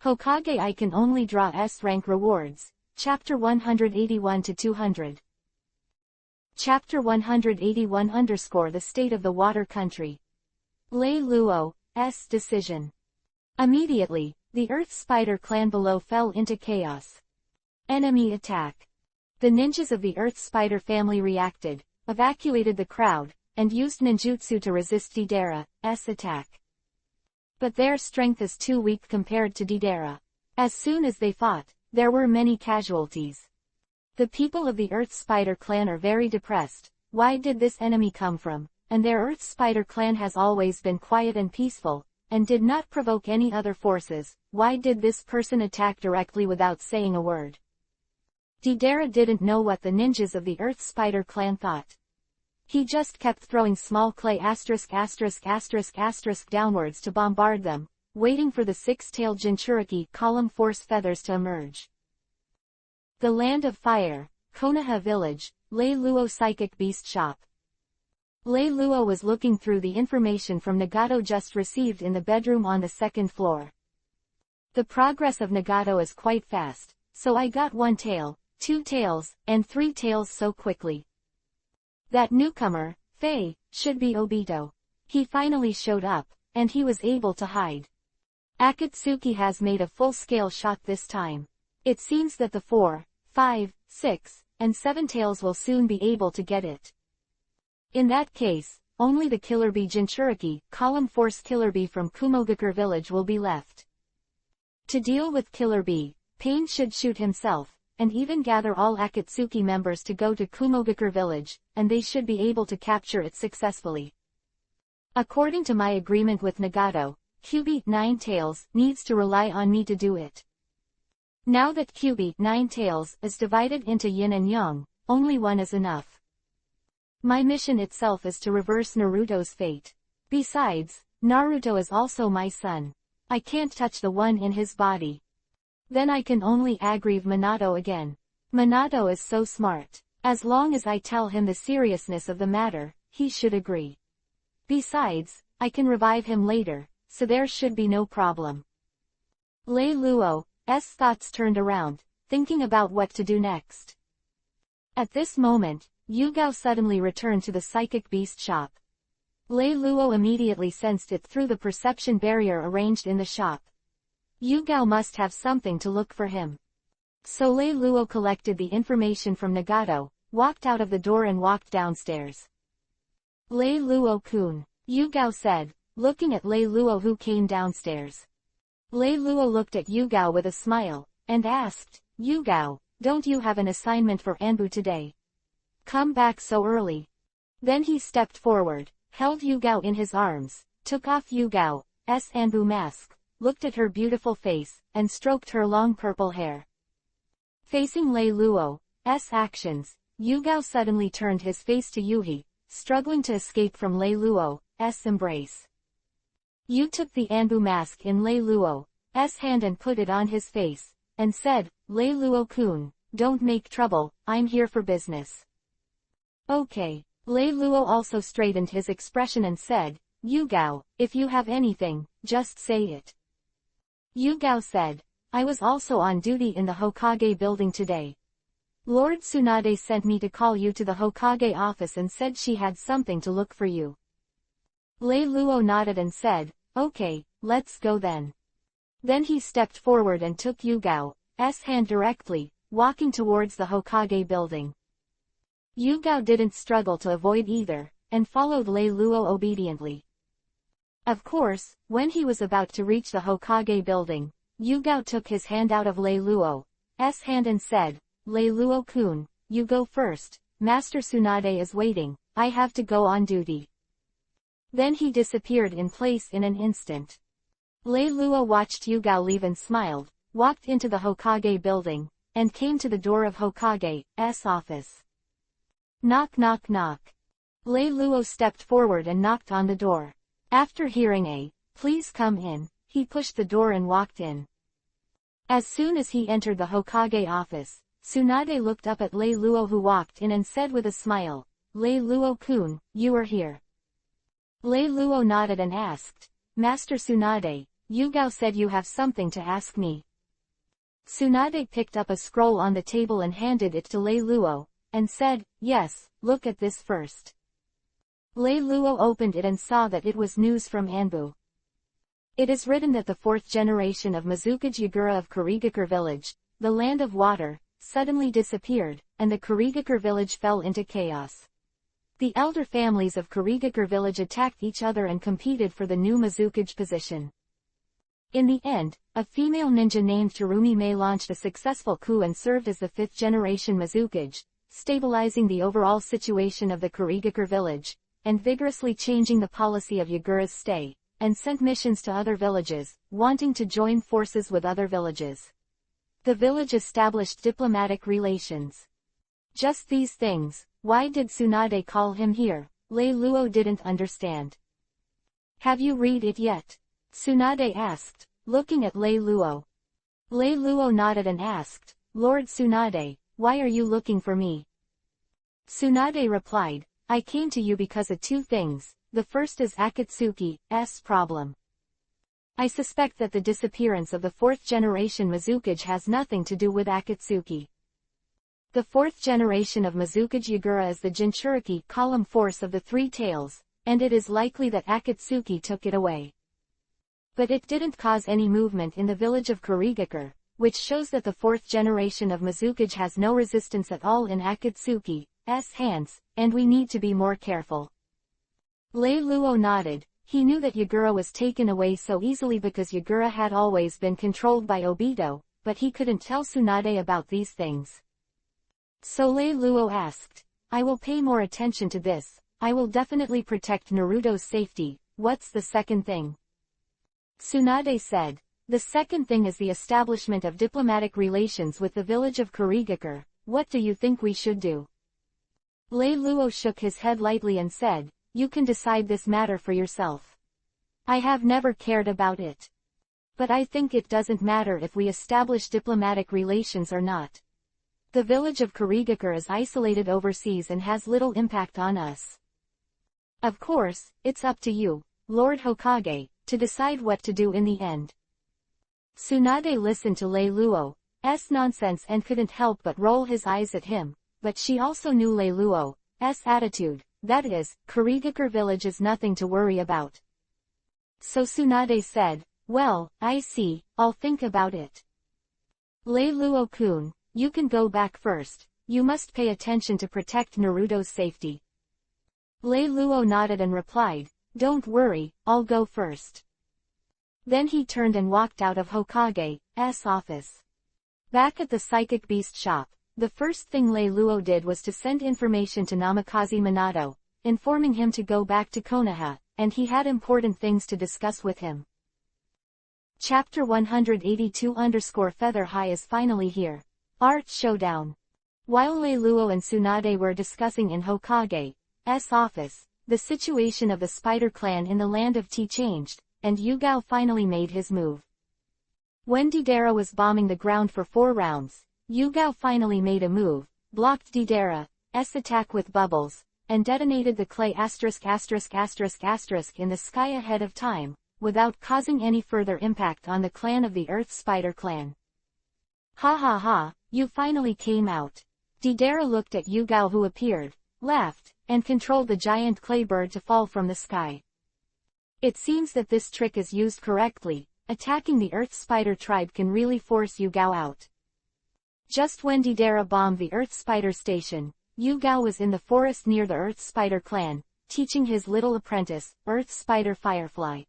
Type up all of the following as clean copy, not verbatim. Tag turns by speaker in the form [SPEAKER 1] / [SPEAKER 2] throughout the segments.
[SPEAKER 1] Hokage I can only draw S-rank rewards. Chapter 181-200. Chapter 181 _ The State of the Water Country. Lei Luo's decision. Immediately, the Earth Spider clan below fell into chaos. Enemy attack. The ninjas of the Earth Spider family reacted, evacuated the crowd, and used ninjutsu to resist Deidara's attack. But their strength is too weak compared to Deidara. As soon as they fought, there were many casualties. The people of the Earth Spider clan are very depressed. Why did this enemy come from? And their Earth Spider clan has always been quiet and peaceful, and did not provoke any other forces. Why did this person attack directly without saying a word? Deidara didn't know what the ninjas of the Earth Spider clan thought. He just kept throwing small clay **** downwards to bombard them, waiting for the six-tailed Jinchuriki column force feathers to emerge. The Land of Fire, Konoha Village, Lei Luo Psychic Beast Shop. Lei Luo was looking through the information from Nagato just received in the bedroom on the second floor. The progress of Nagato is quite fast, so I got 1 tail, 2 tails, and 3 tails so quickly. That newcomer, Faye, should be Obito. He finally showed up, and he was able to hide. Akatsuki has made a full-scale shot this time. It seems that the 4, 5, 6, and 7 tails will soon be able to get it. In that case, only the Killer Bee Jinchuriki, column force Killer Bee from Kumogakure village will be left. To deal with Killer Bee, Pain should shoot himself, and even gather all Akatsuki members to go to Kumogakure village, and they should be able to capture it successfully. According to my agreement with Nagato, Kyubi 9 tails needs to rely on me to do it. Now that Kyubi 9 tails is divided into yin and yang, only one is enough. My mission itself is to reverse Naruto's fate. Besides, Naruto is also my son. I can't touch the one in his body. Then I can only aggrieve Minato again. Minato is so smart. As long as I tell him the seriousness of the matter, he should agree. Besides, I can revive him later, so there should be no problem. Lei Luo's thoughts turned around, thinking about what to do next. At this moment, Yugao suddenly returned to the Psychic Beast shop. Lei Luo immediately sensed it through the perception barrier arranged in the shop. Yugao must have something to look for him. So Lei Luo collected the information from Nagato, walked out of the door and walked downstairs. Lei Luo-kun, Yugao said, looking at Lei Luo who came downstairs. Lei Luo looked at Yugao with a smile, and asked, Yugao, don't you have an assignment for Anbu today? Come back so early. Then he stepped forward, held Yugao in his arms, took off Yugao's Anbu mask, looked at her beautiful face, and stroked her long purple hair. Facing Lei Luo's actions, Yugao suddenly turned his face to Yuhi, struggling to escape from Lei Luo's embrace. Yu took the Anbu mask in Lei Luo's hand and put it on his face, and said, Lei Luo-kun, don't make trouble, I'm here for business. Okay. Lei Luo also straightened his expression and said, Yugao, if you have anything, just say it. Yugao said, I was also on duty in the Hokage building today. Lord Tsunade sent me to call you to the Hokage office and said she had something to look for you. Lei Luo nodded and said, okay, let's go then. Then he stepped forward and took Yugao's hand directly, walking towards the Hokage building. Yugao didn't struggle to avoid either, and followed Lei Luo obediently. Of course, when he was about to reach the Hokage building, Yugao took his hand out of Lei Luo's hand and said, Lei Luo-kun, you go first, Master Tsunade is waiting, I have to go on duty. Then he disappeared in place in an instant. Lei Luo watched Yugao leave and smiled, walked into the Hokage building, and came to the door of Hokage's office. Knock knock knock. Lei Luo stepped forward and knocked on the door. After hearing a, please come in, he pushed the door and walked in. As soon as he entered the Hokage office, Tsunade looked up at Lei Luo who walked in and said with a smile, Lei Luo-kun, you are here. Lei Luo nodded and asked, Master Tsunade, Yugao said you have something to ask me. Tsunade picked up a scroll on the table and handed it to Lei Luo, and said, yes, look at this first. Lei Luo opened it and saw that it was news from Anbu. It is written that the fourth generation of Mizukage Yagura of Kurigakure village, the land of water, suddenly disappeared, and the Kurigakure village fell into chaos. The elder families of Kurigakure village attacked each other and competed for the new Mizukage position. In the end, a female ninja named Terumi Mei launched a successful coup and served as the fifth generation Mizukage, stabilizing the overall situation of the Kurigakure village, and vigorously changing the policy of Yagura's stay, and sent missions to other villages, wanting to join forces with other villages. The village established diplomatic relations. Just these things. Why did Tsunade call him here? Lei Luo didn't understand. Have you read it yet? Tsunade asked, looking at Lei Luo. Lei Luo nodded and asked, Lord Tsunade, why are you looking for me? Tsunade replied, I came to you because of two things. The first is Akatsuki's problem. I suspect that the disappearance of the fourth generation Mizukage has nothing to do with Akatsuki. The fourth generation of Mizukage Yagura is the Jinchuriki column force of the Three Tails, and it is likely that Akatsuki took it away. But it didn't cause any movement in the village of Kurigakure, which shows that the fourth generation of Mizukage has no resistance at all in Akatsuki's hands, and we need to be more careful. Lei Luo nodded. He knew that Yagura was taken away so easily because Yagura had always been controlled by Obito, but he couldn't tell Tsunade about these things. So Lei Luo asked, I will pay more attention to this. I will definitely protect Naruto's safety. What's the second thing? Tsunade said, the second thing is the establishment of diplomatic relations with the village of Kurigakure. What do you think we should do? Lei Luo shook his head lightly and said, you can decide this matter for yourself. I have never cared about it. But I think it doesn't matter if we establish diplomatic relations or not. The village of Kurigakure is isolated overseas and has little impact on us. Of course, it's up to you, Lord Hokage, to decide what to do in the end. Tsunade listened to Lei Luo's nonsense and couldn't help but roll his eyes at him, but she also knew Lei Luo's attitude, that is, Kurigakure village is nothing to worry about. So Tsunade said, well, I see, I'll think about it. Lei Luo-kun, you can go back first. You must pay attention to protect Naruto's safety. Lei Luo nodded and replied, don't worry, I'll go first. Then he turned and walked out of Hokage's office. Back at the psychic beast shop, the first thing Lei Luo did was to send information to Namikaze Minato, informing him to go back to Konoha, and he had important things to discuss with him. Chapter 182-Feather High is finally here. Art Showdown. While Lei Luo and Tsunade were discussing in Hokage's office, the situation of the Spider Clan in the land of Tea changed, and Yugao finally made his move. When Deidara was bombing the ground for 4 rounds, Yugao finally made a move, blocked Deidara's attack with bubbles, and detonated the clay **** in the sky ahead of time, without causing any further impact on the clan of the Earth Spider Clan. Ha ha ha, you finally came out. Deidara looked at Yugao who appeared, laughed, and controlled the giant clay bird to fall from the sky. It seems that this trick is used correctly. Attacking the Earth Spider tribe can really force Yugao out. Just when Deidara bombed the Earth Spider station, Yugao was in the forest near the Earth Spider clan, teaching his little apprentice, Earth Spider Firefly.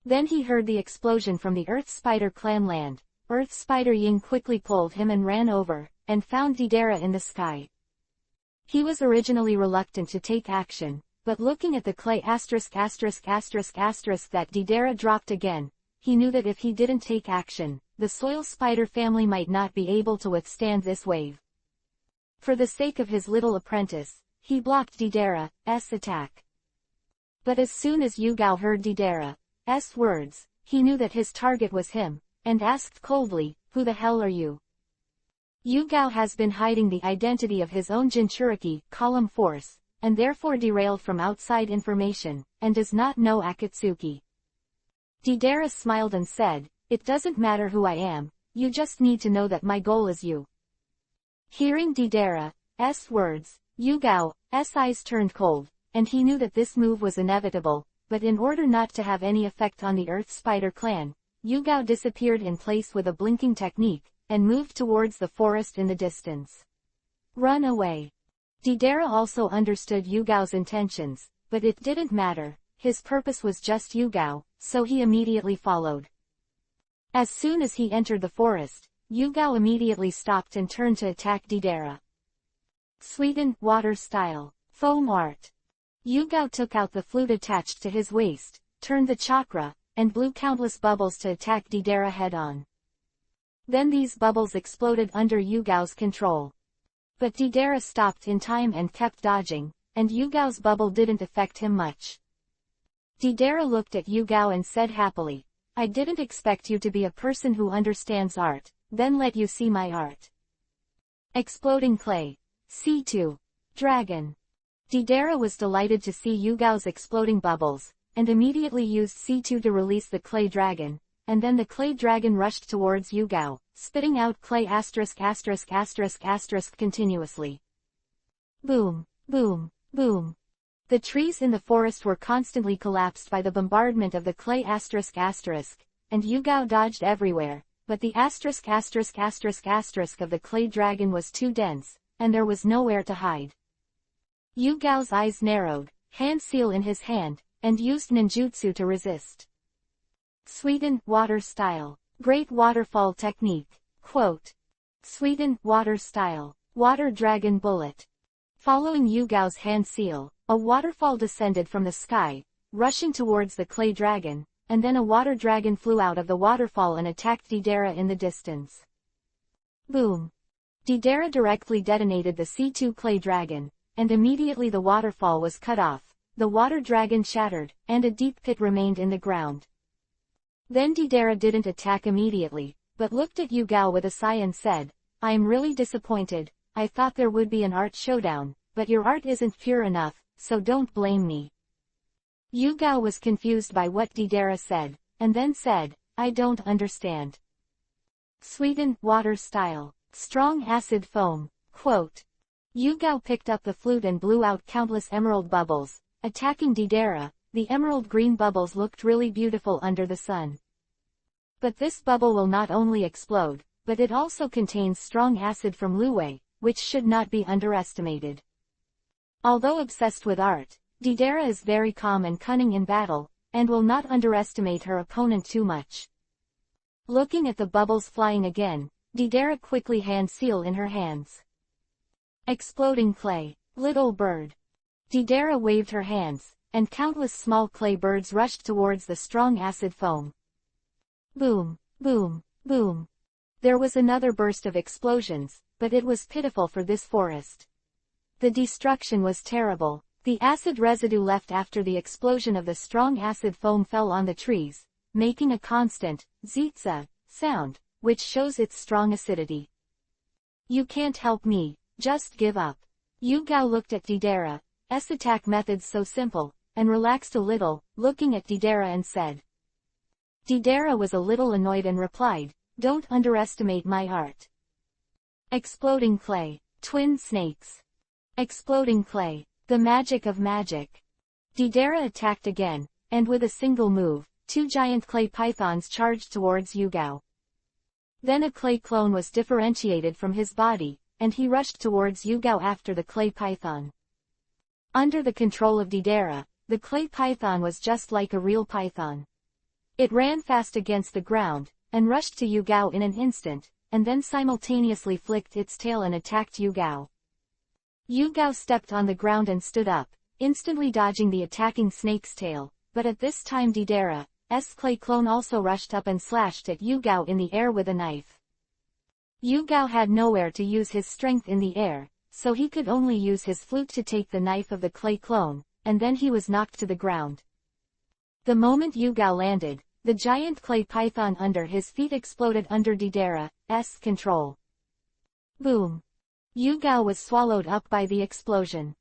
[SPEAKER 1] Then he heard the explosion from the Earth Spider clan land. Earth Spider Ying quickly pulled him and ran over, and found Deidara in the sky. He was originally reluctant to take action, but looking at the clay **** that Deidara dropped again, he knew that if he didn't take action, the Soil Spider family might not be able to withstand this wave. For the sake of his little apprentice, he blocked Deidara's attack. But as soon as Yugao heard Deidara's words, he knew that his target was him, and asked coldly, who the hell are you? Yugao has been hiding the identity of his own Jinchuriki column force, and therefore derailed from outside information, and does not know Akatsuki. Deidara smiled and said, "It doesn't matter who I am, you just need to know that my goal is you." Hearing Deidara's words, Yugao's eyes turned cold, and he knew that this move was inevitable, but in order not to have any effect on the Earth Spider clan, Yugao disappeared in place with a blinking technique, and moved towards the forest in the distance. Run away. Deidara also understood Yugao's intentions, but it didn't matter, his purpose was just Yugao, so he immediately followed. As soon as he entered the forest, Yugao immediately stopped and turned to attack Deidara. Sweden, water style, foam art. Yugao took out the flute attached to his waist, turned the chakra, and blew countless bubbles to attack Deidara head-on. Then these bubbles exploded under Yugao's control. But Deidara stopped in time and kept dodging, and Yugao's bubble didn't affect him much. Deidara looked at Yugao and said happily, "I didn't expect you to be a person who understands art, then let you see my art." Exploding clay. C2. Dragon. Deidara was delighted to see Yugao's exploding bubbles, and immediately used C2 to release the clay dragon, and then the clay dragon rushed towards Yugao, spitting out clay ***** continuously. Boom, boom, boom. The trees in the forest were constantly collapsed by the bombardment of the clay ****, and Yugao dodged everywhere, but the ***** of the clay dragon was too dense, and there was nowhere to hide. Yugao's eyes narrowed, hand seal in his hand, and used ninjutsu to resist. Sweden, water style, great waterfall technique, quote. Sweden, water style, water dragon bullet. Following Yugao's hand seal, a waterfall descended from the sky, rushing towards the clay dragon, and then a water dragon flew out of the waterfall and attacked Deidara in the distance. Boom. Deidara directly detonated the C2 clay dragon, and immediately the waterfall was cut off, the water dragon shattered, and a deep pit remained in the ground. Then Deidara didn't attack immediately, but looked at Yugao with a sigh and said, "I am really disappointed, I thought there would be an art showdown, but your art isn't pure enough, so don't blame me." Yugao was confused by what Deidara said, and then said, "I don't understand." Sweden, water style, strong acid foam, quote. Yugao picked up the flute and blew out countless emerald bubbles, attacking Deidara. The emerald green bubbles looked really beautiful under the sun. But this bubble will not only explode, but it also contains strong acid from Luwei, which should not be underestimated. Although obsessed with art, Deidara is very calm and cunning in battle, and will not underestimate her opponent too much. Looking at the bubbles flying again, Deidara quickly hand seal in her hands. Exploding clay, little bird. Deidara waved her hands, and countless small clay birds rushed towards the strong acid foam. Boom, boom, boom. There was another burst of explosions, but it was pitiful for this forest. The destruction was terrible. The acid residue left after the explosion of the strong acid foam fell on the trees, making a constant, zitza, sound, which shows its strong acidity. "You can't help me, just give up." Yugao looked at Deidara's attack methods so simple, and relaxed a little, looking at Deidara and said. Deidara was a little annoyed and replied, "Don't underestimate my art." Exploding clay, twin snakes. Exploding clay, the magic of magic. Deidara attacked again, and with a single move, two giant clay pythons charged towards Yugao. Then a clay clone was differentiated from his body, and he rushed towards Yugao after the clay python. Under the control of Deidara, the clay python was just like a real python. It ran fast against the ground, and rushed to Yugao in an instant, and then simultaneously flicked its tail and attacked Yugao. Yugao stepped on the ground and stood up, instantly dodging the attacking snake's tail, but at this time Deidara's clay clone also rushed up and slashed at Yugao in the air with a knife. Yugao had nowhere to use his strength in the air, so he could only use his flute to take the knife of the clay clone, and then he was knocked to the ground. The moment Yugao landed, the giant clay python under his feet exploded under Deidara's control. Boom! Yugao was swallowed up by the explosion.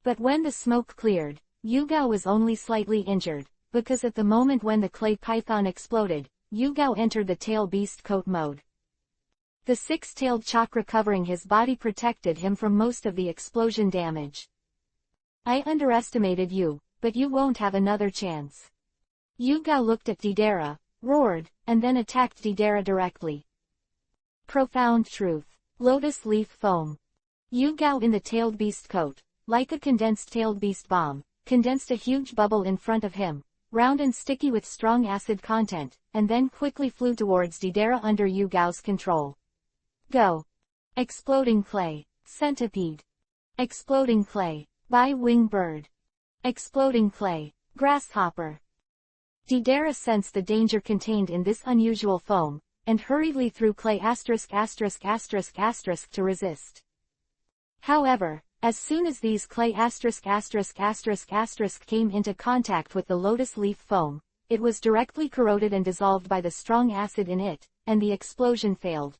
[SPEAKER 1] But when the smoke cleared, Yugao was only slightly injured, because at the moment when the clay python exploded, Yugao entered the tail beast coat mode. The six-tailed chakra covering his body protected him from most of the explosion damage. I underestimated you, but you won't have another chance. Yugao looked at Deidara, roared, and then attacked Deidara directly. Profound truth. Lotus leaf foam. Yugao in the tailed beast coat, like a condensed tailed beast bomb, condensed a huge bubble in front of him, round and sticky with strong acid content, and then quickly flew towards Deidara under Yugao's control. Go. Exploding clay. Centipede. Exploding clay. Bi-wing bird. Exploding clay. Grasshopper. Deidara sensed the danger contained in this unusual foam, and hurriedly threw clay ****** to resist. However, as soon as these clay ***** came into contact with the lotus leaf foam, it was directly corroded and dissolved by the strong acid in it, and the explosion failed.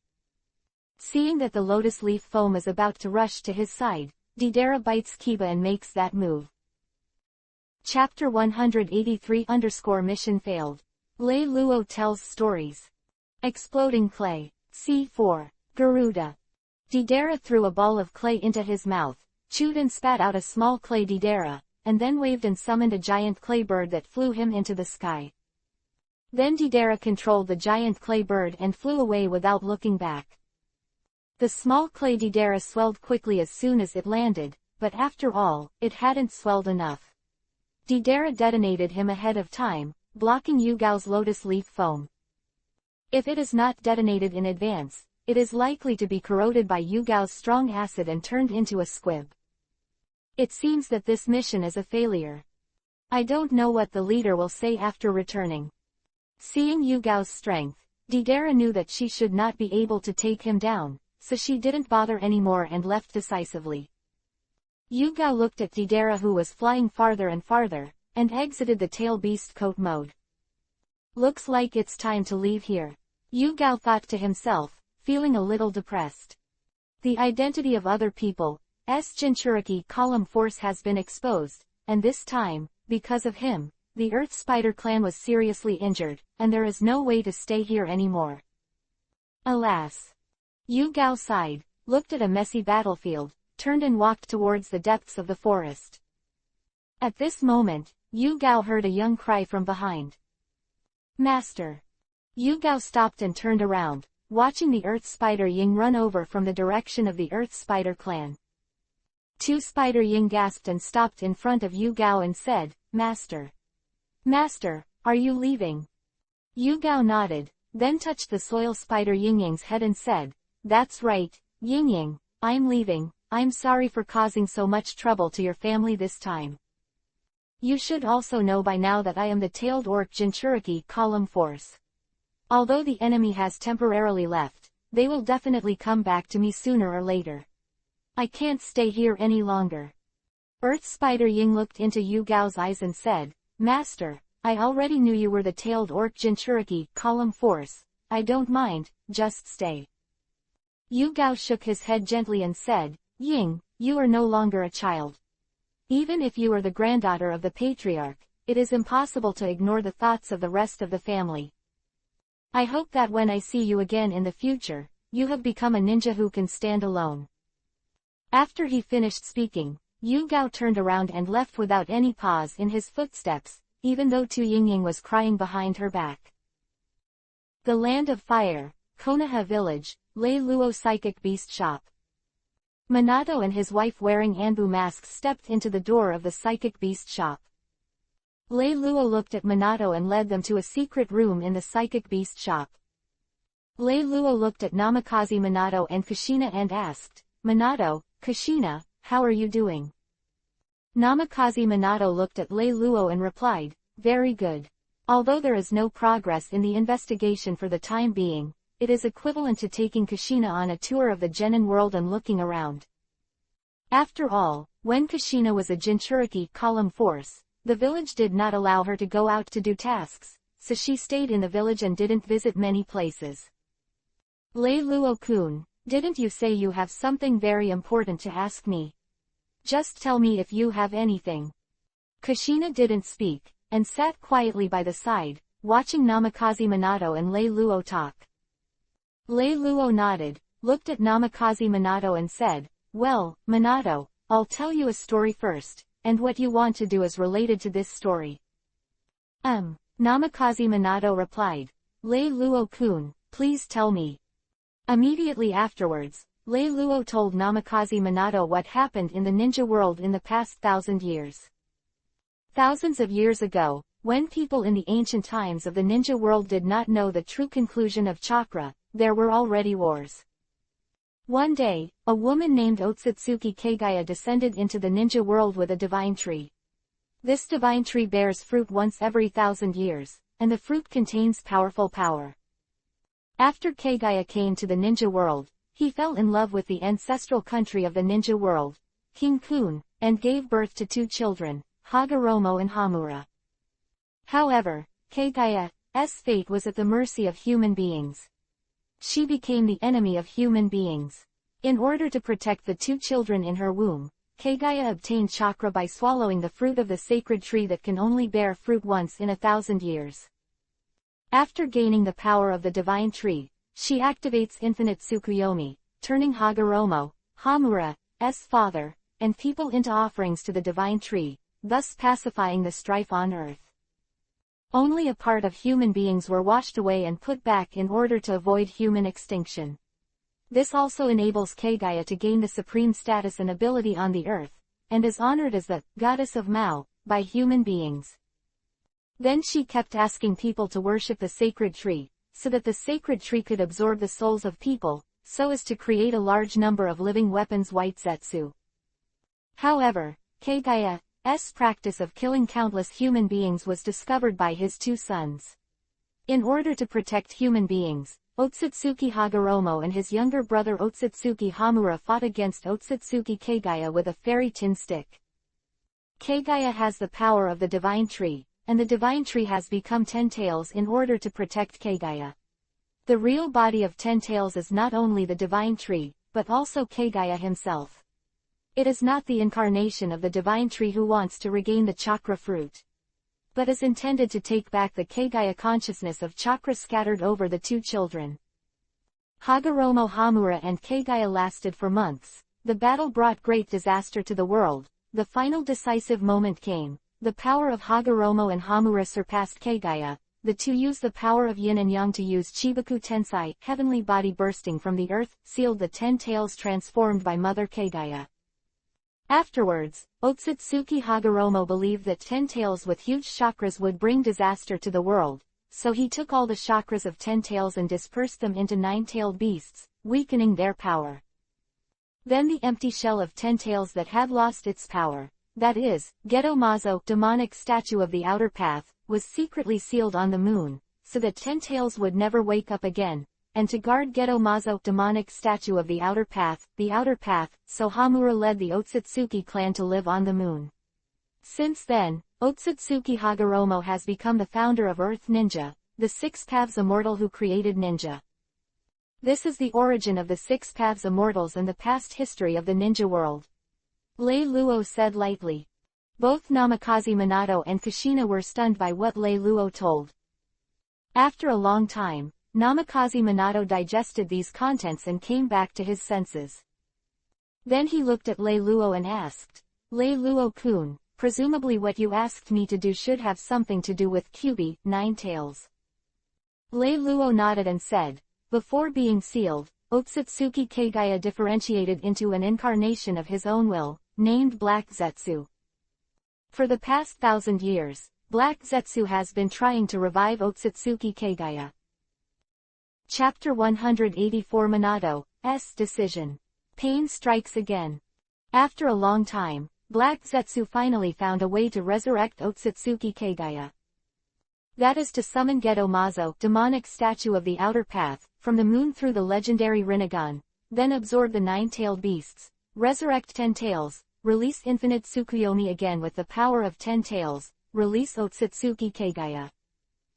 [SPEAKER 1] Seeing that the lotus leaf foam is about to rush to his side, Deidara bites Kiba and makes that move. Chapter 183 _ Mission failed. Lei Luo tells stories. Exploding clay. C4. Garuda. Deidara threw a ball of clay into his mouth, chewed and spat out a small clay Deidara, and then waved and summoned a giant clay bird that flew him into the sky. Then Deidara controlled the giant clay bird and flew away without looking back. The small clay Deidara swelled quickly as soon as it landed, but after all, it hadn't swelled enough. Deidara detonated him ahead of time, blocking Yugao's lotus leaf foam. If it is not detonated in advance, it is likely to be corroded by Yugao's strong acid and turned into a squib. It seems that this mission is a failure. I don't know what the leader will say after returning. Seeing Yugao's strength, Deidara knew that she should not be able to take him down, so she didn't bother anymore and left decisively. Yugao looked at Deidara, who was flying farther and farther, and exited the tail beast coat mode. Looks like it's time to leave here. Yugao thought to himself, feeling a little depressed. The identity of other people's Jinchuriki column force has been exposed, and this time, because of him, the Earth Spider clan was seriously injured, and there is no way to stay here anymore. Alas. Yugao sighed, looked at a messy battlefield, turned and walked towards the depths of the forest. At this moment, Yugao heard a young cry from behind. Master. Yugao stopped and turned around, watching the Earth Spider Ying run over from the direction of the Earth Spider clan. Two Spider Ying gasped and stopped in front of Yugao and said, Master. Master, are you leaving? Yugao nodded, then touched the soil Spider Ying Ying's head and said, That's right, Ying Ying, I'm leaving. I'm sorry for causing so much trouble to your family this time. You should also know by now that I am the tailed orc Jinchuriki column force. Although the enemy has temporarily left, they will definitely come back to me sooner or later. I can't stay here any longer. Earth Spider Ying looked into Yugao's eyes and said, Master, I already knew you were the tailed orc Jinchuriki column force. I don't mind, just stay. Yugao shook his head gently and said, Ying, you are no longer a child. Even if you are the granddaughter of the patriarch, it is impossible to ignore the thoughts of the rest of the family. I hope that when I see you again in the future, you have become a ninja who can stand alone. After he finished speaking, Yugao turned around and left without any pause in his footsteps, even though Tu Yingying was crying behind her back. The Land of Fire, Konoha Village, Lei Luo Psychic Beast Shop. Minato and his wife wearing Anbu masks stepped into the door of the Psychic Beast Shop. Lei Luo looked at Minato and led them to a secret room in the Psychic Beast Shop. Lei Luo looked at Namikaze Minato and Kushina and asked, Minato, Kushina, how are you doing? Namikaze Minato looked at Lei Luo and replied, Very good. Although there is no progress in the investigation for the time being, it is equivalent to taking Kushina on a tour of the Genin world and looking around. After all, when Kushina was a Jinchuriki column force, the village did not allow her to go out to do tasks, so she stayed in the village and didn't visit many places. Lei Luo-kun, didn't you say you have something very important to ask me? Just tell me if you have anything. Kushina didn't speak, and sat quietly by the side, watching Namikaze Minato and Lei Luo talk. Lei Luo nodded, looked at Namikaze Minato and said, "Well, Minato, I'll tell you a story first, and what you want to do is related to this story." Namikaze Minato replied. "Lei Luo-kun, please tell me." Immediately afterwards, Lei Luo told Namikaze Minato what happened in the ninja world in the past 1,000 years. Thousands of years ago, when people in the ancient times of the ninja world did not know the true conclusion of chakra, there were already wars. One day, a woman named Otsutsuki Kagaya descended into the ninja world with a divine tree. This divine tree bears fruit once every 1,000 years, and the fruit contains powerful power. After Kagaya came to the ninja world, he fell in love with the ancestral country of the ninja world, King Kun, and gave birth to 2 children, Hagoromo and Hamura. However, Kagaya's fate was at the mercy of human beings. She became the enemy of human beings. In order to protect the 2 children in her womb, Kagaya obtained chakra by swallowing the fruit of the sacred tree that can only bear fruit once in 1,000 years. After gaining the power of the divine tree, she activates infinite Tsukuyomi, turning Hagoromo, Hamura's father, and people into offerings to the divine tree, thus pacifying the strife on earth. Only a part of human beings were washed away and put back in order to avoid human extinction. This also enables Kagaya to gain the supreme status and ability on the earth, and is honored as the goddess of Mao by human beings. Then she kept asking people to worship the sacred tree, so that the sacred tree could absorb the souls of people, so as to create a large number of living weapons white Zetsu. However, Kagaya's practice of killing countless human beings was discovered by his 2 sons. In order to protect human beings, Otsutsuki Hagoromo and his younger brother Otsutsuki Hamura fought against Otsutsuki Kagaya with a fairy tin stick. Kagaya has the power of the divine tree, and the divine tree has become 10 tails in order to protect Kagaya. The real body of 10 tails is not only the divine tree, but also Kagaya himself. It is not the incarnation of the divine tree who wants to regain the chakra fruit, but is intended to take back the Kagaya consciousness of chakra scattered over the 2 children. Hagoromo Hamura and Kagaya lasted for months. The battle brought great disaster to the world. The final decisive moment came. The power of Hagoromo and Hamura surpassed Kagaya. The 2 used the power of yin and yang to use Chibaku Tensai, heavenly body bursting from the earth, sealed the 10 tails transformed by Mother Kagaya. Afterwards, Otsutsuki Hagoromo believed that 10 tails with huge chakras would bring disaster to the world, so he took all the chakras of 10 tails and dispersed them into 9-tailed beasts, weakening their power. Then the empty shell of 10 tails that had lost its power, that is, Geto-Mazo, demonic statue of the outer path, was secretly sealed on the moon, so that 10 tails would never wake up again, and to guard Geto-Mazo, demonic statue of the outer path, so Hamura led the Otsutsuki clan to live on the moon. Since then, Otsutsuki Hagoromo has become the founder of Earth Ninja, the 6 Paths Immortal who created ninja. This is the origin of the 6 Paths Immortals and the past history of the ninja world. Lei Luo said lightly. Both Namikaze Minato and Kushina were stunned by what Lei Luo told. After a long time, Namikaze Minato digested these contents and came back to his senses. Then he looked at Lei Luo and asked, Lei Luo-kun, presumably what you asked me to do should have something to do with Kyubi, 9 tails. Lei Luo nodded and said, before being sealed, Otsutsuki Kagaya differentiated into an incarnation of his own will, named Black Zetsu. For the past 1,000 years, Black Zetsu has been trying to revive Otsutsuki Kagaya. Chapter 184 Minato's Decision. Pain strikes again. After a long time, Black Zetsu finally found a way to resurrect Otsutsuki Kagaya. That is to summon Geto-Mazo, demonic statue of the outer path, from the moon through the legendary Rinnegan, then absorb the 9-tailed beasts, resurrect 10 tails, release infinite Tsukuyomi again with the power of 10 tails, release Otsutsuki Kagaya.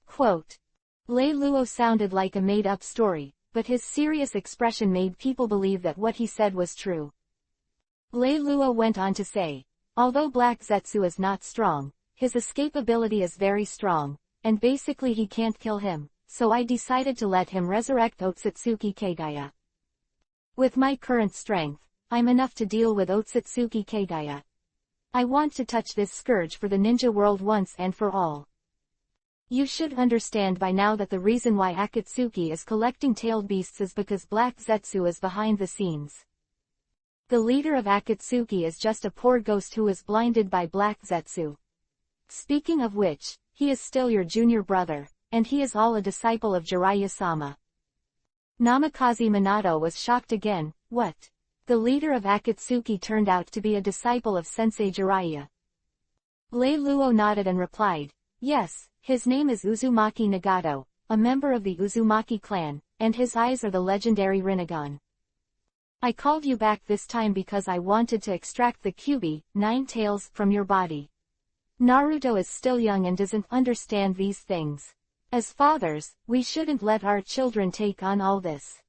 [SPEAKER 1] Quote. Lei Luo sounded like a made-up story, but his serious expression made people believe that what he said was true. Lei Luo went on to say, although Black Zetsu is not strong, His escape ability is very strong, and basically he can't kill him, so I decided to let him resurrect Otsutsuki Kagaya. With my current strength, I'm enough to deal with Otsutsuki Kagaya. I want to touch this scourge for the ninja world once and for all. You should understand by now that the reason why Akatsuki is collecting tailed beasts is because Black Zetsu is behind the scenes. The leader of Akatsuki is just a poor ghost who is blinded by Black Zetsu. Speaking of which, he is still your junior brother, and he is all a disciple of Jiraiya-sama. Namikaze Minato was shocked again. What? The leader of Akatsuki turned out to be a disciple of Sensei Jiraiya. Lei Luo nodded and replied, yes, his name is Uzumaki Nagato, a member of the Uzumaki clan, and his eyes are the legendary Rinnegan. I called you back this time because I wanted to extract the Kyuubi, 9 tails, from your body. Naruto is still young and doesn't understand these things. As fathers, we shouldn't let our children take on all this.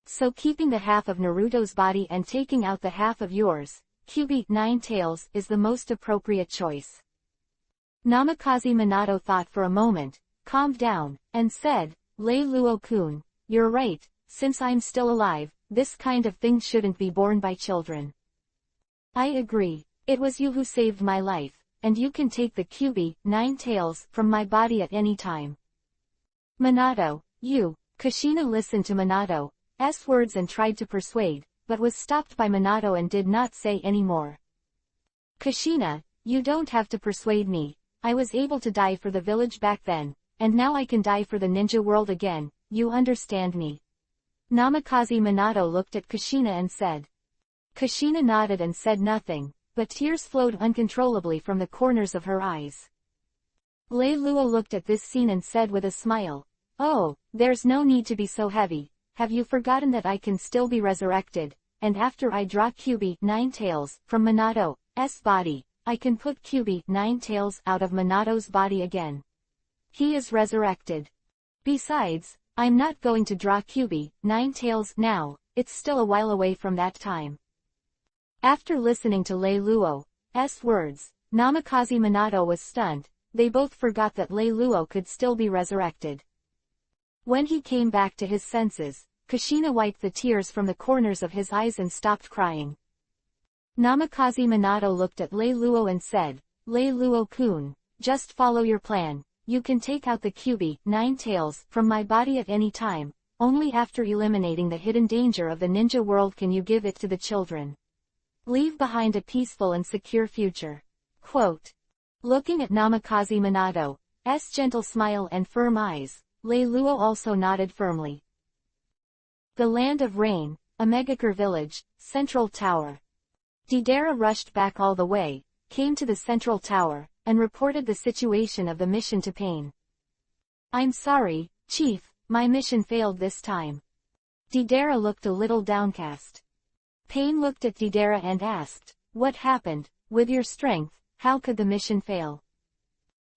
[SPEAKER 1] So keeping the half of Naruto's body and taking out the half of yours, Kyuubi, 9 tails, is the most appropriate choice. Namikaze Minato thought for a moment, calmed down, and said, Lei Luo-kun, you're right, since I'm still alive, this kind of thing shouldn't be borne by children. I agree, it was you who saved my life, and you can take the Kyuubi, 9 tails, from my body at any time. Minato, you. Kushina listened to Minato's words and tried to persuade, but was stopped by Minato and did not say any more. Kushina, you don't have to persuade me, I was able to die for the village back then, and now I can die for the ninja world again, you understand me. Namikaze Minato looked at Kushina and said. Kushina nodded and said nothing, but tears flowed uncontrollably from the corners of her eyes. Lei Luo looked at this scene and said with a smile, oh, there's no need to be so heavy, have you forgotten that I can still be resurrected, and after I draw Kyuubi, 9 tails, from Minato's body, I can put Kyuubi, 9 tails, out of Minato's body again. He is resurrected. Besides, I'm not going to draw Kyuubi, 9 tails, now, it's still a while away from that time. After listening to Lei Luo's words, Namikaze Minato was stunned, they both forgot that Lei Luo could still be resurrected. When he came back to his senses, Kushina wiped the tears from the corners of his eyes and stopped crying. Namikaze Minato looked at Lei Luo and said, Lei Luo-kun, just follow your plan, you can take out the Kyuubi, 9 tails, from my body at any time, only after eliminating the hidden danger of the ninja world can you give it to the children. Leave behind a peaceful and secure future. Quote. Looking at Namikaze Minato's gentle smile and firm eyes, Lei Luo also nodded firmly. The Land of Rain, Amegakure Village, Central Tower. Deidara rushed back all the way, came to the Central Tower, and reported the situation of the mission to Pain. I'm sorry, Chief, my mission failed this time. Deidara looked a little downcast. Pain looked at Deidara and asked, what happened? With your strength, how could the mission fail?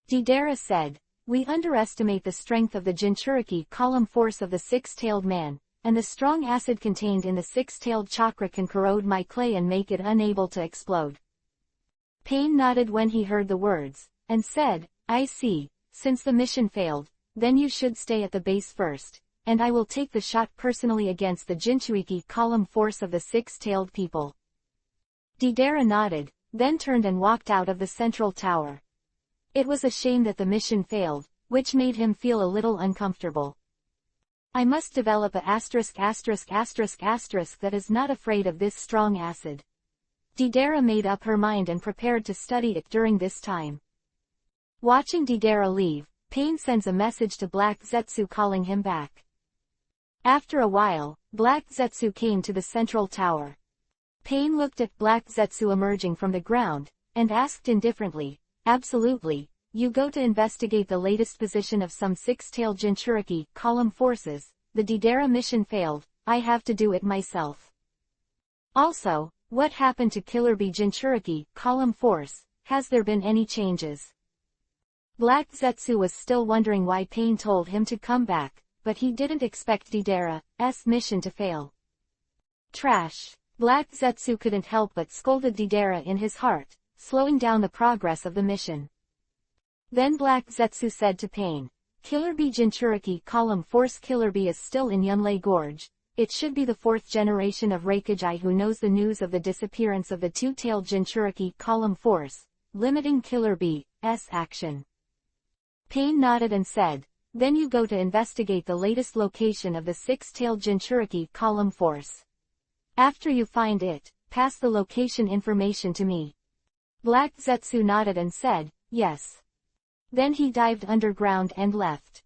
[SPEAKER 1] Deidara said, we underestimate the strength of the Jinchuriki column force of the 6-tailed man, and the strong acid contained in the 6-tailed chakra can corrode my clay and make it unable to explode. Pain nodded when he heard the words, and said, I see, since the mission failed, then you should stay at the base first, and I will take the shot personally against the Jinchuriki column force of the 6-tailed people. Deidara nodded, then turned and walked out of the central tower. It was a shame that the mission failed, which made him feel a little uncomfortable. I must develop a **** that is not afraid of this strong acid. Deidara made up her mind and prepared to study it during this time. Watching Deidara leave, Pain sends a message to Black Zetsu calling him back. After a while, Black Zetsu came to the central tower. Pain looked at Black Zetsu emerging from the ground, and asked indifferently, absolutely, you go to investigate the latest position of some 6-tailed Jinchuriki column forces, the Deidara mission failed, I have to do it myself. Also, what happened to Killer Bee Jinchuriki column force, has there been any changes? Black Zetsu was still wondering why Pain told him to come back, but he didn't expect Deidara's mission to fail. Trash. Black Zetsu couldn't help but scolded Deidara in his heart, slowing down the progress of the mission. Then Black Zetsu said to Pain, Killer Bee Jinchuriki column force Killer Bee is still in Yunlei Gorge. It should be the fourth generation of Hokage I who knows the news of the disappearance of the two-tailed Jinchuriki column force, limiting Killer Bee's action. Pain nodded and said, then you go to investigate the latest location of the six-tailed Jinchuriki column force. After you find it, pass the location information to me. Black Zetsu nodded and said, yes. Then he dived underground and left.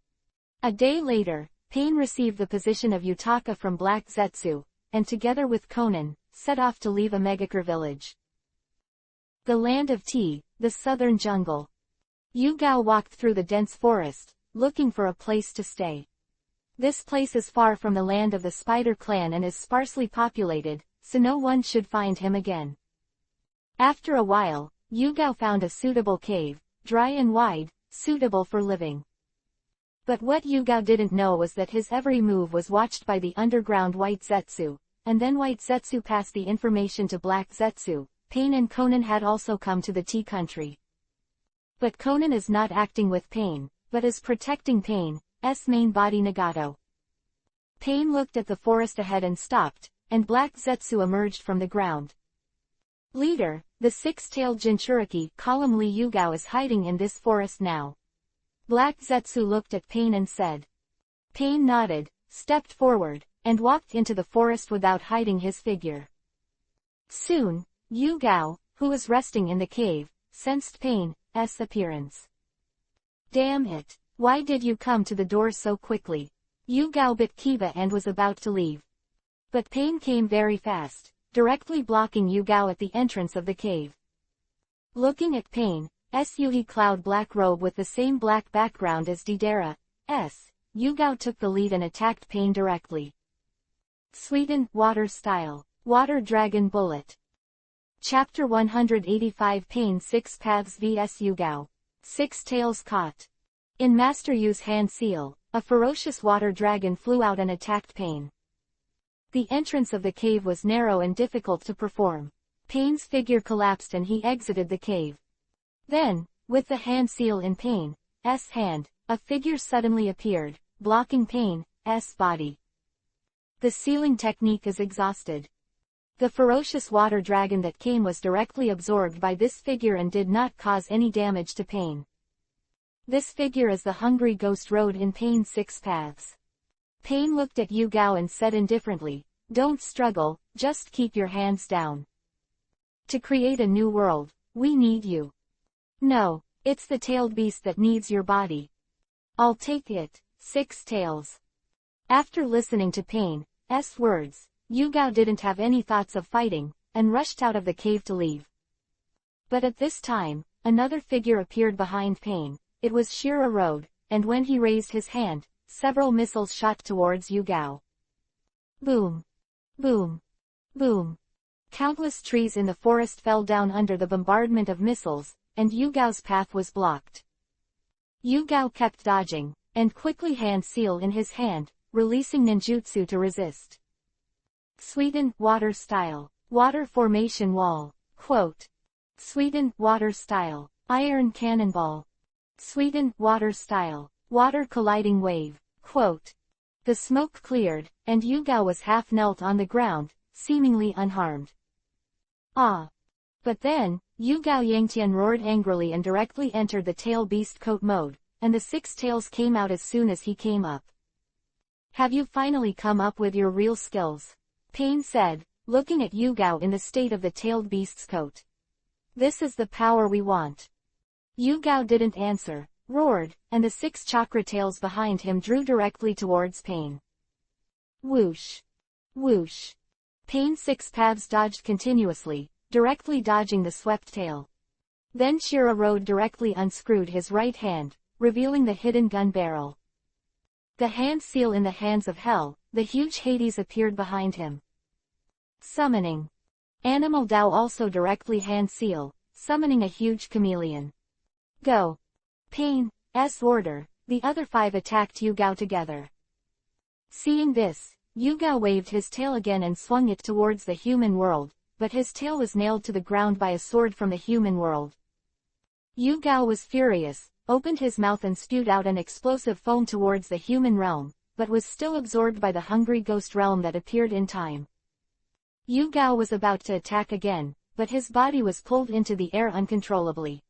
[SPEAKER 1] A day later, Pain received the position of Yutaka from Black Zetsu, and together with Conan, set off to leave Omegakure village. The land of tea, the southern jungle. Yugao walked through the dense forest, looking for a place to stay. This place is far from the land of the Spider Clan and is sparsely populated, so no one should find him again. After a while, Yugao found a suitable cave, dry and wide, suitable for living. But what Yugao didn't know was that his every move was watched by the underground White Zetsu, and then White Zetsu passed the information to Black Zetsu. Pain and Conan had also come to the tea country. But Conan is not acting with Pain, but is protecting Pain's main body Nagato. Pain looked at the forest ahead and stopped, and Black Zetsu emerged from the ground. Leader, the six-tailed Jinchuriki column Li Yugao is hiding in this forest now. Black Zetsu looked at Pain and said. Pain nodded, stepped forward, and walked into the forest without hiding his figure. Soon, Yugao, who was resting in the cave, sensed Pain's appearance. Damn it, why did you come to the door so quickly? Yugao bit Kiba and was about to leave. But Pain came very fast, directly blocking Yugao at the entrance of the cave. Looking at Pain's Yuhi cloud black robe with the same black background as Deidara's, Yugao took the lead and attacked Pain directly. Sweden, Water Style, Water Dragon Bullet. Chapter 185 Pain 6 Paths vs Yugao. 6 Tails Caught. In Master Yu's hand seal, a ferocious water dragon flew out and attacked Pain. The entrance of the cave was narrow and difficult to perform. Pain's figure collapsed and he exited the cave. Then, with the hand seal in Pain's hand, a figure suddenly appeared, blocking Pain's body. The sealing technique is exhausted. The ferocious water dragon that came was directly absorbed by this figure and did not cause any damage to Pain. This figure is the hungry ghost road in Pain's 6 Paths. Pain looked at Yugao and said indifferently, don't struggle, just keep your hands down. To create a new world, we need you. No, it's the tailed beast that needs your body. I'll take it, 6 Tails. After listening to Pain's words, Yugao didn't have any thoughts of fighting, and rushed out of the cave to leave. But at this time, another figure appeared behind Pain. It was Shira Road, and when he raised his hand, several missiles shot towards Yugao. Boom! Boom! Boom! Countless trees in the forest fell down under the bombardment of missiles, and Yugao's path was blocked. Yugao kept dodging, and quickly hand seal in his hand, releasing ninjutsu to resist. Sweden, Water Style, Water Formation Wall, quote. Sweden, Water Style, Iron Cannonball. Sweden, Water Style, Water Colliding Wave, quote. The smoke cleared, and Yugao was half knelt on the ground, seemingly unharmed. Ah! But then, Yugao Yangtian roared angrily and directly entered the tail beast coat mode, and the 6 tails came out as soon as he came up. Have you finally come up with your real skills? Pain said, looking at Yugao in the state of the tailed beast's coat. This is the power we want. Yugao didn't answer, roared, and the 6 chakra tails behind him drew directly towards Pain. Whoosh! Whoosh! Pain's 6 paths dodged continuously, directly dodging the swept tail. Then Shira Road directly unscrewed his right hand, revealing the hidden gun barrel. The hand seal in the hands of Hell, the huge Hades appeared behind him. Summoning. Animal Dao also directly hand seal, summoning a huge chameleon. Go. Pain's order, the other 5 attacked Yugao together. Seeing this, Yugao waved his tail again and swung it towards the human world, but his tail was nailed to the ground by a sword from the human world. Yugao was furious, opened his mouth and spewed out an explosive foam towards the human realm, but was still absorbed by the hungry ghost realm that appeared in time. Yu Gao was about to attack again, but his body was pulled into the air uncontrollably.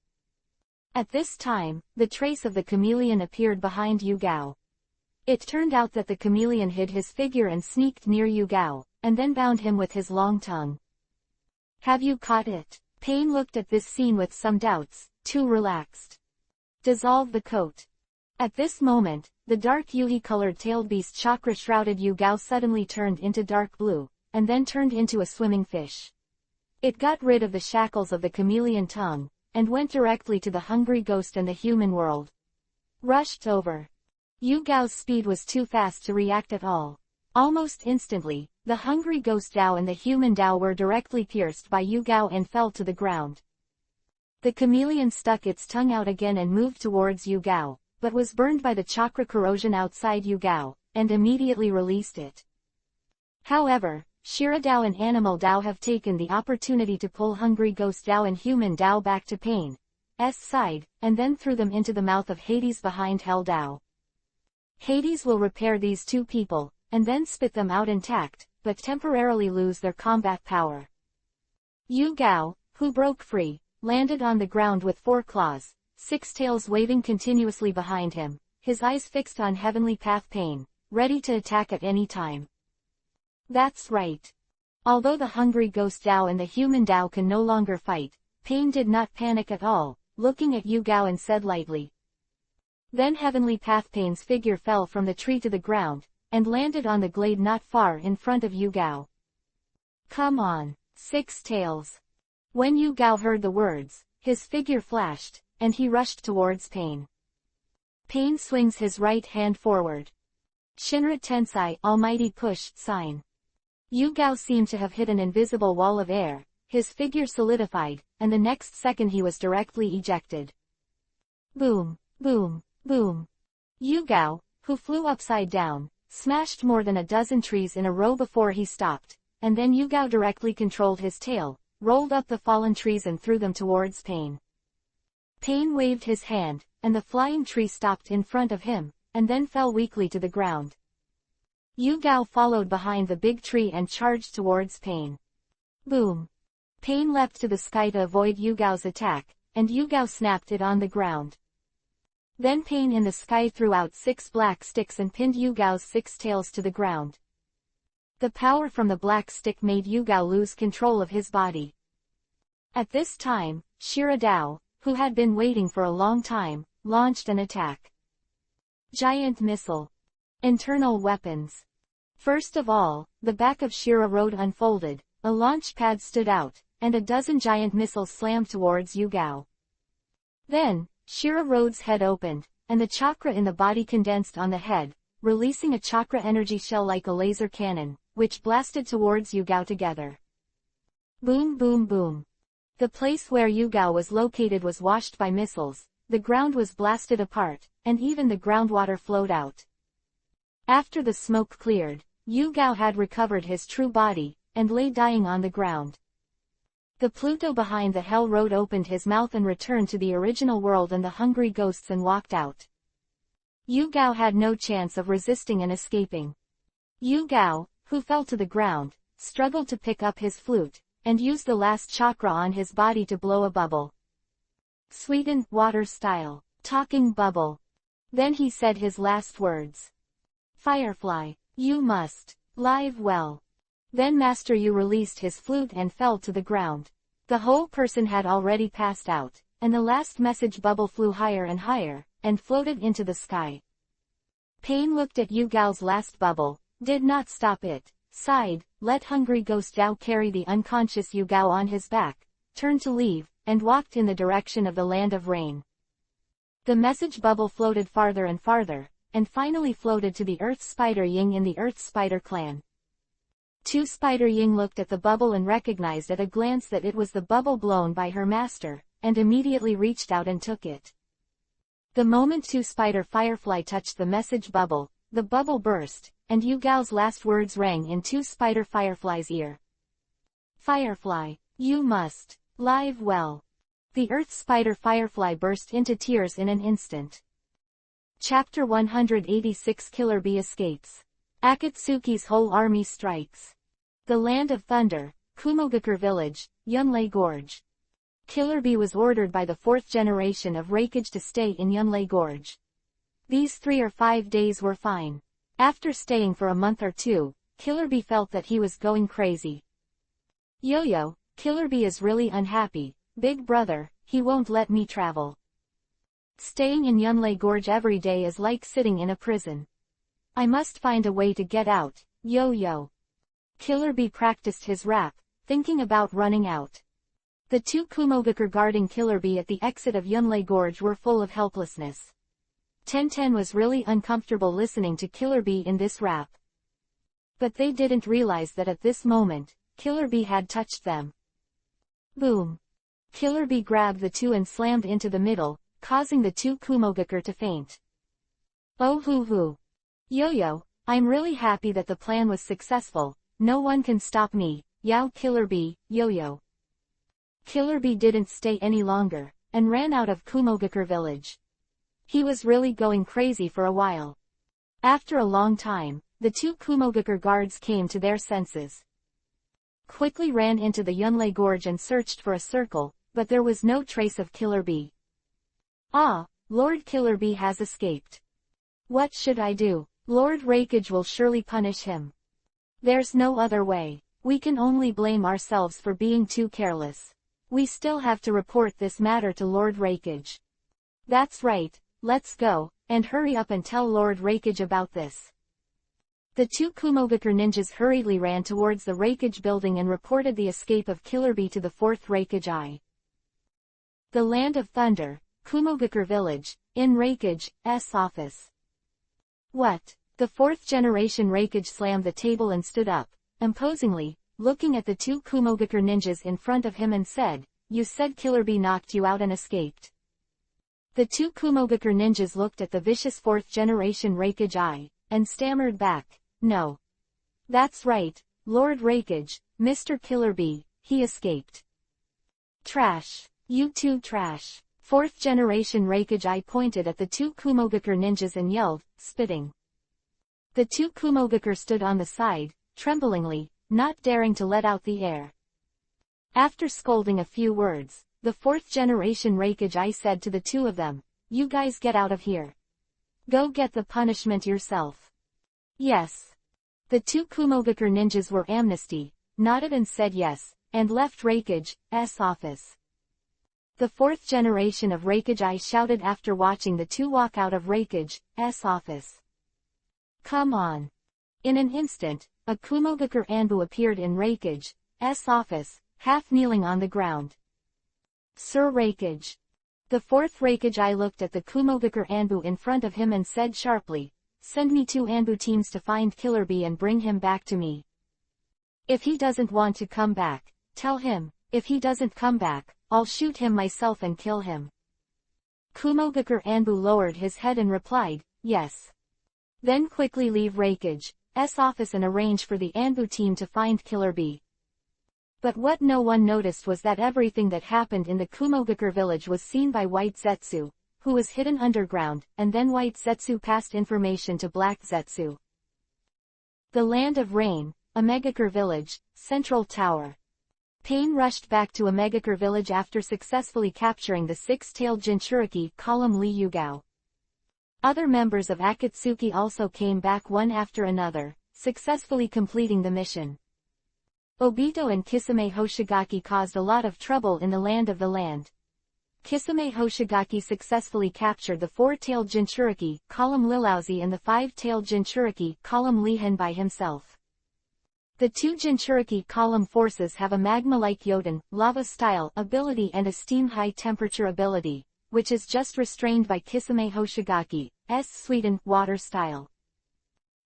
[SPEAKER 1] At this time, the trace of the chameleon appeared behind Yu Gao. It turned out that the chameleon hid his figure and sneaked near Yu Gao, and then bound him with his long tongue. "Have you caught it?" Pain looked at this scene with some doubts, too relaxed. "Dissolve the coat." At this moment, the dark yuhi-colored tailed beast chakra-shrouded Yu Gao suddenly turned into dark blue, and then turned into a swimming fish. It got rid of the shackles of the chameleon tongue, and went directly to the hungry ghost and the human world. Rushed over. Yu Gao's speed was too fast to react at all. Almost instantly, the hungry ghost Dao and the human Dao were directly pierced by Yu Gao and fell to the ground. The chameleon stuck its tongue out again and moved towards Yu Gao, but was burned by the chakra corrosion outside Yu Gao, and immediately released it. However, Shira Dao and Animal Dao have taken the opportunity to pull hungry ghost Dao and human Dao back to Pain's side, and then threw them into the mouth of Hades behind Hell Dao. Hades will repair these two people, and then spit them out intact, but temporarily lose their combat power. Yu Gao, who broke free, landed on the ground with 4 claws, 6 tails waving continuously behind him, his eyes fixed on Heavenly Path Pain, ready to attack at any time. That's right. Although the hungry ghost Dao and the human Dao can no longer fight, Pain did not panic at all, looking at Yu Gao and said lightly. Then Heavenly Path Pain's figure fell from the tree to the ground, and landed on the glade not far in front of Yu Gao. "Come on, 6 tails." When Yu Gao heard the words, his figure flashed, and he rushed towards Pain. Pain swings his right hand forward. Shinra Tensai, Almighty Push, sign. Yu Gao seemed to have hit an invisible wall of air, his figure solidified, and the next second he was directly ejected. Boom, boom, boom. Yu Gao, who flew upside down, smashed more than a dozen trees in a row before he stopped, and then Yu Gao directly controlled his tail, rolled up the fallen trees and threw them towards Pain. Pain waved his hand, and the flying tree stopped in front of him, and then fell weakly to the ground. Yu Gao followed behind the big tree and charged towards Pain. Boom! Pain leapt to the sky to avoid Yu Gao's attack, and Yu Gao snapped it on the ground. Then Pain in the sky threw out 6 black sticks and pinned Yu Gao's 6 tails to the ground. The power from the black stick made Yu Gao lose control of his body. At this time, Shira Dao, who had been waiting for a long time, launched an attack. Giant Missile. Internal Weapons. First of all, the back of Shira Road unfolded, a launch pad stood out, and a dozen giant missiles slammed towards Yu Gao. Then, Shira Road's head opened, and the chakra in the body condensed on the head, releasing a chakra energy shell like a laser cannon, which blasted towards Yu Gao together. Boom boom boom. The place where Yu Gao was located was washed by missiles, the ground was blasted apart, and even the groundwater flowed out. After the smoke cleared, Yu Gao had recovered his true body, and lay dying on the ground. The Pluto behind the Hell Road opened his mouth and returned to the original world and the hungry ghosts and walked out. Yu Gao had no chance of resisting and escaping. Yu Gao, who fell to the ground, struggled to pick up his flute, and used the last chakra on his body to blow a bubble. Sweeten, water style, talking bubble. Then he said his last words. Firefly, you must live well. Then Master Yu released his flute and fell to the ground. The whole person had already passed out, and the last message bubble flew higher and higher, and floated into the sky. Pain looked at Yu Gao's last bubble, did not stop it, sighed, let hungry ghost Dao carry the unconscious Yu Gao on his back, turned to leave, and walked in the direction of the land of rain. The message bubble floated farther and farther, and finally floated to the Earth Spider Ying in the Earth Spider clan. 2 Spider Ying looked at the bubble and recognized at a glance that it was the bubble blown by her master, and immediately reached out and took it. The moment 2 Spider Firefly touched the message bubble, the bubble burst, and Yu Gao's last words rang in 2 Spider Firefly's ear. Firefly, you must live well. The Earth Spider Firefly burst into tears in an instant. Chapter 186 Killer Bee Escapes. Akatsuki's whole army strikes. The Land of Thunder, Kumogakure Village, Yunlei Gorge. Killer Bee was ordered by the fourth generation of Reikage to stay in Yunlei Gorge. These 3 or 5 days were fine. After staying for a month or two, Killer Bee felt that he was going crazy. Yo-yo, Killer Bee is really unhappy. Big brother, he won't let me travel. Staying in Yunlei Gorge every day is like sitting in a prison. I must find a way to get out, yo-yo. Killer Bee practiced his rap, thinking about running out. The 2 Kumogakure guarding Killer Bee at the exit of Yunlei Gorge were full of helplessness. Ten was really uncomfortable listening to Killer Bee in this rap. But they didn't realize that at this moment, Killer Bee had touched them. Boom. Killer Bee grabbed the 2 and slammed into the middle, causing the 2 Kumogakure to faint. Oh hoo hoo. Yo-yo, I'm really happy that the plan was successful. No one can stop me, yow Killer Bee, yo-yo. Killer Bee didn't stay any longer, and ran out of Kumogakure Village. He was really going crazy for a while. After a long time, the 2 Kumogakure guards came to their senses. Quickly ran into the Yunlei Gorge and searched for a circle, but there was no trace of Killer Bee. Ah, Lord Killer Bee has escaped. What should I do? Lord Reikage will surely punish him. There's no other way. We can only blame ourselves for being too careless. We still have to report this matter to Lord Reikage. That's right, let's go, and hurry up and tell Lord Reikage about this. The 2 Kumogakure ninjas hurriedly ran towards the Reikage building and reported the escape of Killer Bee to the 4th Reikage I. The Land of Thunder, Kumogakure Village, in Reikage's office. What? The 4th generation Reikage slammed the table and stood up, imposingly, looking at the 2 Kumogakure ninjas in front of him and said, "You said Killer Bee knocked you out and escaped." The 2 Kumogakure ninjas looked at the vicious 4th generation Reikage I, and stammered back, "No. That's right, Lord Reikage, Mr. Killer Bee, he escaped." Trash. You 2 trash. 4th generation Reikage I pointed at the 2 Kumogakure ninjas and yelled, spitting. The 2 Kumogakure stood on the side, tremblingly, not daring to let out the air. After scolding a few words, the 4th generation Reikage I said to the 2 of them, "You guys get out of here. Go get the punishment yourself." Yes. The 2 Kumogakure ninjas were amnesty, nodded and said yes, and left Reikage's office. The 4th generation of Reikage I shouted after watching the 2 walk out of Reikage's office. Come on. In an instant, a Kumogakure Anbu appeared in Reikage's office, half kneeling on the ground. Sir Reikage. The 4th Reikage I looked at the Kumogakure Anbu in front of him and said sharply, "Send me 2 Anbu teams to find Killer Bee and bring him back to me. If he doesn't want to come back, tell him, if he doesn't come back, I'll shoot him myself and kill him." Kumogakure Anbu lowered his head and replied, "Yes." Then quickly leave Reikage's office and arrange for the Anbu team to find Killer Bee. But what no one noticed was that everything that happened in the Kumogakure village was seen by White Zetsu, who was hidden underground, and then White Zetsu passed information to Black Zetsu. The Land of Rain, Omegakure Village, Central Tower. Pain rushed back to Omegakure Village after successfully capturing the 6-tailed Jinchuriki column Li Yugao. Other members of Akatsuki also came back one after another, successfully completing the mission. Obito and Kisame Hoshigaki caused a lot of trouble in the Land of the Land. Kisame Hoshigaki successfully captured the 4-tailed Jinchuriki column Lilauzi and the 5-tailed Jinchuriki column Lihan by himself. The 2 Jinchuriki column forces have a magma-like Yoden, lava-style ability and a steam high-temperature ability, which is just restrained by Kisame Hoshigaki's Sweden water style.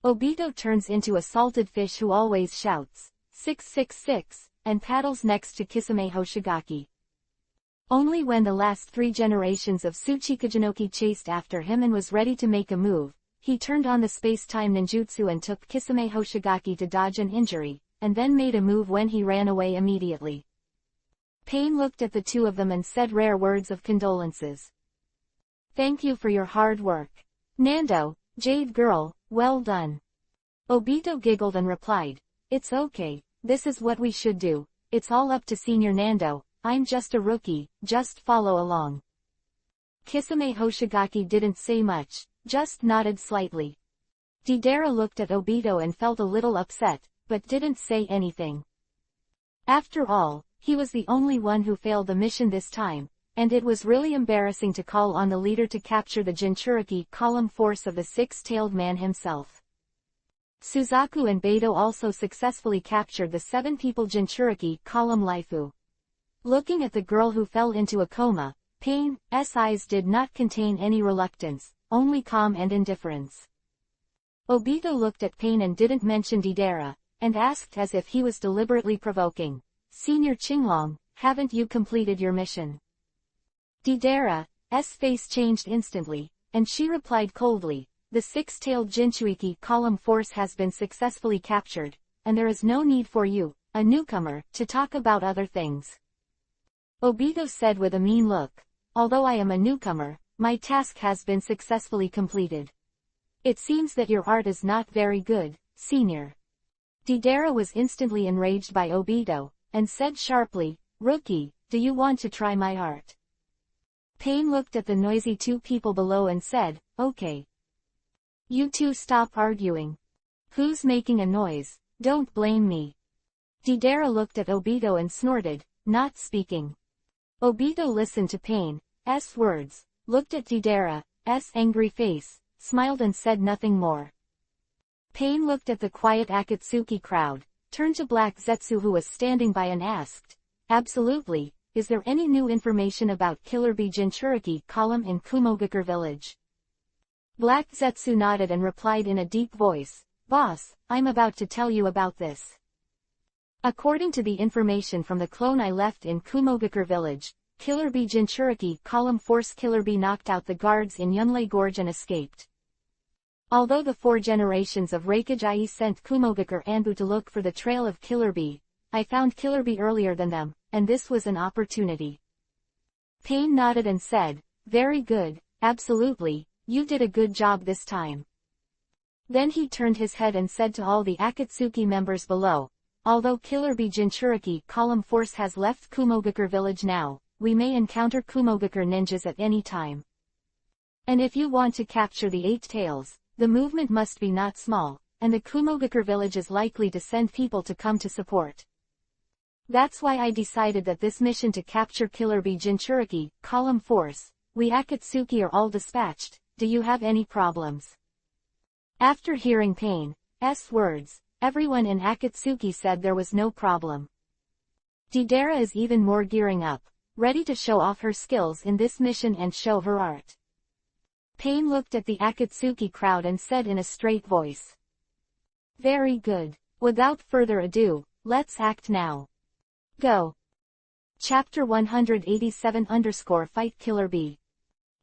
[SPEAKER 1] Obito turns into a salted fish who always shouts, 666, and paddles next to Kisame Hoshigaki. Only when the last 3 generations of Tsuchikajinoki chased after him and was ready to make a move, he turned on the space-time ninjutsu and took Kisame Hoshigaki to dodge an injury, and then made a move when he ran away immediately. Pain looked at the two of them and said rare words of condolences. Thank you for your hard work. Nando, Jade girl, well done. Obito giggled and replied, it's okay, this is what we should do, it's all up to Senior Nando, I'm just a rookie, just follow along. Kisame Hoshigaki didn't say much, just nodded slightly. Deidara looked at Obito and felt a little upset, but didn't say anything. After all, he was the only one who failed the mission this time, and it was really embarrassing to call on the leader to capture the Jinchuriki column force of the six-tailed man himself. Suzaku and Beidou also successfully captured the 7-people Jinchuriki column Laifu. Looking at the girl who fell into a coma, Pain's eyes did not contain any reluctance, only calm and indifference. Obito looked at Pain and didn't mention Deidara, and asked as if he was deliberately provoking, Senior Qinglong, haven't you completed your mission? Deidara's face changed instantly, and she replied coldly, the six-tailed Jinchuriki column force has been successfully captured, and there is no need for you, a newcomer, to talk about other things. Obito said with a mean look, although I am a newcomer, my task has been successfully completed. It seems that your art is not very good, Senior. Deidara was instantly enraged by Obito, and said sharply, Rookie, do you want to try my art? Pain looked at the noisy 2 people below and said, okay. You two stop arguing. Who's making a noise? Don't blame me. Deidara looked at Obito and snorted, not speaking. Obito listened to Pain's words, looked at Deidara's angry face, smiled and said nothing more. Pain looked at the quiet Akatsuki crowd, turned to Black Zetsu who was standing by and asked, absolutely, is there any new information about Killer Bee Jinchuriki column in Kumogakure village? Black Zetsu nodded and replied in a deep voice, Boss, I'm about to tell you about this. According to the information from the clone I left in Kumogakure village, Killer Bee Jinchuriki column force Killer Bee knocked out the guards in Yunlei Gorge and escaped. Although the 4 generations of Hokage I sent Kumogakure Anbu to look for the trail of Killer Bee, I found Killer Bee earlier than them, and this was an opportunity. Pain nodded and said, very good, absolutely, you did a good job this time. Then he turned his head and said to all the Akatsuki members below, although Killer Bee Jinchuriki column force has left Kumogakure village now, we may encounter Kumogakure ninjas at any time. And if you want to capture the 8 tails, the movement must be not small, and the Kumogakure village is likely to send people to come to support. That's why I decided that this mission to capture Killer Bee Jinchuriki column force, we Akatsuki are all dispatched, do you have any problems? After hearing Pain's words, everyone in Akatsuki said there was no problem. Deidara is even more gearing up, ready to show off her skills in this mission and show her art. Pain looked at the Akatsuki crowd and said in a straight voice. Very good. Without further ado, let's act now. Go. Chapter 187-Fight Killer Bee.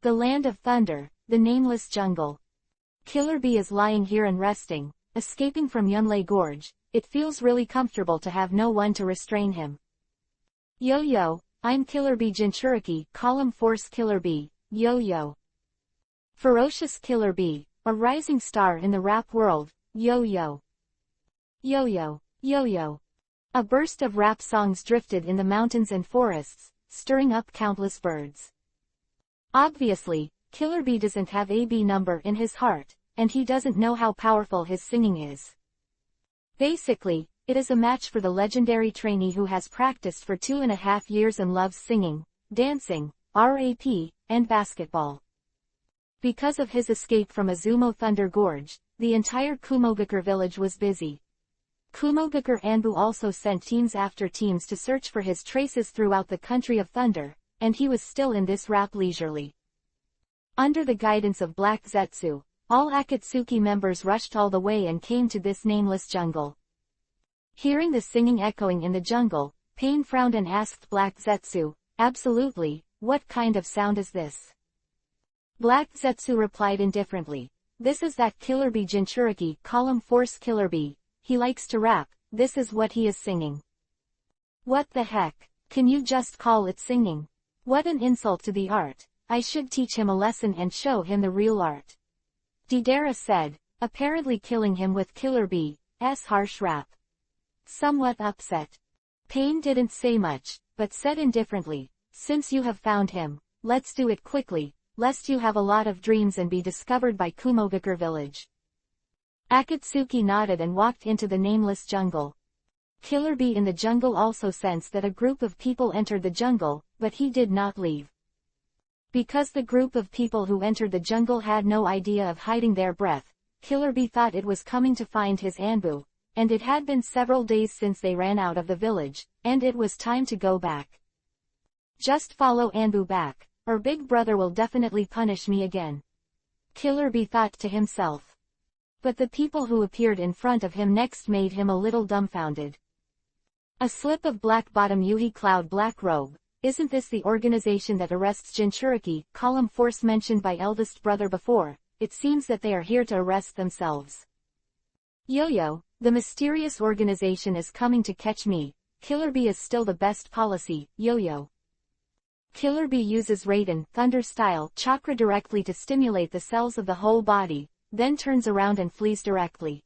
[SPEAKER 1] The Land of Thunder, the Nameless Jungle. Killer Bee is lying here and resting, escaping from Yunlei Gorge. It feels really comfortable to have no one to restrain him. Yo-yo, I'm Killer Bee Jinchuriki column force Killer Bee, yo-yo. Ferocious Killer Bee, a rising star in the rap world, yo-yo. Yo-yo, yo-yo. A burst of rap songs drifted in the mountains and forests, stirring up countless birds. Obviously, Killer Bee doesn't have a B number in his heart, and he doesn't know how powerful his singing is. Basically, it is a match for the legendary trainee who has practiced for 2.5 years and loves singing, dancing, rap, and basketball. Because of his escape from Izumo Thunder Gorge, the entire Kumogakure village was busy. Kumogakure Anbu also sent teams after teams to search for his traces throughout the country of Thunder, and he was still in this rap leisurely. Under the guidance of Black Zetsu, all Akatsuki members rushed all the way and came to this nameless jungle. Hearing the singing echoing in the jungle, Pain frowned and asked Black Zetsu, absolutely, what kind of sound is this? Black Zetsu replied indifferently, this is that Killer Bee Jinchuriki column force Killer Bee, he likes to rap, this is what he is singing. What the heck? Can you just call it singing? What an insult to the art. I should teach him a lesson and show him the real art. Deidara said, apparently killing him with Killer Bee's harsh rap. Somewhat upset. Pain didn't say much, but said indifferently, since you have found him, let's do it quickly, lest you have a lot of dreams and be discovered by Kumogakure village. Akatsuki nodded and walked into the nameless jungle. Killer Bee in the jungle also sensed that a group of people entered the jungle, but he did not leave. Because the group of people who entered the jungle had no idea of hiding their breath, Killer Bee thought it was coming to find his Anbu, and it had been several days since they ran out of the village, and it was time to go back. Just follow Anbu back, or Big Brother will definitely punish me again. Killer Bee thought to himself. But the people who appeared in front of him next made him a little dumbfounded. A slip of black bottom Yuhi Cloud Black Robe. Isn't this the organization that arrests Jinchuriki, column force mentioned by eldest brother before? It seems that they are here to arrest themselves. Yo-yo, the mysterious organization is coming to catch me. Killer Bee is still the best policy, yo-yo. Killer Bee uses Raiden, Thunder style, chakra directly to stimulate the cells of the whole body, then turns around and flees directly.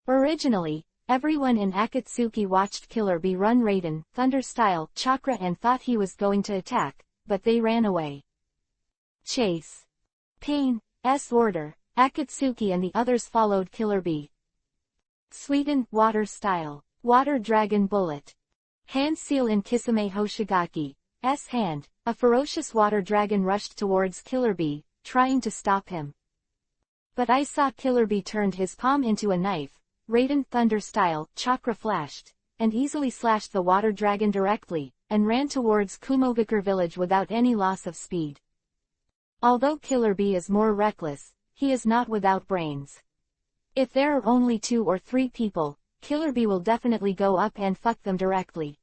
[SPEAKER 1] Originally, everyone in Akatsuki watched Killer Bee run Raiden, Thunder style, chakra and thought he was going to attack, but they ran away. Chase. Pain's order, Akatsuki and the others followed Killer Bee. Suiten, water style, water dragon bullet. Hand seal in Kisame Hoshigaki's hand, a ferocious water dragon rushed towards Killer Bee, trying to stop him. But I saw Killer Bee turned his palm into a knife. Raiden Thunder style, chakra flashed, and easily slashed the water dragon directly, and ran towards Kumogakure village without any loss of speed. Although Killer Bee is more reckless, he is not without brains. If there are only 2 or 3 people, Killer Bee will definitely go up and fuck them directly.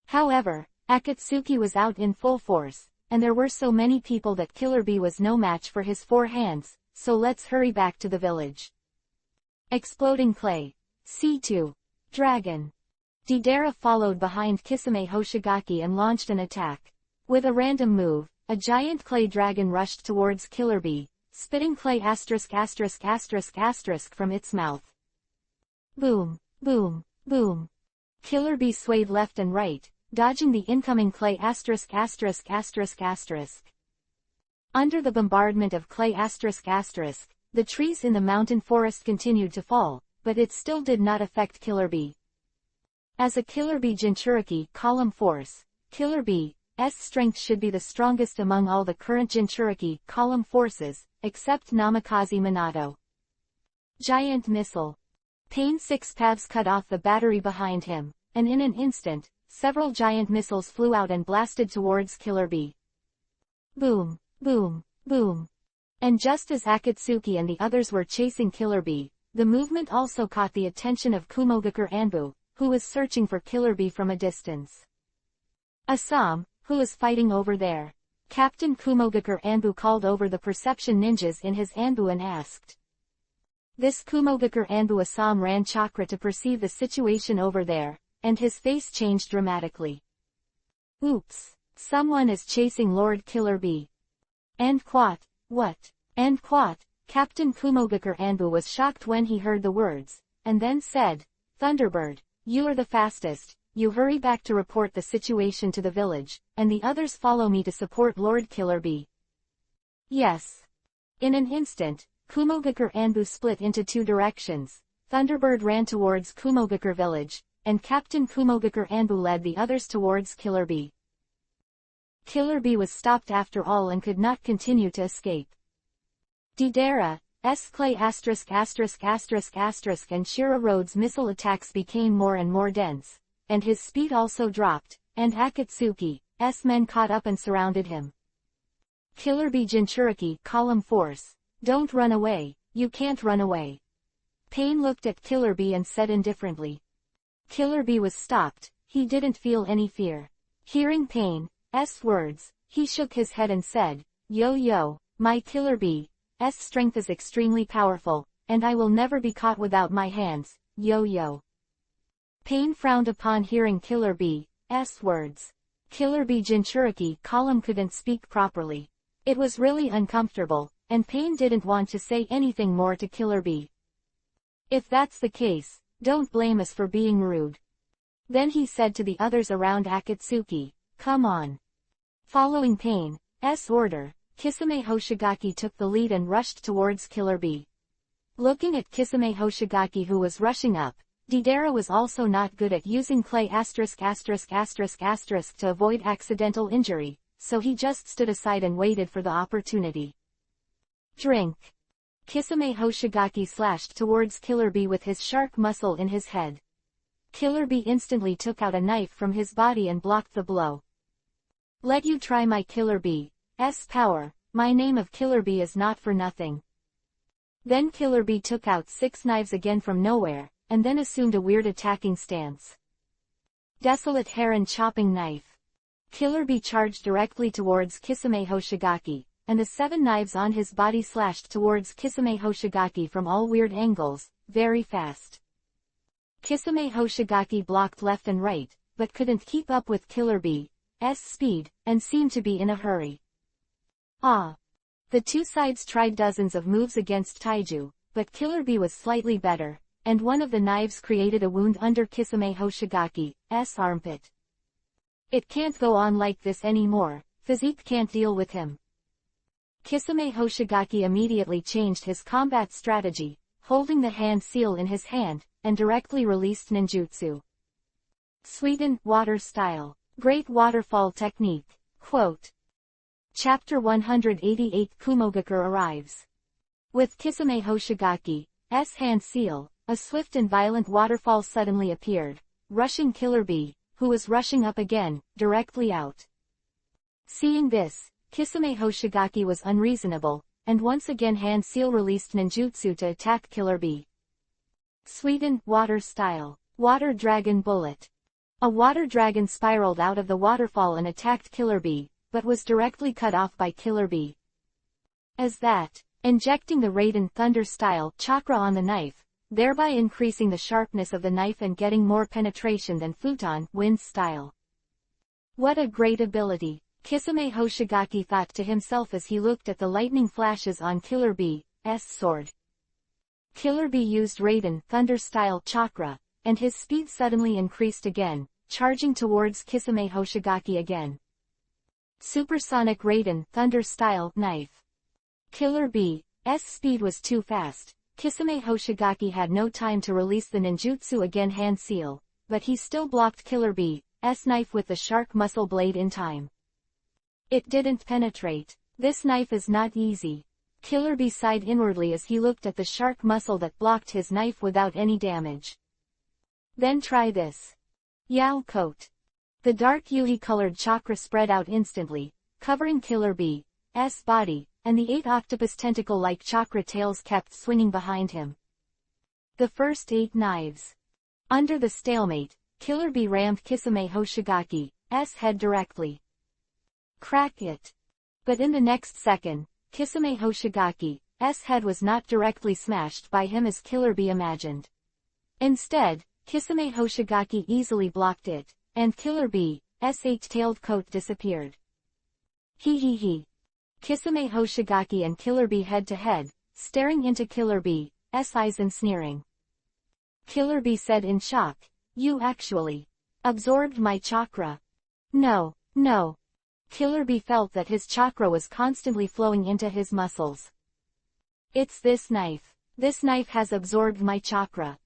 [SPEAKER 1] However, Akatsuki was out in full force, and there were so many people that Killer Bee was no match for his 4 hands, so let's hurry back to the village. Exploding clay. C2. Dragon. Deidara followed behind Kisame Hoshigaki and launched an attack. With a random move, a giant clay dragon rushed towards Killer Bee, spitting clay **** from its mouth. Boom, boom, boom. Killer Bee swayed left and right, dodging the incoming clay ********. Under the bombardment of clay *****, the trees in the mountain forest continued to fall, but it still did not affect Killer Bee. As a Killer Bee Jinchuriki column force, Killer Bee's strength should be the strongest among all the current Jinchuriki column forces, except Namikaze Minato. Giant missile. Pain 6 paths cut off the battery behind him, and in an instant, several giant missiles flew out and blasted towards Killer Bee. Boom, boom, boom. And just as Akatsuki and the others were chasing Killer Bee, the movement also caught the attention of Kumogakure Anbu, who was searching for Killer Bee from a distance. Assam, who is fighting over there? Captain Kumogakure Anbu called over the perception ninjas in his Anbu and asked. This Kumogakure Anbu Assam ran chakra to perceive the situation over there, and his face changed dramatically. Oops, someone is chasing Lord Killer Bee. And what? And Captain Kumogakure Anbu was shocked when he heard the words, and then said, Thunderbird, you are the fastest, you hurry back to report the situation to the village, and the others follow me to support Lord Killer Bee. Yes. In an instant, Kumogakure Anbu split into 2 directions. Thunderbird ran towards Kumogakure village, and Captain Kumogakure Anbu led the others towards Killer Bee. Killer Bee was stopped after all and could not continue to escape. Deidara's clay ***** and Shira Road's missile attacks became more and more dense, and his speed also dropped, and Akatsuki's men caught up and surrounded him. Killer Bee Jinchuriki column force. Don't run away, you can't run away. Pain looked at Killer Bee and said indifferently. Killer Bee was stopped, he didn't feel any fear. Hearing Pain's words, he shook his head and said, Yo, my Killer Bee's strength is extremely powerful, and I will never be caught without my hands, yo. Pain frowned upon hearing Killer Bee's words. Killer Bee Jinchuriki column couldn't speak properly. It was really uncomfortable, and Pain didn't want to say anything more to Killer Bee. If that's the case, don't blame us for being rude. Then he said to the others around Akatsuki, come on. Following Pain's order, Kisame Hoshigaki took the lead and rushed towards Killer Bee. Looking at Kisame Hoshigaki who was rushing up, Deidara was also not good at using clay ***** to avoid accidental injury, so he just stood aside and waited for the opportunity. Drink. Kisame Hoshigaki slashed towards Killer Bee with his shark muscle in his head. Killer Bee instantly took out a knife from his body and blocked the blow. Let you try my Killer Bee's power, my name of Killer Bee is not for nothing. Then Killer Bee took out 6 knives again from nowhere, and then assumed a weird attacking stance. Desolate Heron chopping knife. Killer Bee charged directly towards Kisame Hoshigaki, and the 7 knives on his body slashed towards Kisame Hoshigaki from all weird angles, very fast. Kisame Hoshigaki blocked left and right, but couldn't keep up with Killer Bee's speed, and seemed to be in a hurry. The two sides tried dozens of moves against Taiju, but Killer Bee was slightly better, and one of the knives created a wound under Kisame Hoshigaki's armpit. It can't go on like this anymore, physique can't deal with him. Kisame Hoshigaki immediately changed his combat strategy, holding the hand seal in his hand, and directly released ninjutsu. Sweden, water style. Great waterfall technique. Quote. Chapter 188 Kumogakure arrives. With Kisame Hoshigaki's hand seal, a swift and violent waterfall suddenly appeared, rushing Killer Bee, who was rushing up again, directly out. Seeing this, Kisame Hoshigaki was unreasonable, and once again hand seal released ninjutsu to attack Killer Bee. Sweden, water style. Water dragon bullet. A water dragon spiraled out of the waterfall and attacked Killer Bee, but was directly cut off by Killer Bee. As that, injecting the Raiden Thunder style chakra on the knife, thereby increasing the sharpness of the knife and getting more penetration than Futon Wind style. What a great ability, Kisame Hoshigaki thought to himself as he looked at the lightning flashes on Killer Bee's sword. Killer Bee used Raiden Thunder style chakra, and his speed suddenly increased again, charging towards Kisame Hoshigaki again. Supersonic Raiden Thunder style knife. Killer Bee's speed was too fast. Kisame Hoshigaki had no time to release the ninjutsu again hand seal, but he still blocked Killer Bee's knife with the shark muscle blade in time. It didn't penetrate. This knife is not easy. Killer Bee sighed inwardly as he looked at the shark muscle that blocked his knife without any damage. Then try this. Yao coat. The dark Yuhi-colored chakra spread out instantly, covering Killer Bee's body, and the 8 octopus tentacle-like chakra tails kept swinging behind him. The first 8 knives. Under the stalemate, Killer Bee rammed Kisame Hoshigaki's head directly. Crack it. But in the next second, Kisame Hoshigaki's head was not directly smashed by him as Killer Bee imagined. Instead, Kisame Hoshigaki easily blocked it, and Killer Bee's 8-tailed coat disappeared. He. Kisame Hoshigaki and Killer Bee head to head, staring into Killer Bee's eyes and sneering. Killer Bee said in shock, "You actually absorbed my chakra." No. Killer Bee felt that his chakra was constantly flowing into his muscles. It's this knife. This knife has absorbed my chakra.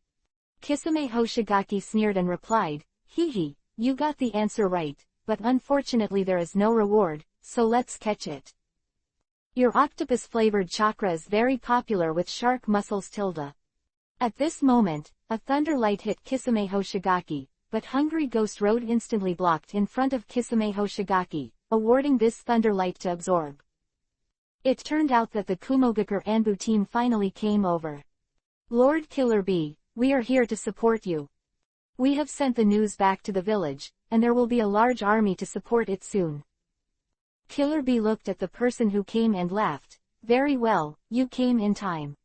[SPEAKER 1] Kisame Hoshigaki sneered and replied, You got the answer right, but unfortunately there is no reward, so let's catch it. Your octopus-flavored chakra is very popular with shark muscles tilde. At this moment, a thunder light hit Kisame Hoshigaki, but Hungry Ghost Road instantly blocked in front of Kisame Hoshigaki, awarding this thunder light to absorb. It turned out that the Kumogakure Anbu team finally came over. Lord Killer Bee, we are here to support you. We have sent the news back to the village, and there will be a large army to support it soon. Killer Bee looked at the person who came and laughed. Very well, you came in time.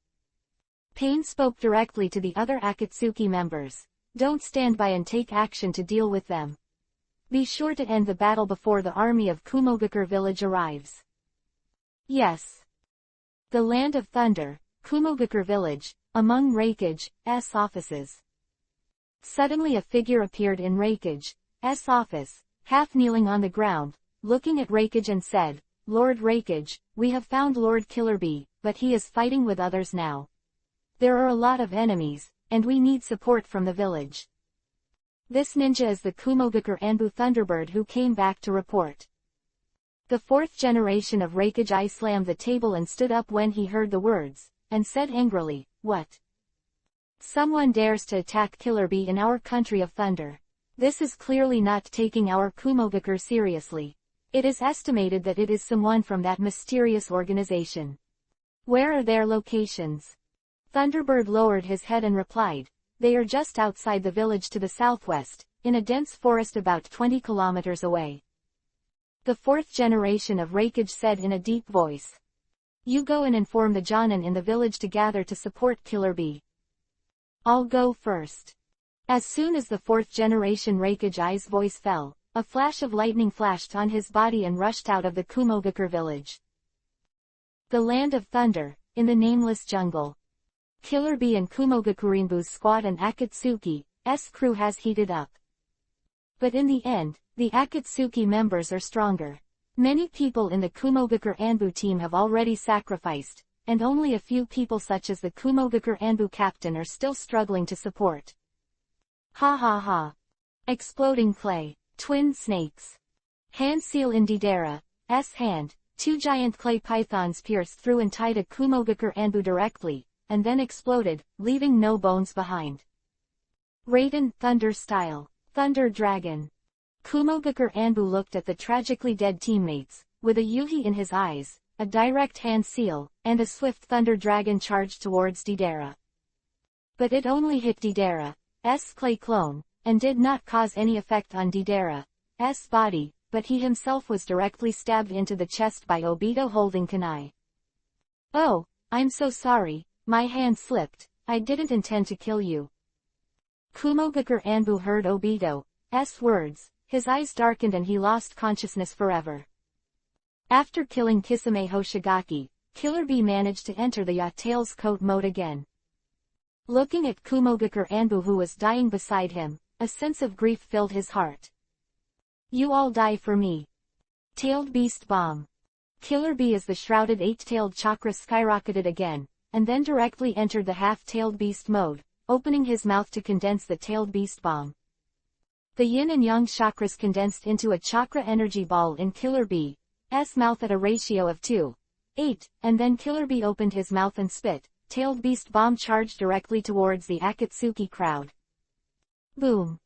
[SPEAKER 1] Pain spoke directly to the other Akatsuki members. Don't stand by and take action to deal with them. Be sure to end the battle before the army of Kumogakure village arrives. Yes. The Land of Thunder, Kumogakure village, among Raikage's offices. Suddenly a figure appeared in Raikage's office, half kneeling on the ground, looking at Raikage and said, "Lord Raikage, we have found Lord Killer Bee, but he is fighting with others now. There are a lot of enemies, and we need support from the village." This ninja is the Kumogakure Anbu Thunderbird who came back to report. The fourth generation of Raikage I slammed the table and stood up when he heard the words, and said angrily, "What? Someone dares to attack Killer Bee in our country of thunder. This is clearly not taking our Kumogakure seriously. It is estimated that it is someone from that mysterious organization. Where are their locations?" Thunderbird lowered his head and replied, "They are just outside the village to the southwest, in a dense forest about 20 kilometers away." The fourth generation of Raikage said in a deep voice, "You go and inform the Jonin in the village to gather to support Killer Bee. I'll go first." As soon as the fourth generation Raikage I's voice fell, a flash of lightning flashed on his body and rushed out of the Kumogakure village. The Land of Thunder, in the nameless jungle. Killer Bee and Kumogakurenbu's squad and Akatsuki's crew has heated up. But in the end, the Akatsuki members are stronger. Many people in the Kumogakure Anbu team have already sacrificed, and only a few people such as the Kumogakure Anbu captain are still struggling to support. Ha ha ha. Exploding clay. Twin snakes. Hand seal in Didera's hand, two giant clay pythons pierced through and tied a Kumogakure Anbu directly, and then exploded, leaving no bones behind. Raiden, Thunder Style. Thunder Dragon. Kumogakure Anbu looked at the tragically dead teammates, with a yuhi in his eyes, a direct hand seal, and a swift Thunder Dragon charged towards Didera. But it only hit Didera's clay clone, and did not cause any effect on Didera's body, but he himself was directly stabbed into the chest by Obito holding kunai. "Oh, I'm so sorry, my hand slipped, I didn't intend to kill you." Kumogakure Anbu heard Obito's words, his eyes darkened and he lost consciousness forever. After killing Kisame Hoshigaki, Killer Bee managed to enter the Tails coat mode again. Looking at Kumogakure Anbu who was dying beside him, a sense of grief filled his heart. "You all die for me." Tailed Beast Bomb. Killer Bee as the shrouded eight-tailed chakra skyrocketed again, and then directly entered the half-tailed beast mode, opening his mouth to condense the tailed beast bomb. The yin and yang chakras condensed into a chakra energy ball in Killer Bee's mouth at a ratio of 2:8, and then Killer Bee opened his mouth and spit. Tailed beast bomb charged directly towards the Akatsuki crowd. Boom.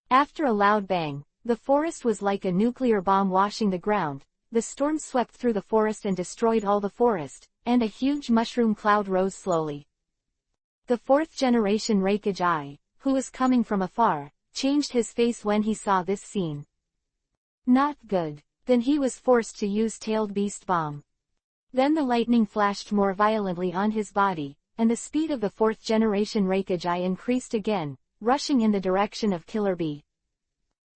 [SPEAKER 1] After a loud bang, the forest was like a nuclear bomb washing the ground. The storm swept through the forest and destroyed all the forest, and a huge mushroom cloud rose slowly. The fourth generation Raikage I, who was coming from afar, changed his face when he saw this scene. Not good. Then he was forced to use Tailed Beast Bomb. Then the lightning flashed more violently on his body, and the speed of the fourth generation Raikage I increased again, rushing in the direction of Killer Bee.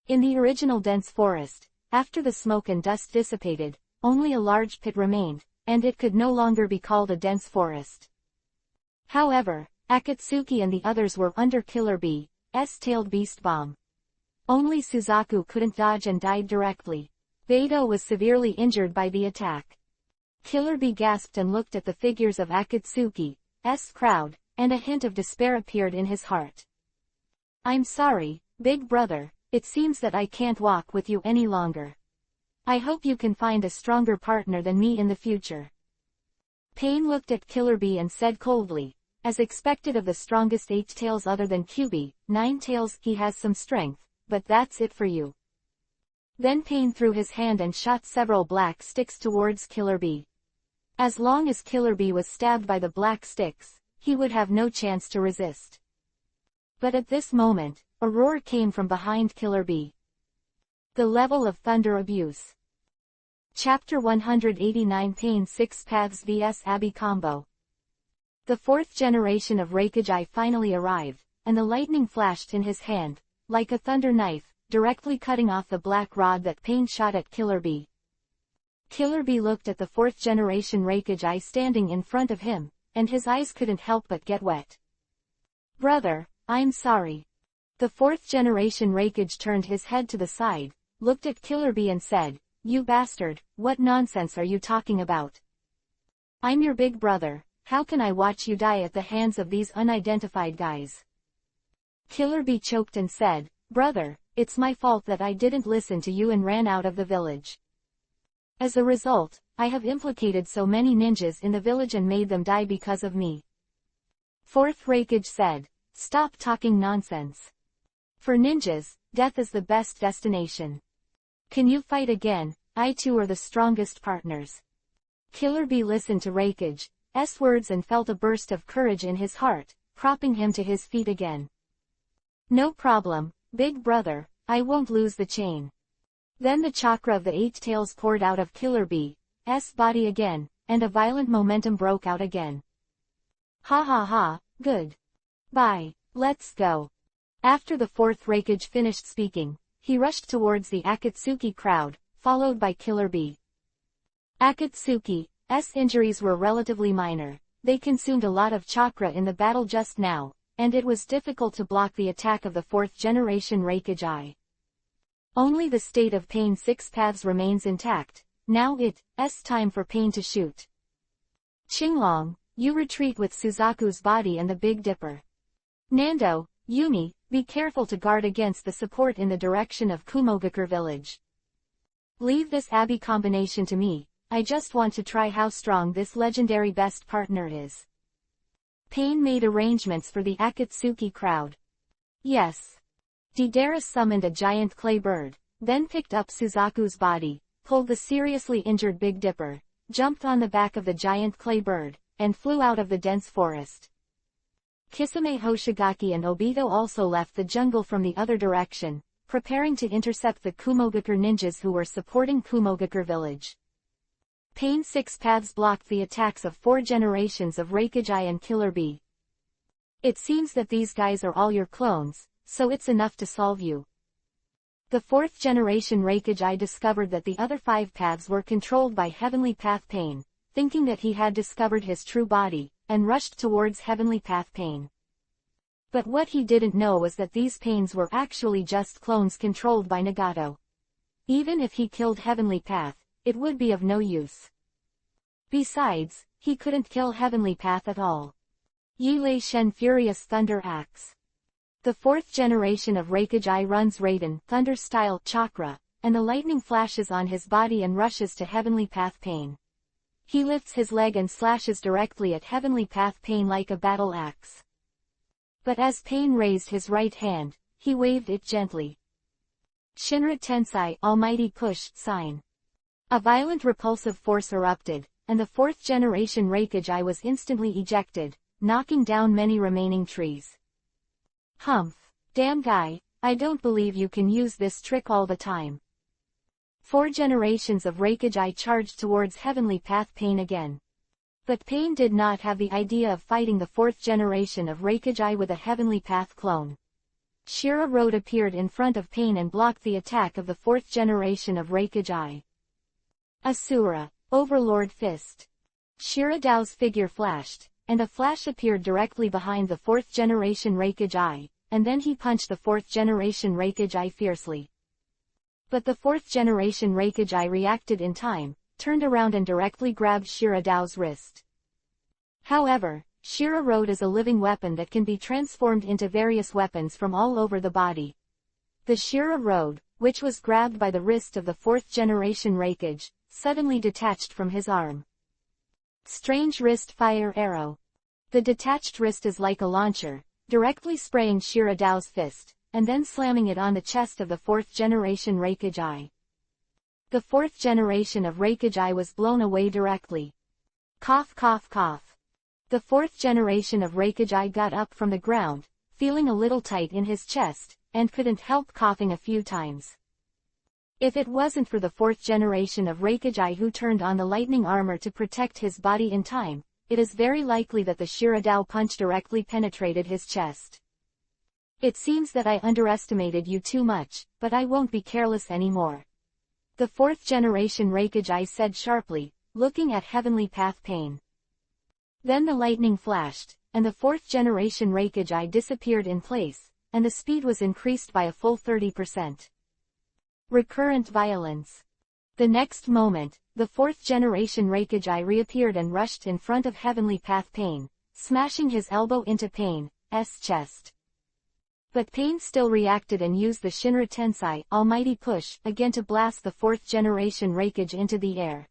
[SPEAKER 1] In the original dense forest, after the smoke and dust dissipated, only a large pit remained, and it could no longer be called a dense forest. However, Akatsuki and the others were under Killer Bee's Tailed Beast Bomb. Only Suzaku couldn't dodge and died directly. Beidou was severely injured by the attack. Killer Bee gasped and looked at the figures of Akatsuki's crowd, and a hint of despair appeared in his heart. "I'm sorry, big brother, it seems that I can't walk with you any longer. I hope you can find a stronger partner than me in the future." Pain looked at Killer Bee and said coldly, "As expected of the strongest 8 tails other than Kyubi, 9 tails, he has some strength, but that's it for you." Then Pain threw his hand and shot several black sticks towards Killer Bee. As long as Killer Bee was stabbed by the black sticks, he would have no chance to resist. But at this moment, a roar came from behind Killer Bee. The level of thunder abuse. Chapter 189 Pain 6 Paths vs Abby Combo. The fourth generation of Raikage I finally arrived, and the lightning flashed in his hand, like a thunder knife, directly cutting off the black rod that Pain shot at Killer Bee. Killer Bee looked at the fourth-generation Hokage standing in front of him, and his eyes couldn't help but get wet. "Brother, I'm sorry." The fourth-generation Hokage turned his head to the side, looked at Killer Bee and said, "You bastard, what nonsense are you talking about? I'm your big brother, how can I watch you die at the hands of these unidentified guys?" Killer Bee choked and said, "Brother, it's my fault that I didn't listen to you and ran out of the village. As a result, I have implicated so many ninjas in the village and made them die because of me." Fourth Hokage said, "Stop talking nonsense. For ninjas, death is the best destination. Can you fight again? I too are the strongest partners." Killer Bee listened to Hokage's words and felt a burst of courage in his heart, propping him to his feet again. "No problem, big brother, I won't lose the chain." Then the chakra of the 8 tails poured out of Killer Bee's body again, and a violent momentum broke out again. "Ha ha ha, good. Bye, let's go." After the fourth Hokage finished speaking, he rushed towards the Akatsuki crowd, followed by Killer Bee. Akatsuki's injuries were relatively minor. They consumed a lot of chakra in the battle just now, and it was difficult to block the attack of the fourth-generation Hokage. Only the state of Pain's 6 paths remains intact. Now it's time for Pain to shoot. "Qinglong, you retreat with Suzaku's body and the Big Dipper. Nando, Yumi, be careful to guard against the support in the direction of Kumogakure village. Leave this Abbey combination to me, I just want to try how strong this legendary best partner is." Pain made arrangements for the Akatsuki crowd. Yes. Deidara summoned a giant clay bird, then picked up Suzaku's body, pulled the seriously injured Big Dipper, jumped on the back of the giant clay bird, and flew out of the dense forest. Kisame Hoshigaki and Obito also left the jungle from the other direction, preparing to intercept the Kumogakure ninjas who were supporting Kumogakure village. Pain's 6 paths blocked the attacks of 4 generations of Hokage and Killer Bee. "It seems that these guys are all your clones, so it's enough to solve you." The 4th generation Hokage discovered that the other 5 paths were controlled by Heavenly Path Pain, thinking that he had discovered his true body, and rushed towards Heavenly Path Pain. But what he didn't know was that these pains were actually just clones controlled by Nagato. Even if he killed Heavenly Path, it would be of no use. Besides, he couldn't kill Heavenly Path at all. Yilei Shen Furious Thunder Axe. The 4th generation of Hokage runs Raiden Thunder-style chakra, and the lightning flashes on his body and rushes to Heavenly Path Pain. He lifts his leg and slashes directly at Heavenly Path Pain like a battle axe. But as Pain raised his right hand, he waved it gently. Shinra Tensai Almighty Push sign. A violent repulsive force erupted, and the 4th generation Hokage was instantly ejected, knocking down many remaining trees. "Humph, damn guy, I don't believe you can use this trick all the time." 4 generations of Hokage charged towards Heavenly Path Pain again. But Pain did not have the idea of fighting the 4th generation of Hokage with a Heavenly Path clone. Shira Road appeared in front of Pain and blocked the attack of the 4th generation of Hokage. Asura, Overlord Fist. Shira Dao's figure flashed, and a flash appeared directly behind the 4th generation Hokage, and then he punched the 4th generation Hokage fiercely. But the 4th generation Hokage reacted in time, turned around and directly grabbed Shira Dao's wrist. However, Shira Road is a living weapon that can be transformed into various weapons from all over the body. The Shira Road, which was grabbed by the wrist of the 4th generation Hokage, suddenly detached from his arm. Strange Wrist Fire Arrow. The detached wrist is like a launcher, directly spraying Shira Dao's fist, and then slamming it on the chest of the 4th generation Hokage. The 4th generation of Hokage was blown away directly. Cough cough cough. The 4th generation of Hokage got up from the ground, feeling a little tight in his chest, and couldn't help coughing a few times. If it wasn't for the 4th generation of Hokage who turned on the lightning armor to protect his body in time, it is very likely that the Shira Dao punch directly penetrated his chest. It seems that I underestimated you too much, but I won't be careless anymore. The fourth generation Hokage said sharply, looking at Heavenly Path Pain. Then the lightning flashed, and the fourth generation Hokage disappeared in place, and the speed was increased by a full 30%. Recurrent violence. The next moment, the fourth generation Hokage reappeared and rushed in front of Heavenly Path Pain, smashing his elbow into Pain's chest. But Pain still reacted and used the Shinra Tensei Almighty Push again to blast the fourth generation Hokage into the air.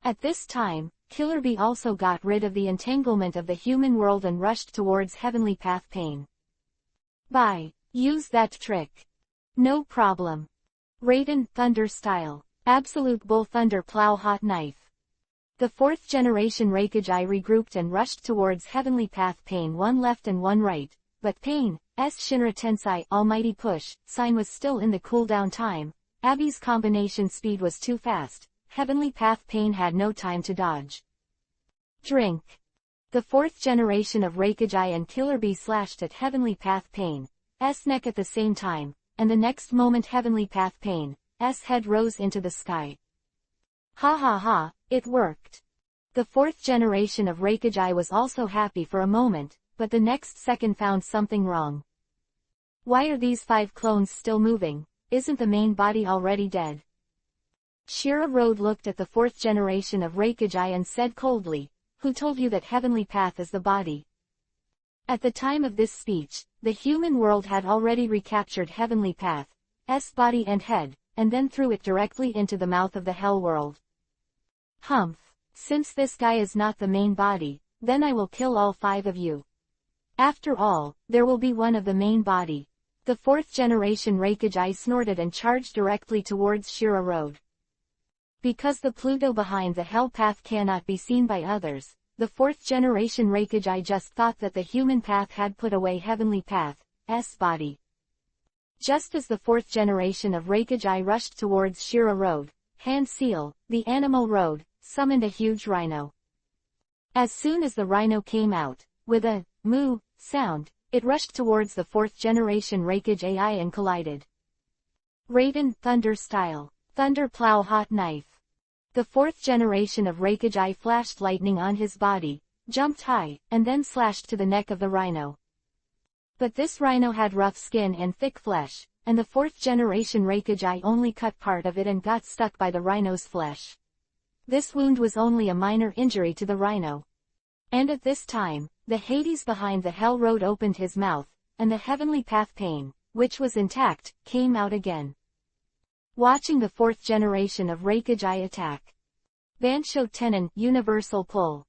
[SPEAKER 1] At this time, Killer Bee also got rid of the entanglement of the human world and rushed towards Heavenly Path Pain. Bye. Use that trick. No problem. Raiden Thunder Style. Absolute Bull Thunder Plow Hot Knife. The fourth generation Hokage regrouped and rushed towards Heavenly Path Pain, one left and one right, but Pain's Shinra Tensei Almighty Push sign was still in the cooldown time. Abby's combination speed was too fast. Heavenly Path Pain had no time to dodge. Drink. The fourth generation of Hokage and Killer Bee slashed at Heavenly Path Pain's neck at the same time, and the next moment Heavenly Path Pain's head rose into the sky. Ha ha ha, it worked. The fourth generation of Hokage was also happy for a moment, but the next second found something wrong. Why are these 5 clones still moving? Isn't the main body already dead? Shira Road looked at the fourth generation of Hokage and said coldly, "Who told you that Heavenly Path is the body?" At the time of this speech, the human world had already recaptured Heavenly Path's body and head, and then threw it directly into the mouth of the Hell World. Humph. Since this guy is not the main body, then I will kill all 5 of you. After all, there will be one of the main body. The fourth generation Hokage snorted and charged directly towards Shira Road. Because the Pluto behind the Hell Path cannot be seen by others, the fourth generation Hokage just thought that the human path had put away Heavenly Path's body. Just as the fourth generation of Hokage rushed towards Shira Road, Hand Seal, the animal road, summoned a huge rhino. As soon as the rhino came out, with a moo sound, it rushed towards the fourth generation Hokage and collided. Raiden Thunder Style. Thunder Plow Hot Knife. The fourth generation of Hokage flashed lightning on his body, jumped high, and then slashed to the neck of the rhino. But this rhino had rough skin and thick flesh, and the fourth generation Hokage only cut part of it and got stuck by the rhino's flesh. This wound was only a minor injury to the rhino. And at this time, the Hades behind the Hell Road opened his mouth, and the Heavenly Path Pain, which was intact, came out again. Watching the fourth generation of Hokage attack. Bansho Tenon Universal Pull.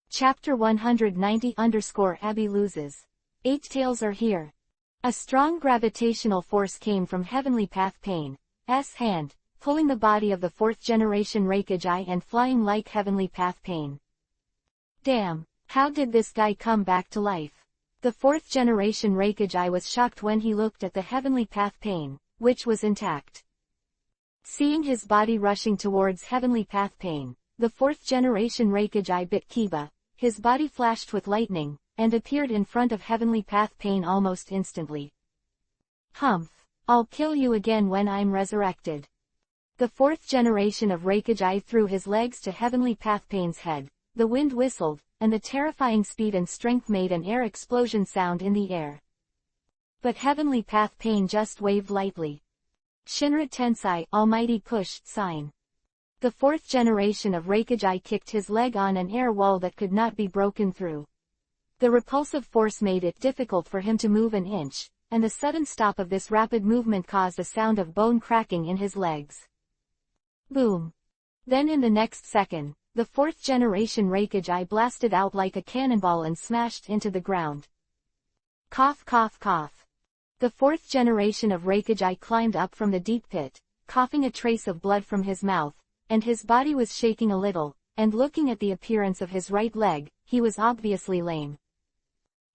[SPEAKER 1] Chapter 190_Abby loses. 8 tails are here. A strong gravitational force came from Heavenly Path Pain's hand, pulling the body of the fourth generation Hokage and flying like Heavenly Path Pain. Damn, how did this guy come back to life? The fourth generation Hokage was shocked when he looked at the Heavenly Path Pain, which was intact. Seeing his body rushing towards Heavenly Path Pain, the fourth generation Hokage bit Kiba, his body flashed with lightning, and appeared in front of Heavenly Path Pain almost instantly. Humph, I'll kill you again when I'm resurrected. The fourth generation of Hokage threw his legs to Heavenly Path Pain's head, the wind whistled, and the terrifying speed and strength made an air explosion sound in the air. But Heavenly Path Pain just waved lightly. Shinra Tensei Almighty Push sign. The fourth generation of Hokage kicked his leg on an air wall that could not be broken through. The repulsive force made it difficult for him to move an inch, and the sudden stop of this rapid movement caused a sound of bone cracking in his legs. Boom. Then in the next second, the fourth generation Hokage blasted out like a cannonball and smashed into the ground. Cough cough cough. The fourth generation of Hokage climbed up from the deep pit, coughing a trace of blood from his mouth, and his body was shaking a little, and looking at the appearance of his right leg, he was obviously lame.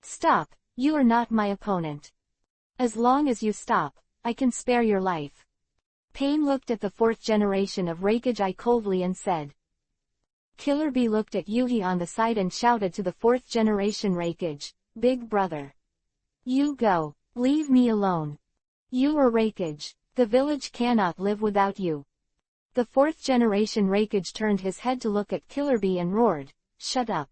[SPEAKER 1] Stop, you are not my opponent. As long as you stop, I can spare your life. Pain looked at the fourth generation of Hokage coldly and said. Killer Bee looked at Yuhi on the side and shouted to the fourth generation Hokage, Big brother. You go. Leave me alone. You are Rakage. The village cannot live without you. The fourth generation Rakage turned his head to look at Killer Bee and roared, "Shut up.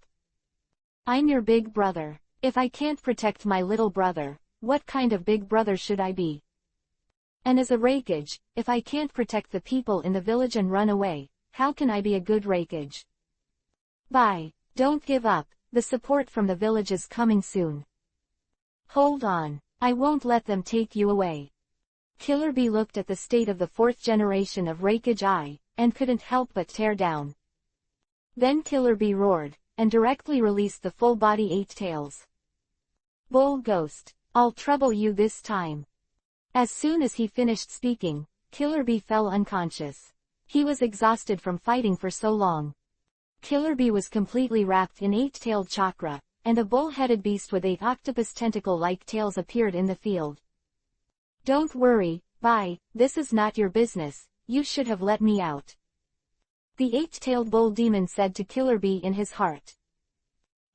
[SPEAKER 1] I'm your big brother. If I can't protect my little brother, what kind of big brother should I be? And as a Rakage, if I can't protect the people in the village and run away, how can I be a good Rakage? Bye. Don't give up. The support from the village is coming soon. Hold on. I won't let them take you away." Killer Bee looked at the state of the fourth generation of Hokage I, and couldn't help but tear down. Then Killer Bee roared, and directly released the full-body 8 tails. "Bull Ghost, I'll trouble you this time." As soon as he finished speaking, Killer Bee fell unconscious. He was exhausted from fighting for so long. Killer Bee was completely wrapped in 8-tailed chakra, and a bull-headed beast with 8 octopus tentacle-like tails appeared in the field. "Don't worry, bye, this is not your business, you should have let me out," the 8-tailed bull demon said to Killer Bee in his heart.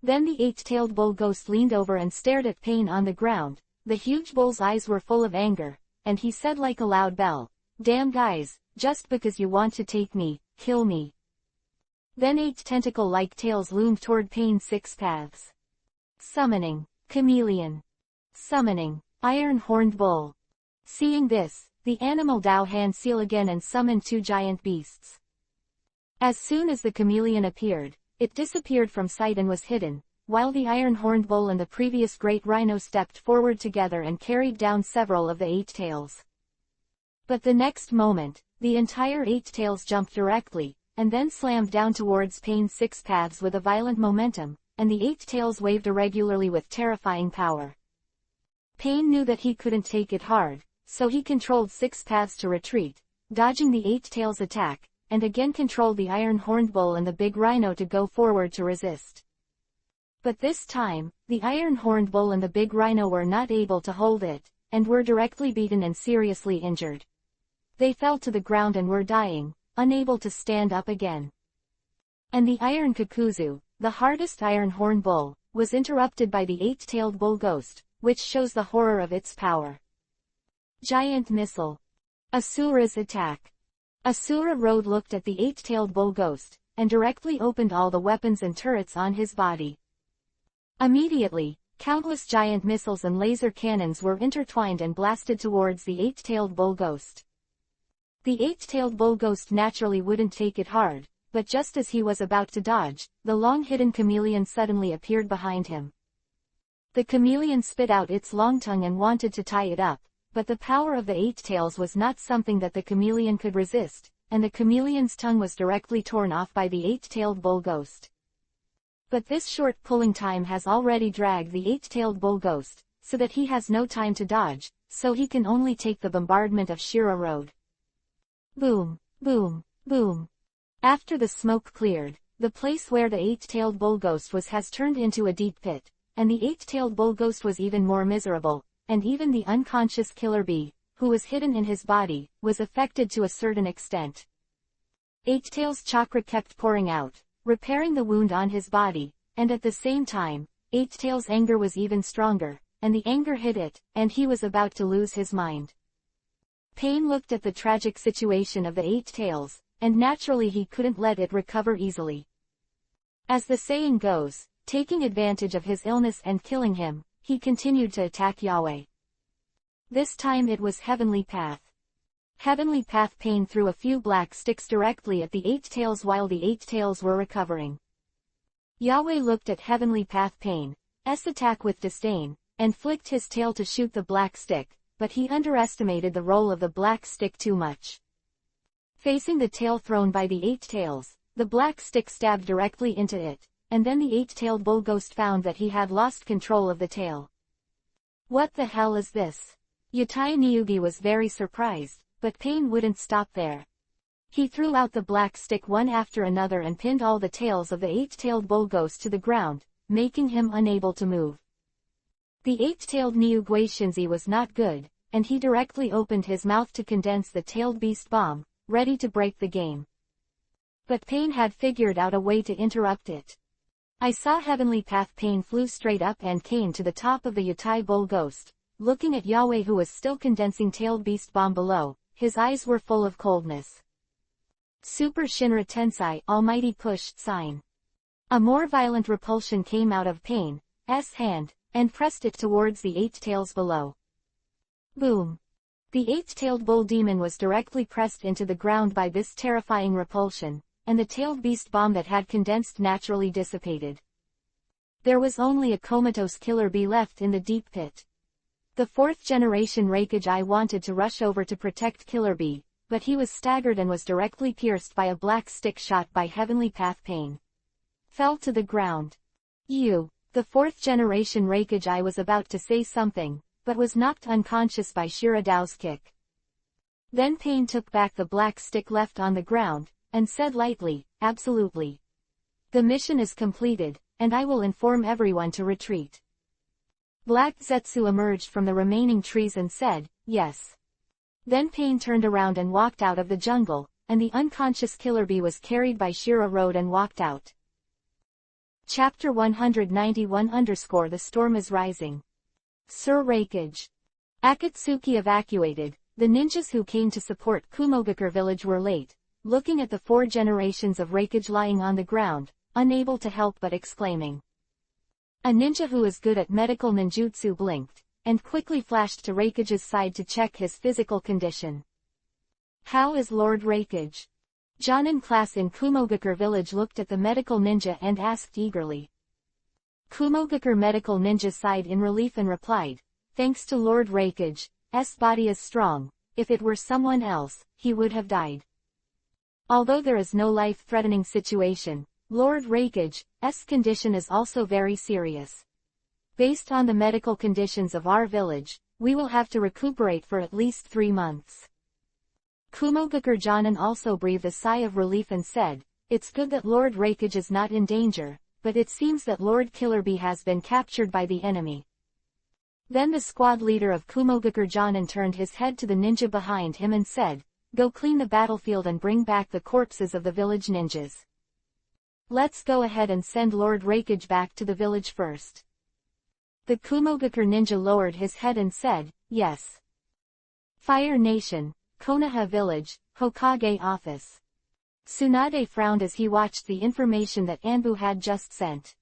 [SPEAKER 1] Then the 8-tailed bull ghost leaned over and stared at Pain on the ground. The huge bull's eyes were full of anger, and he said like a loud bell, "Damn guys, just because you want to take me, kill me." Then 8 tentacle-like tails loomed toward Pain's 6 paths. Summoning. Chameleon. Summoning. Iron-horned bull. Seeing this, the animal Dao hand seal again and summoned 2 giant beasts. As soon as the chameleon appeared, it disappeared from sight and was hidden, while the iron-horned bull and the previous great rhino stepped forward together and carried down several of the 8 tails. But the next moment, the entire 8 tails jumped directly, and then slammed down towards Pain's 6 paths with a violent momentum, and the 8 tails waved irregularly with terrifying power. Pain knew that he couldn't take it hard, so he controlled 6 paths to retreat, dodging the 8 tails' attack, and again controlled the iron-horned bull and the big rhino to go forward to resist. But this time, the iron-horned bull and the big rhino were not able to hold it, and were directly beaten and seriously injured. They fell to the ground and were dying, unable to stand up again. And the iron Kakuzu, the hardest iron-horned bull, was interrupted by the 8-tailed bull ghost, which shows the horror of its power. Giant Missile. Asura's attack. Asura Road looked at the 8-tailed bull ghost, and directly opened all the weapons and turrets on his body. Immediately, countless giant missiles and laser cannons were intertwined and blasted towards the 8-tailed bull ghost. The 8-tailed bull ghost naturally wouldn't take it hard, but just as he was about to dodge, the long-hidden chameleon suddenly appeared behind him. The chameleon spit out its long tongue and wanted to tie it up, but the power of the 8 tails was not something that the chameleon could resist, and the chameleon's tongue was directly torn off by the 8-tailed bull ghost. But this short pulling time has already dragged the 8-tailed bull ghost, so that he has no time to dodge, so he can only take the bombardment of Shira Road. Boom, boom, boom. After the smoke cleared, the place where the 8-tailed bull ghost was has turned into a deep pit, and the 8-tailed bull ghost was even more miserable, and even the unconscious Killer Bee, who was hidden in his body, was affected to a certain extent. 8-tail's chakra kept pouring out, repairing the wound on his body, and at the same time, 8-tail's anger was even stronger, and the anger hit it, and he was about to lose his mind. Pain looked at the tragic situation of the 8 tails, and naturally he couldn't let it recover easily. As the saying goes, taking advantage of his illness and killing him, he continued to attack Yahweh. This time it was Heavenly Path. Heavenly Path Pain threw a few black sticks directly at the 8 tails while the 8 tails were recovering. Yahweh looked at Heavenly Path Pain's attack with disdain, and flicked his tail to shoot the black stick, but he underestimated the role of the black stick too much. Facing the tail thrown by the 8 tails, the black stick stabbed directly into it, and then the 8-tailed bull ghost found that he had lost control of the tail. What the hell is this? Yatai Niyugi was very surprised, but Pain wouldn't stop there. He threw out the black stick one after another and pinned all the tails of the 8-tailed bull ghost to the ground, making him unable to move. The 8-tailed Niugui Shinzi was not good, and he directly opened his mouth to condense the tailed beast bomb, ready to break the game. But Pain had figured out a way to interrupt it. I saw Heavenly Path Pain flew straight up and came to the top of the Yatai Bull Ghost, looking at Yahweh who was still condensing tailed beast bomb below, his eyes were full of coldness. Super Shinra Tensai, Almighty Push, sign. A more violent repulsion came out of Pain's hand, and pressed it towards the 8 tails below. Boom. The 8-tailed bull demon was directly pressed into the ground by this terrifying repulsion, and the tailed beast bomb that had condensed naturally dissipated. There was only a comatose killer bee left in the deep pit. The 4th generation Hokage I wanted to rush over to protect Killer Bee, but he was staggered and was directly pierced by a black stick shot by Heavenly Path Pain. Fell to the ground. The 4th generation Hokage I was about to say something, but was knocked unconscious by Shiradao's kick. Then Pain took back the black stick left on the ground, and said lightly, absolutely. The mission is completed, and I will inform everyone to retreat. Black Zetsu emerged from the remaining trees and said, yes. Then Pain turned around and walked out of the jungle, and the unconscious Killer Bee was carried by Shira Road and walked out. Chapter 191 The Storm is Rising. Sir Hokage. Akatsuki evacuated. The ninjas who came to support Kumogakure village were late, looking at the 4 generations of Hokage lying on the ground, unable to help but exclaiming. A ninja who is good at medical ninjutsu blinked, and quickly flashed to Hokage's side to check his physical condition. How is Lord Hokage? Jonin class in Kumogakure village looked at the medical ninja and asked eagerly. Kumogakure medical ninja sighed in relief and replied, thanks to Lord Hokage's body is strong, if it were someone else, he would have died. Although there is no life-threatening situation, Lord Hokage's condition is also very serious. Based on the medical conditions of our village, we will have to recuperate for at least 3 months. Kumogakure Jonin also breathed a sigh of relief and said, it's good that Lord Hokage is not in danger, but it seems that Lord Killer Bee has been captured by the enemy. Then the squad leader of Kumogakure Jonin turned his head to the ninja behind him and said, go clean the battlefield and bring back the corpses of the village ninjas. Let's go ahead and send Lord Hokage back to the village first. The Kumogakure ninja lowered his head and said, yes. Fire Nation, Konoha Village, Hokage Office. Tsunade frowned as he watched the information that Anbu had just sent.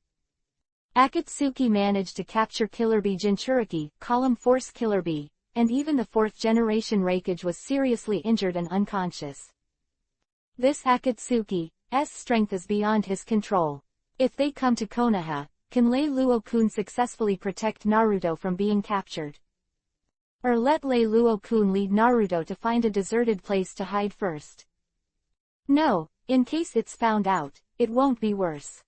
[SPEAKER 1] Akatsuki managed to capture Killer Bee Jinchuriki, Column Force Killer Bee, and even the 4th generation Hokage was seriously injured and unconscious. This Akatsuki's strength is beyond his control. If they come to Konoha, can Lei Luo-kun successfully protect Naruto from being captured? Or let Lei Luo-kun lead Naruto to find a deserted place to hide first? No, in case it's found out, it won't be worse.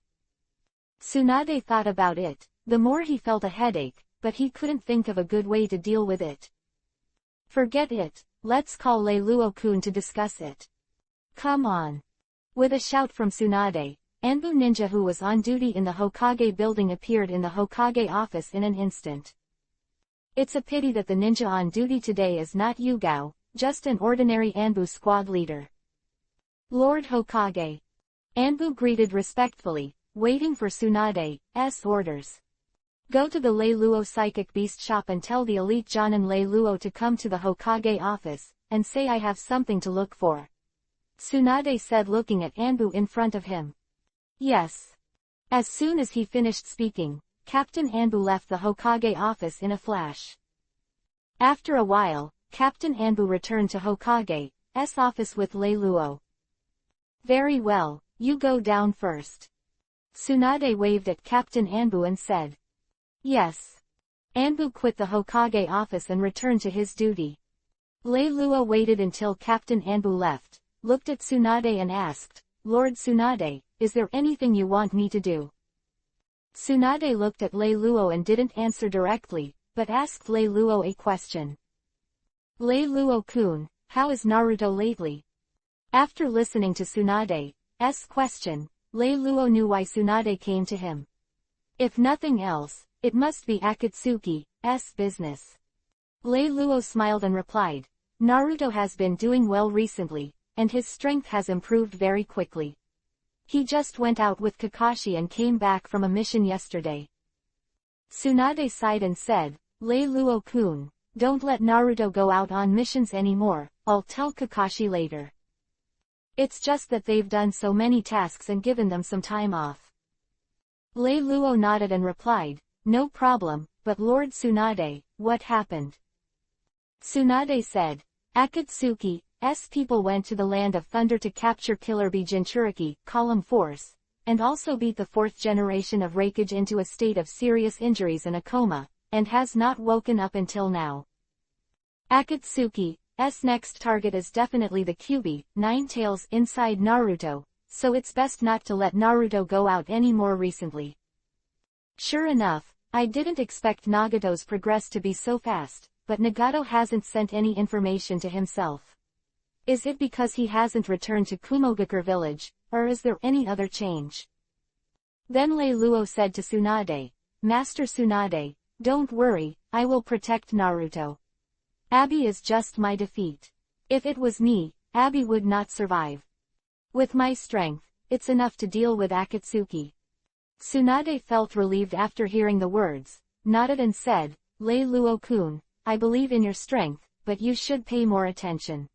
[SPEAKER 1] Tsunade thought about it. The more he felt a headache, but he couldn't think of a good way to deal with it. Forget it, let's call Lei Luo-kun to discuss it. Come on. With a shout from Tsunade, Anbu Ninja who was on duty in the Hokage building appeared in the Hokage office in an instant. It's a pity that the ninja on duty today is not Yugao, just an ordinary Anbu squad leader. Lord Hokage. Anbu greeted respectfully, waiting for Tsunade's orders. Go to the Lei Luo psychic beast shop and tell the elite Jonin Lei Luo to come to the Hokage office, and say I have something to look for. Tsunade said looking at Anbu in front of him. Yes. As soon as he finished speaking, Captain Anbu left the Hokage office in a flash. After a while, Captain Anbu returned to Hokage's office with Lei Luo. Very well, you go down first. Tsunade waved at Captain Anbu and said. Yes. Anbu quit the Hokage office and returned to his duty. Lei Luo waited until Captain Anbu left, looked at Tsunade and asked, Lord Tsunade, is there anything you want me to do? Tsunade looked at Lei Luo and didn't answer directly, but asked Lei Luo a question. Lei Luo-kun, how is Naruto lately? After listening to Tsunade's question, Lei Luo knew why Tsunade came to him. If nothing else, it must be Akatsuki's business. Lei Luo smiled and replied, Naruto has been doing well recently, and his strength has improved very quickly. He just went out with Kakashi and came back from a mission yesterday. Tsunade sighed and said, Lei Luo-kun, don't let Naruto go out on missions anymore, I'll tell Kakashi later. It's just that they've done so many tasks and given them some time off. Lei Luo nodded and replied, no problem, but Lord Tsunade, what happened? Tsunade said, Akatsuki's people went to the Land of Thunder to capture Killer Bee Jinchuriki, Column Force, and also beat the fourth generation of Reikage into a state of serious injuries and a coma, and has not woken up until now. Akatsuki's next target is definitely the Kyuubi, Nine Tails inside Naruto, so it's best not to let Naruto go out any more recently. Sure enough, I didn't expect Nagato's progress to be so fast, but Nagato hasn't sent any information to himself. Is it because he hasn't returned to Kumogakure village, or is there any other change? Then Lei Luo said to Tsunade, Master Tsunade, don't worry, I will protect Naruto. Abi is just my defeat. If it was me, Abi would not survive. With my strength, it's enough to deal with Akatsuki. Tsunade felt relieved after hearing the words, nodded and said, Lei Luo-kun, I believe in your strength, but you should pay more attention.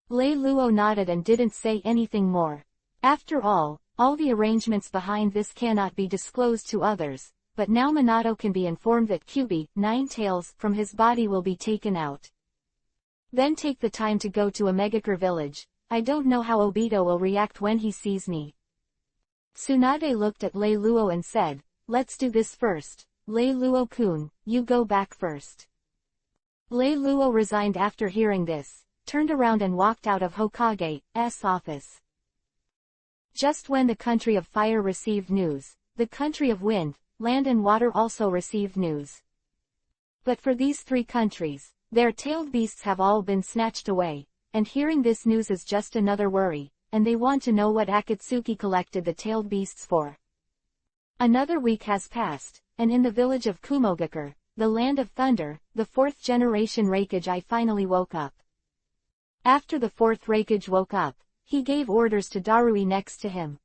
[SPEAKER 1] Lei Luo nodded and didn't say anything more. After all the arrangements behind this cannot be disclosed to others, but now Minato can be informed that Kyuubi, Nine Tails, from his body will be taken out. Then take the time to go to Omegakure village. I don't know how Obito will react when he sees me. Tsunade looked at Lei Luo and said, let's do this first. Lei Luo-kun, you go back first. Lei Luo resigned after hearing this, turned around and walked out of Hokage's office. Just when the country of fire received news, the country of wind, land and water also received news. But for these three countries, their tailed beasts have all been snatched away, and hearing this news is just another worry, and they want to know what Akatsuki collected the tailed beasts for. Another week has passed, and in the village of Kumogakure, the land of thunder, the fourth generation Reikage I finally woke up. After the fourth Reikage woke up, he gave orders to Darui next to him.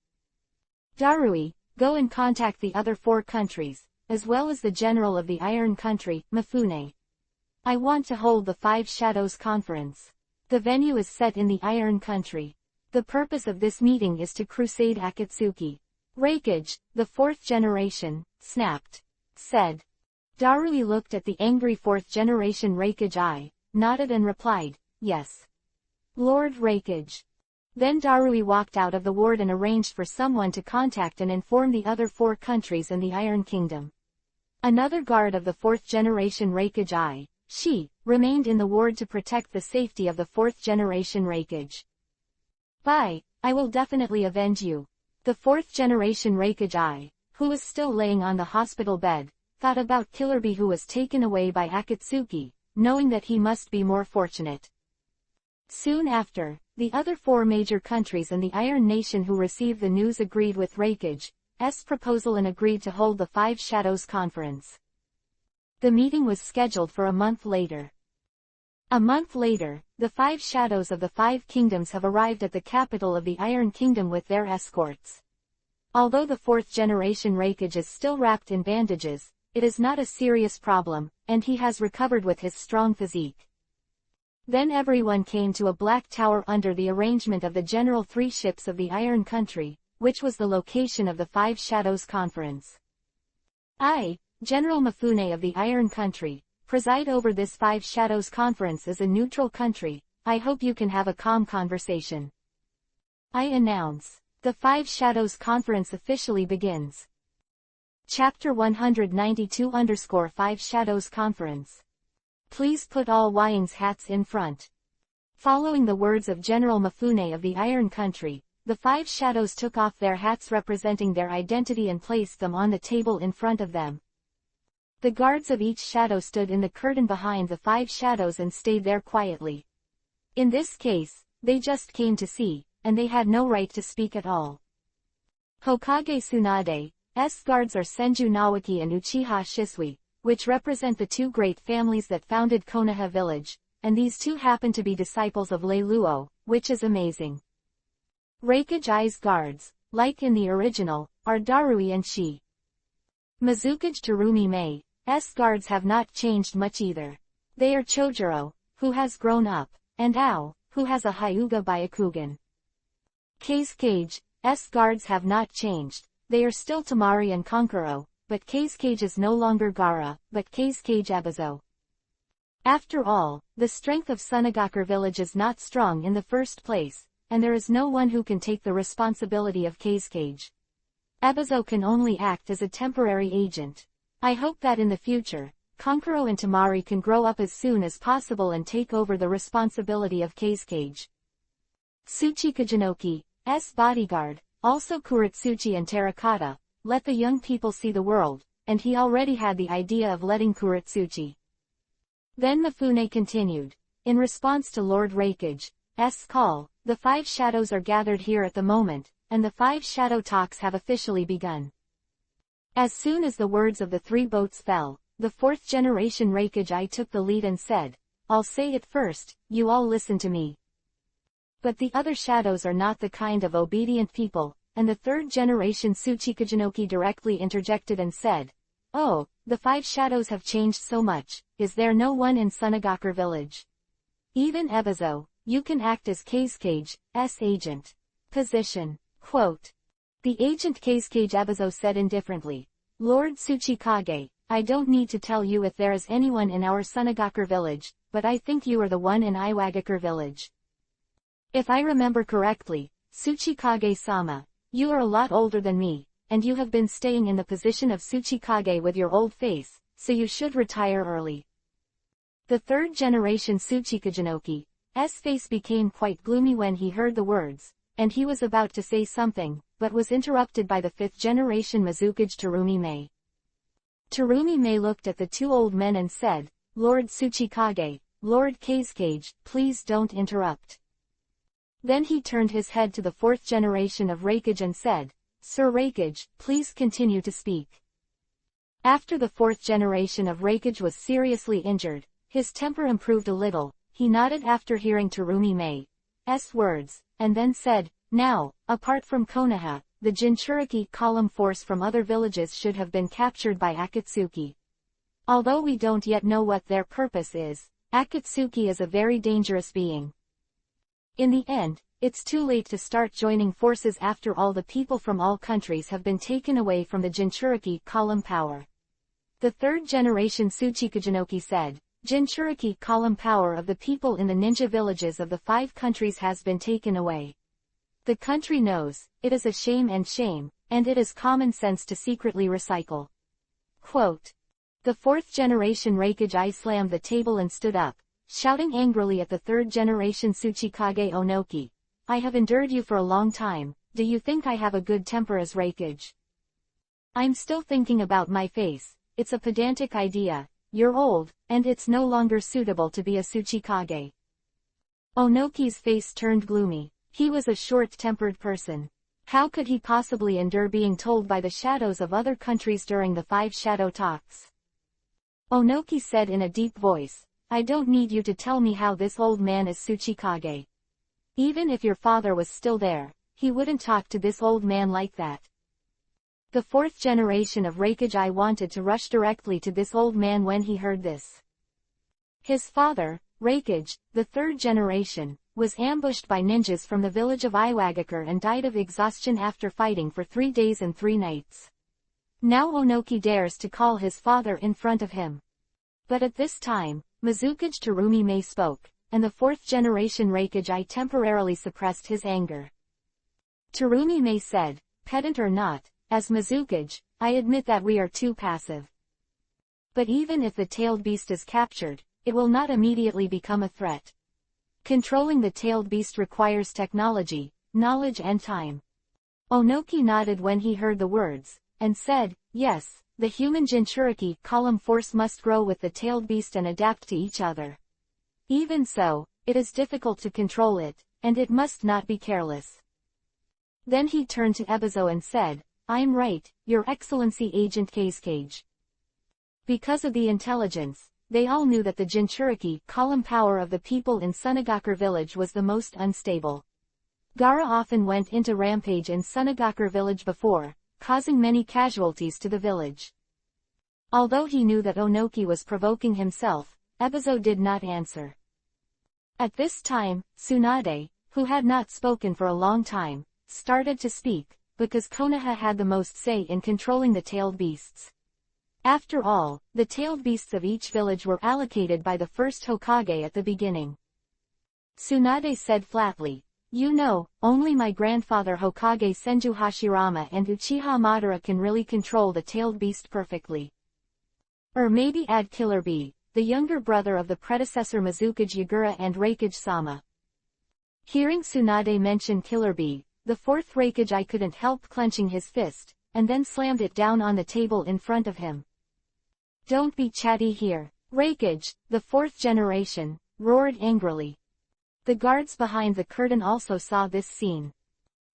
[SPEAKER 1] Darui, go and contact the other four countries, as well as the general of the Iron Country, Mifune. I want to hold the Five Shadows Conference. The venue is set in the Iron Country. The purpose of this meeting is to crusade Akatsuki. Reikage, the fourth generation, snapped. Said. Darui looked at the angry fourth generation Reikage I, nodded and replied, yes. Lord Reikage. Then Darui walked out of the ward and arranged for someone to contact and inform the other four countries and the Iron Kingdom. Another guard of the fourth generation Reikage I, she, remained in the ward to protect the safety of the fourth generation Reikage. Bye, I will definitely avenge you. The fourth generation Reikage I, who was still laying on the hospital bed, thought about Killer Bee who was taken away by Akatsuki, knowing that he must be more fortunate. Soon after, the other four major countries and the Iron Nation who received the news agreed with Reikage's proposal and agreed to hold the Five Shadows Conference. The meeting was scheduled for a month later. A month later, the Five Shadows of the Five Kingdoms have arrived at the capital of the Iron Kingdom with their escorts. Although the fourth generation Reikage is still wrapped in bandages, it is not a serious problem, and he has recovered with his strong physique. Then everyone came to a black tower under the arrangement of the general three ships of the Iron Country, which was the location of the Five Shadows Conference. I, General Mifune of the Iron Country, preside over this Five Shadows Conference as a neutral country. I hope you can have a calm conversation. I announce. The Five Shadows Conference officially begins. Chapter 192-5 Shadows Conference. Please put all Wying's hats in front. Following the words of General Mifune of the Iron Country, the Five Shadows took off their hats representing their identity and placed them on the table in front of them. The guards of each shadow stood in the curtain behind the Five Shadows and stayed there quietly. In this case, they just came to see, and they had no right to speak at all. Hokage Tsunade's guards are Senju Nawaki and Uchiha Shisui, which represent the two great families that founded Konoha village, and these two happen to be disciples of Lei Luo, which is amazing. Reikage I's guards, like in the original, are Darui and Shi. Mizukage Terumi Mei's guards have not changed much either. They are Chojuro, who has grown up, and Ao, who has a Hyuga Byakugan. Kei's guards have not changed. They are still Tamari and Konkuro, but Kei's is no longer Gara, but Kei's Ebizo. After all, the strength of Sunagakure village is not strong in the first place, and there is no one who can take the responsibility of Kei's. Ebizo can only act as a temporary agent. I hope that in the future, Konkuro and Tamari can grow up as soon as possible and take over the responsibility of Kei's. Tsuchikajinoki's bodyguard, also Kuretsuchi and Terracotta, let the young people see the world, and he already had the idea of letting Kuretsuchi. Then Mifune continued. In response to Lord Raikage's call, the 5 shadows are gathered here at the moment, and the 5 shadow talks have officially begun. As soon as the words of the 3 boats fell, the 4th generation Raikage I took the lead and said, I'll say it first, you all listen to me. But the other shadows are not the kind of obedient people, and the 3rd generation Tsuchikajinoki directly interjected and said, Oh, the 5 shadows have changed so much, is there no one in Sunagakure village? Even Ebizo, you can act as Kei's agent. Position. Quote. The agent Kei's Ebizo said indifferently, Lord Tsuchikage, I don't need to tell you if there is anyone in our Sunagakure village, but I think you are the one in Iwagakure village. If I remember correctly, Tsuchikage-sama, you are a lot older than me, and you have been staying in the position of Tsuchikage with your old face, so you should retire early. The 3rd generation Tsuchikajinoki's face became quite gloomy when he heard the words, and he was about to say something, but was interrupted by the 5th generation Mizukage Terumi Mei. Terumi Mei looked at the 2 old men and said, Lord Tsuchikage, Lord Kei's, please don't interrupt. Then he turned his head to the 4th generation of Raikage and said, Sir Raikage, please continue to speak. After the 4th generation of Raikage was seriously injured, his temper improved a little. He nodded after hearing Terumi Mei's words, and then said, Now, apart from Konoha, the Jinchuriki column force from other villages should have been captured by Akatsuki. Although we don't yet know what their purpose is, Akatsuki is a very dangerous being. In the end, it's too late to start joining forces after all the people from all countries have been taken away from the Jinchuriki column power. The 3rd generation Tsuchikajinoki said, Jinchuriki column power of the people in the ninja villages of the 5 countries has been taken away. The country knows, it is a shame, and it is common sense to secretly recycle. Quote. The 4th generation Raikage I slammed the table and stood up, shouting angrily at the 3rd generation Tsuchikage Onoki. I have endured you for a long time, do you think I have a good temper as Raikage? I'm still thinking about my face, it's a pedantic idea, you're old, and it's no longer suitable to be a Tsuchikage. Onoki's face turned gloomy. He was a short-tempered person. How could he possibly endure being told by the shadows of other countries during the 5 shadow talks? Onoki said in a deep voice, I don't need you to tell me how this old man is Tsuchikage. Even if your father was still there, he wouldn't talk to this old man like that. The 4th generation of Raikage I wanted to rush directly to this old man when he heard this. His father, Raikage, the 3rd generation, was ambushed by ninjas from the village of Iwagakure and died of exhaustion after fighting for 3 days and 3 nights. Now Onoki dares to call his father in front of him. But at this time, Mizukage Terumi Mei spoke, and the 4th generation Raikage I temporarily suppressed his anger. Terumi Mei said, pedant or not, as Mizukage, I admit that we are too passive. But even if the tailed beast is captured, it will not immediately become a threat. Controlling the tailed beast requires technology, knowledge and time. Onoki nodded when he heard the words, and said, yes, the human Jinchuriki column force must grow with the tailed beast and adapt to each other. Even so, it is difficult to control it, and it must not be careless. Then he turned to Ebizo and said, I'm right, Your Excellency Agent Kei's. Because of the intelligence, they all knew that the Jinchuriki column power of the people in Sunagakure village was the most unstable. Gaara often went into rampage in Sunagakure village before, causing many casualties to the village. Although he knew that Onoki was provoking himself, Ebizo did not answer. At this time, Tsunade, who had not spoken for a long time, started to speak, because Konoha had the most say in controlling the tailed beasts. After all, the tailed beasts of each village were allocated by the first Hokage at the beginning. Tsunade said flatly, "You know, only my grandfather Hokage Senju Hashirama and Uchiha Madara can really control the tailed beast perfectly. Or maybe add Killer Bee, the younger brother of the predecessor Mizukage Yagura and Raikage Sama." Hearing Tsunade mention Killer Bee, the fourth Raikage I couldn't help clenching his fist, and then slammed it down on the table in front of him. "Don't be chatty here, Raikage," the fourth generation, roared angrily. The guards behind the curtain also saw this scene.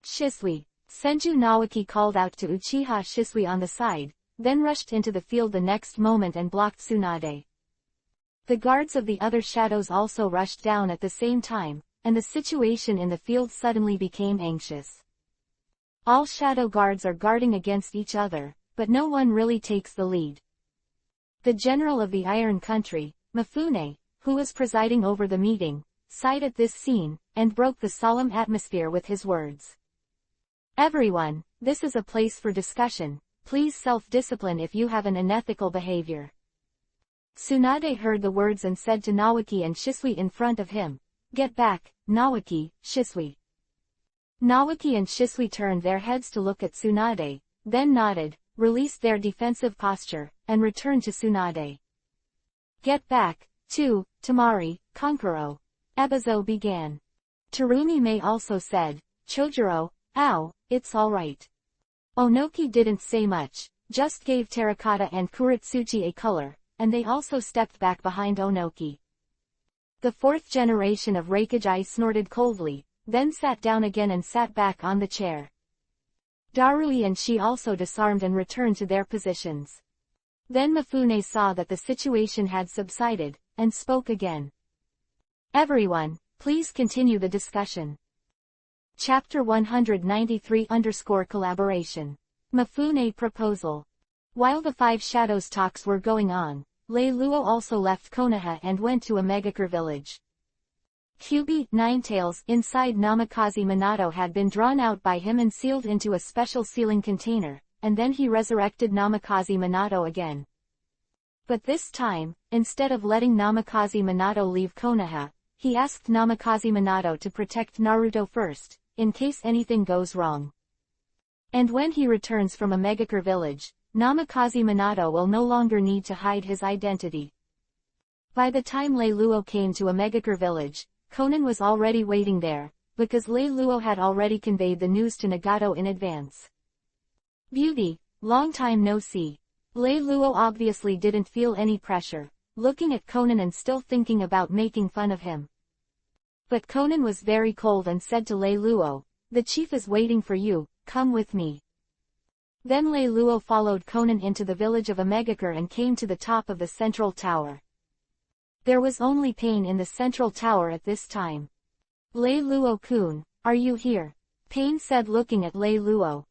[SPEAKER 1] "Shisui!" Senju Naoki called out to Uchiha Shisui on the side, then rushed into the field the next moment and blocked Tsunade. The guards of the other shadows also rushed down at the same time, and the situation in the field suddenly became anxious. All shadow guards are guarding against each other, but no one really takes the lead. The general of the Iron Country, Mifune, who was presiding over the meeting, sighed at this scene, and broke the solemn atmosphere with his words. "Everyone, this is a place for discussion, please self-discipline if you have an unethical behavior." Tsunade heard the words and said to Naoki and Shisui in front of him, "Get back, Naoki, Shisui." Naoki and Shisui turned their heads to look at Tsunade, then nodded, released their defensive posture, and returned to Tsunade. "Get back, too, Tamari, Kankuro," Ebizo began. Terumi May also said, "Chojuro, ow, it's alright." Onoki didn't say much, just gave Terracotta and Kuritsuchi a color, and they also stepped back behind Onoki. The fourth generation of Raikage I snorted coldly, then sat down again and sat back on the chair. Darui and she also disarmed and returned to their positions. Then Mifune saw that the situation had subsided, and spoke again. "Everyone, please continue the discussion." Chapter 193_collaboration. Mifune proposal. While the Five Shadows talks were going on, Lei Luo also left Konoha and went to a Megakure village. Kyubi, Ninetails, inside Namikaze Minato had been drawn out by him and sealed into a special sealing container, and then he resurrected Namikaze Minato again. But this time, instead of letting Namikaze Minato leave Konoha, he asked Namikaze Minato to protect Naruto first, in case anything goes wrong. And when he returns from a Megakure village, Namikaze Minato will no longer need to hide his identity. By the time Lei Luo came to a Megakure village, Conan was already waiting there, because Lei Luo had already conveyed the news to Nagato in advance. "Beauty, long time no see." Lei Luo obviously didn't feel any pressure, looking at Conan and still thinking about making fun of him. But Conan was very cold and said to Lei Luo, "The chief is waiting for you, come with me." Then Lei Luo followed Conan into the village of Megakure and came to the top of the central tower. There was only Pain in the central tower at this time. "Lei Luo-kun, are you here?" Pain said looking at Lei Luo.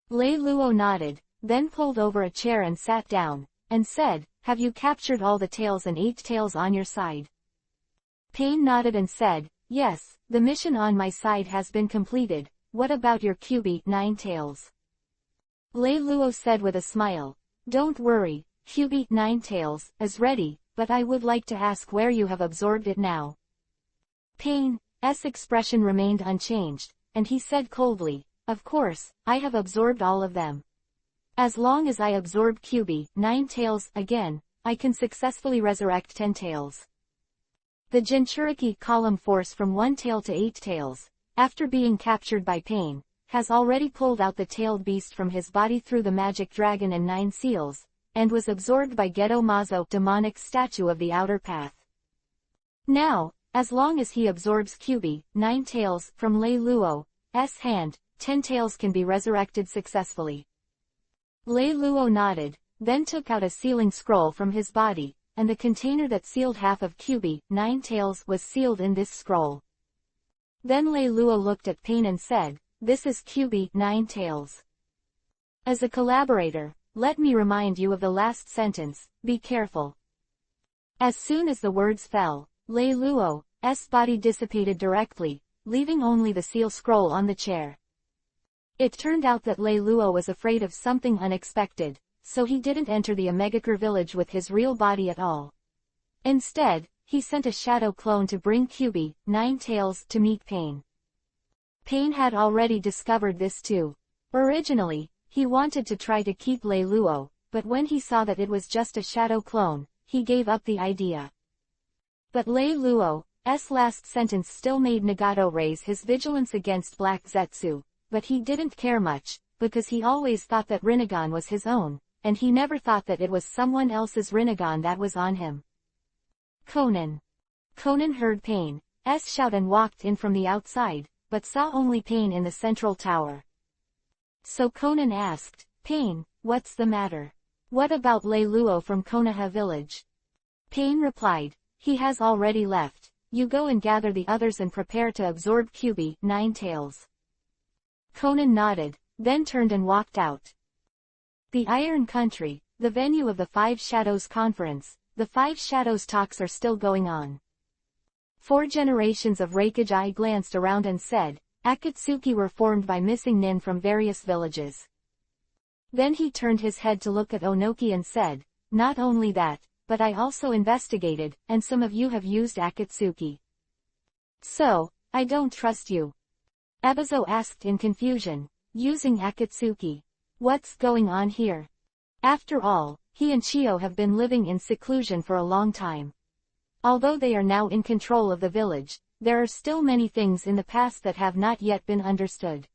[SPEAKER 1] Lei Luo nodded, then pulled over a chair and sat down, and said, "Have you captured all the tails and 8 tails on your side?" Pain nodded and said, "Yes, the mission on my side has been completed. What about your Kyubi, 9 tails?" Lei Luo said with a smile, "Don't worry, Kyubi, 9 tails, is ready, but I would like to ask where you have absorbed it now." Pain's expression remained unchanged, and he said coldly, "Of course, I have absorbed all of them. As long as I absorb Kyubi, 9 tails, again, I can successfully resurrect 10 tails. The Jinchuriki column force from 1 tail to 8 tails, after being captured by Pain, has already pulled out the tailed beast from his body through the magic dragon and 9 seals, and was absorbed by Geto Mazo, demonic statue of the outer path. Now, as long as he absorbs Kyubi, 9 tails, from Lei Luo's hand, 10 tails can be resurrected successfully." Lei Luo nodded, then took out a sealing scroll from his body, and the container that sealed half of Kyubi, 9 tails, was sealed in this scroll. Then Lei Luo looked at Pain and said, "This is QB, 9 Tails. As a collaborator, let me remind you of the last sentence, be careful." As soon as the words fell, Lei Luo's body dissipated directly, leaving only the seal scroll on the chair. It turned out that Lei Luo was afraid of something unexpected, so he didn't enter the Omegakure village with his real body at all. Instead, he sent a shadow clone to bring QB, 9 Tails, to meet Pain. Pain had already discovered this too. Originally, he wanted to try to keep Lei Luo, but when he saw that it was just a shadow clone, he gave up the idea. But Lei Luo's last sentence still made Nagato raise his vigilance against Black Zetsu, but he didn't care much, because he always thought that Rinnegan was his own, and he never thought that it was someone else's Rinnegan that was on him. Conan heard Pain's shout and walked in from the outside, but saw only Pain in the central tower. So Conan asked, "Pain, what's the matter? What about Lei Luo from Konoha village?" Pain replied, "He has already left. You go and gather the others and prepare to absorb QB, 9 Tails." Conan nodded, then turned and walked out. The Iron Country, the venue of the Five Shadows Conference. The Five Shadows talks are still going on. 4 generations of Hokage I glanced around and said, "Akatsuki were formed by missing nin from various villages." Then he turned his head to look at Onoki and said, "Not only that, but I also investigated, and some of you have used Akatsuki. So, I don't trust you." Ebizo asked in confusion, "Using Akatsuki? What's going on here?" After all, he and Chio have been living in seclusion for a long time. Although they are now in control of the village, there are still many things in the past that have not yet been understood.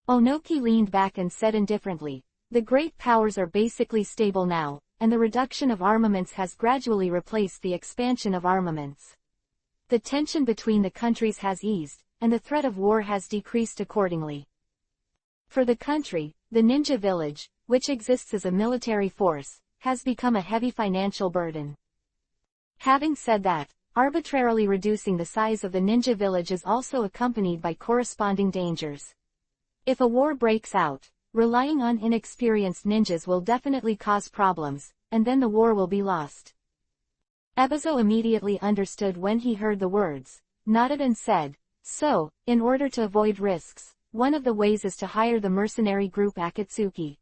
[SPEAKER 1] Onoki leaned back and said indifferently, "The great powers are basically stable now, and the reduction of armaments has gradually replaced the expansion of armaments. The tension between the countries has eased, and the threat of war has decreased accordingly. For the country, the ninja village, which exists as a military force, has become a heavy financial burden. Having said that, arbitrarily reducing the size of the ninja village is also accompanied by corresponding dangers. If a war breaks out, relying on inexperienced ninjas will definitely cause problems, and then the war will be lost." Ebizo immediately understood when he heard the words, nodded and said, "So, in order to avoid risks, one of the ways is to hire the mercenary group Akatsuki."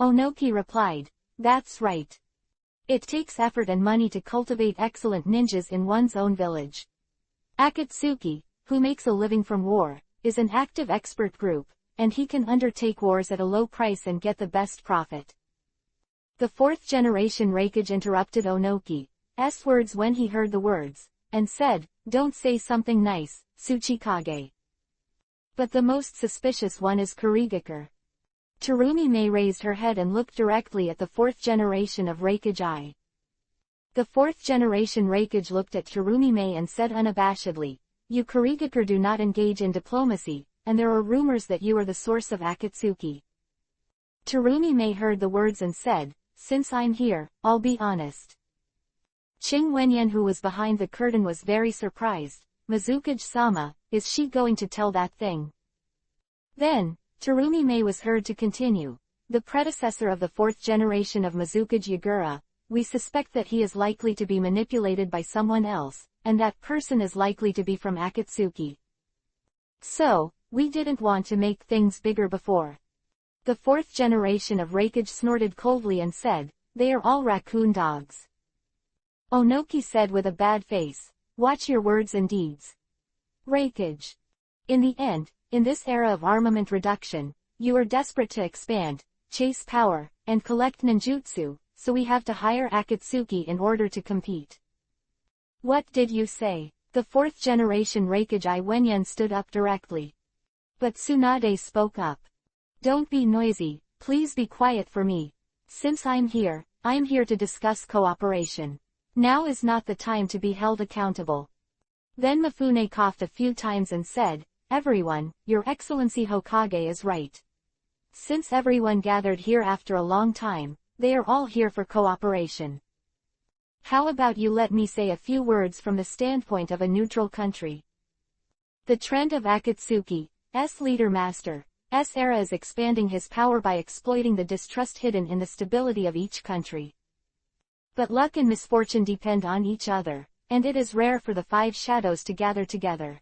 [SPEAKER 1] Onoki replied, "That's right. It takes effort and money to cultivate excellent ninjas in one's own village. Akatsuki, who makes a living from war, is an active expert group, and he can undertake wars at a low price and get the best profit." The 4th generation Hokage interrupted Onoki's words when he heard the words, and said, "Don't say something nice, Tsuchikage. But the most suspicious one is Kurigakure." Terumi Mei raised her head and looked directly at the 4th generation of Hokage I. The 4th generation Hokage looked at Terumi Mei and said unabashedly, "You Kurigakure do not engage in diplomacy, and there are rumors that you are the source of Akatsuki." Terumi Mei heard the words and said, "Since I'm here, I'll be honest." Qing Wenyan, who was behind the curtain, was very surprised. "Mizukage-sama, is she going to tell that thing?" Then, Terumi Mei was heard to continue, "The predecessor of the 4th generation of Mizukage Yagura, we suspect that he is likely to be manipulated by someone else, and that person is likely to be from Akatsuki. So, we didn't want to make things bigger before." The 4th generation of Hokage snorted coldly and said, "They are all raccoon dogs." Onoki said with a bad face, "Watch your words and deeds. Hokage. In the end, in this era of armament reduction, you are desperate to expand, chase power, and collect ninjutsu, so we have to hire Akatsuki in order to compete." "What did you say?" The 4th generation Hokage I Wenyan stood up directly. But Tsunade spoke up. "Don't be noisy, please be quiet for me. Since I'm here to discuss cooperation. Now is not the time to be held accountable." Then Mifune coughed a few times and said, "Everyone, Your Excellency Hokage is right. Since everyone gathered here after a long time, they are all here for cooperation. How about you let me say a few words from the standpoint of a neutral country?" The trend of Akatsuki's leader master's era is expanding his power by exploiting the distrust hidden in the stability of each country. But luck and misfortune depend on each other, and it is rare for the five shadows to gather together.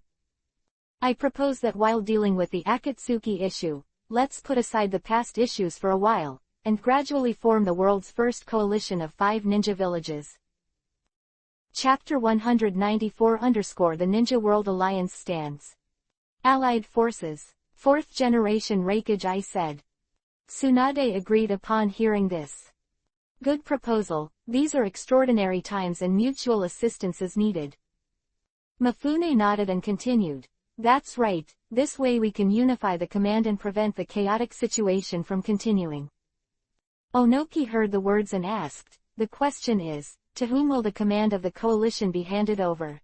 [SPEAKER 1] I propose that while dealing with the Akatsuki issue, let's put aside the past issues for a while, and gradually form the world's first coalition of 5 ninja villages. Chapter 194 _ The Ninja World Alliance stands. Allied forces. 4th generation Hokage I said. Tsunade agreed upon hearing this. Good proposal, these are extraordinary times and mutual assistance is needed. Mifune nodded and continued. That's right, this way we can unify the command and prevent the chaotic situation from continuing. Onoki heard the words and asked, the question is, to whom will the command of the coalition be handed over?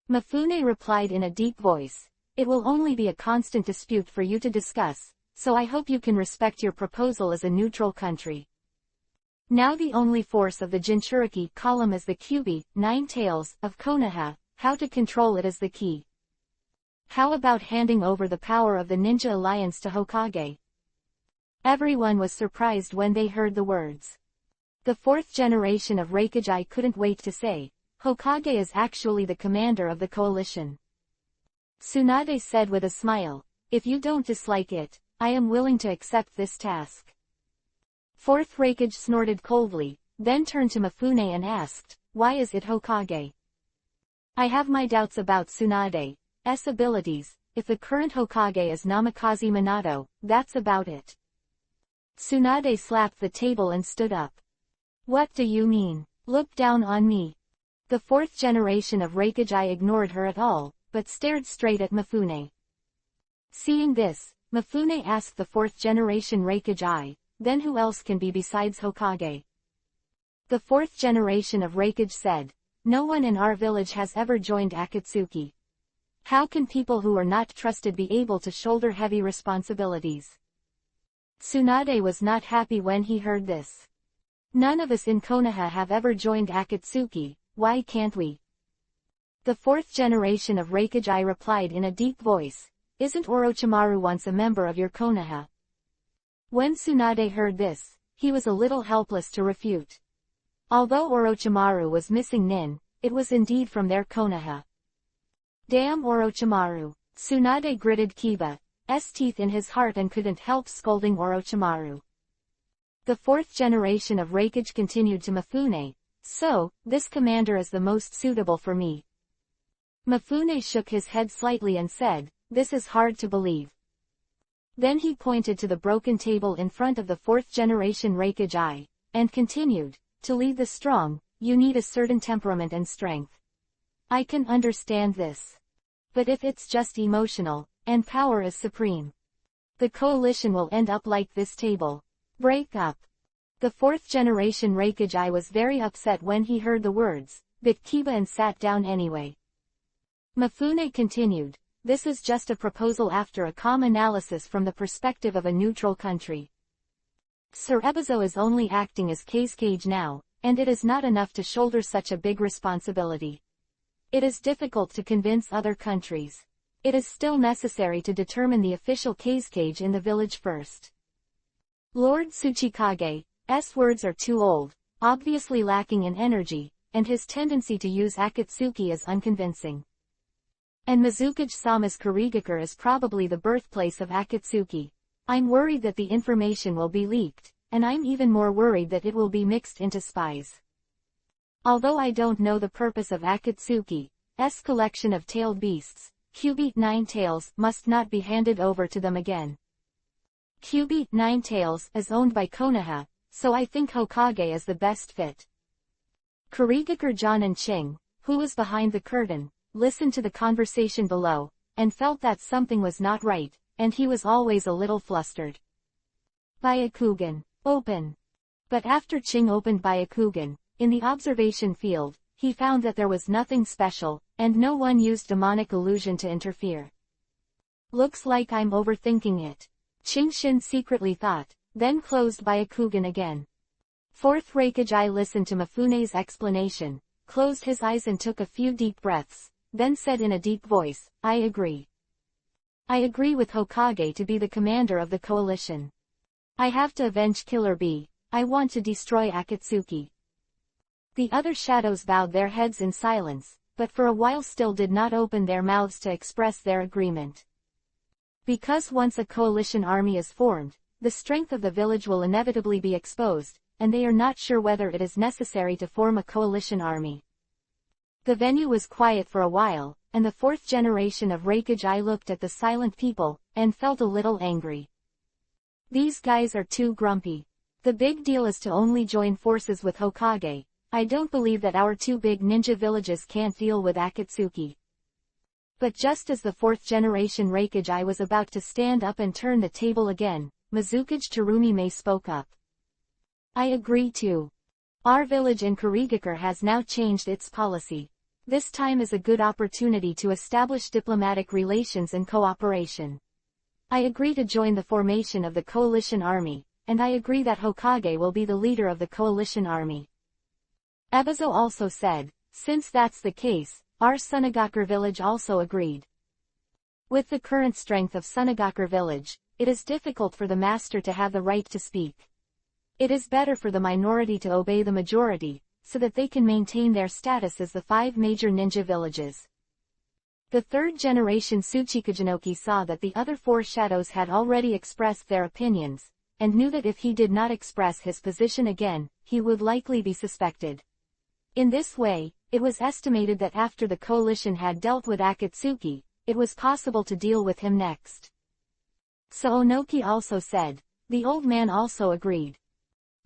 [SPEAKER 1] Mifune replied in a deep voice, it will only be a constant dispute for you to discuss, so I hope you can respect your proposal as a neutral country. Now the only force of the Jinchuriki column is the Kyubi, 9 tails, of Konoha, how to control it is the key. How about handing over the power of the Ninja Alliance to Hokage? Everyone was surprised when they heard the words. The 4th generation of Hokage I couldn't wait to say, Hokage is actually the commander of the coalition. Tsunade said with a smile, if you don't dislike it, I am willing to accept this task. 4th Hokage snorted coldly, then turned to Mifune and asked, why is it Hokage? I have my doubts about Tsunade's abilities, if the current Hokage is Namikaze Minato, that's about it. Tsunade slapped the table and stood up. What do you mean? Look down on me. The 4th generation of Hokage I ignored her at all, but stared straight at Mifune. Seeing this, Mifune asked the 4th generation Hokage I, then who else can be besides Hokage? The 4th generation of Hokage said, no one in our village has ever joined Akatsuki. How can people who are not trusted be able to shoulder heavy responsibilities? Tsunade was not happy when he heard this. None of us in Konoha have ever joined Akatsuki, why can't we? The 4th generation of Hokage I replied in a deep voice, isn't Orochimaru once a member of your Konoha? When Tsunade heard this, he was a little helpless to refute. Although Orochimaru was missing Nin, it was indeed from their Konoha. Damn Orochimaru. Tsunade gritted Kiba's teeth in his heart and couldn't help scolding Orochimaru. The 4th generation of Hokage continued to Mifune, so, this commander is the most suitable for me. Mifune shook his head slightly and said, this is hard to believe. Then he pointed to the broken table in front of the 4th generation Hokage I, and continued, to lead the strong, you need a certain temperament and strength. I can understand this. But if it's just emotional, and power is supreme, the coalition will end up like this table. Break up. The 4th generation Hokage I was very upset when he heard the words, bit Kiba and sat down anyway. Mifune continued, this is just a proposal after a calm analysis from the perspective of a neutral country. Sir Ebizo is only acting as cage now, and it is not enough to shoulder such a big responsibility. It is difficult to convince other countries. It is still necessary to determine the official cage in the village first. Lord Tsuchikage's words are too old, obviously lacking in energy, and his tendency to use Akatsuki is unconvincing. And Mizukage-sama's Kurigakure is probably the birthplace of Akatsuki. I'm worried that the information will be leaked, and I'm even more worried that it will be mixed into spies. Although I don't know the purpose of Akatsuki's collection of tailed beasts, Kyubi 9 tails must not be handed over to them again. Kyubi 9 tails is owned by Konoha, so I think Hokage is the best fit. Kurigakure John and Ching, who was behind the curtain, listened to the conversation below, and felt that something was not right, and he was always a little flustered. Byakugan. Open. But after Ching opened Byakugan, in the observation field, he found that there was nothing special, and no one used demonic illusion to interfere. Looks like I'm overthinking it. Ching Shin secretly thought, then closed Byakugan again. 4th Hokage I listened to Mifune's explanation, closed his eyes and took a few deep breaths, then said in a deep voice, I agree. I agree with Hokage to be the commander of the coalition. I have to avenge Killer Bee. I want to destroy Akatsuki. The other shadows bowed their heads in silence, but for a while still did not open their mouths to express their agreement. Because once a coalition army is formed, the strength of the village will inevitably be exposed, and they are not sure whether it is necessary to form a coalition army. The venue was quiet for a while, and the fourth generation of Hokage I looked at the silent people, and felt a little angry. These guys are too grumpy. The big deal is to only join forces with Hokage. I don't believe that our two big ninja villages can't deal with Akatsuki. But just as the fourth generation Hokage I was about to stand up and turn the table again, Mizukage Terumime spoke up. I agree too. Our village in Kurigakure has now changed its policy. This time is a good opportunity to establish diplomatic relations and cooperation. I agree to join the formation of the coalition army, and I agree that Hokage will be the leader of the coalition army. Ebizo also said, since that's the case, our Sunagakure village also agreed. With the current strength of Sunagakure village, it is difficult for the master to have the right to speak. It is better for the minority to obey the majority, so that they can maintain their status as the 5 major ninja villages. The third generation Tsuchikajinoki saw that the other 4 shadows had already expressed their opinions, and knew that if he did not express his position again, he would likely be suspected. In this way, it was estimated that after the coalition had dealt with Akatsuki, it was possible to deal with him next. Soonoki also said. The old man also agreed.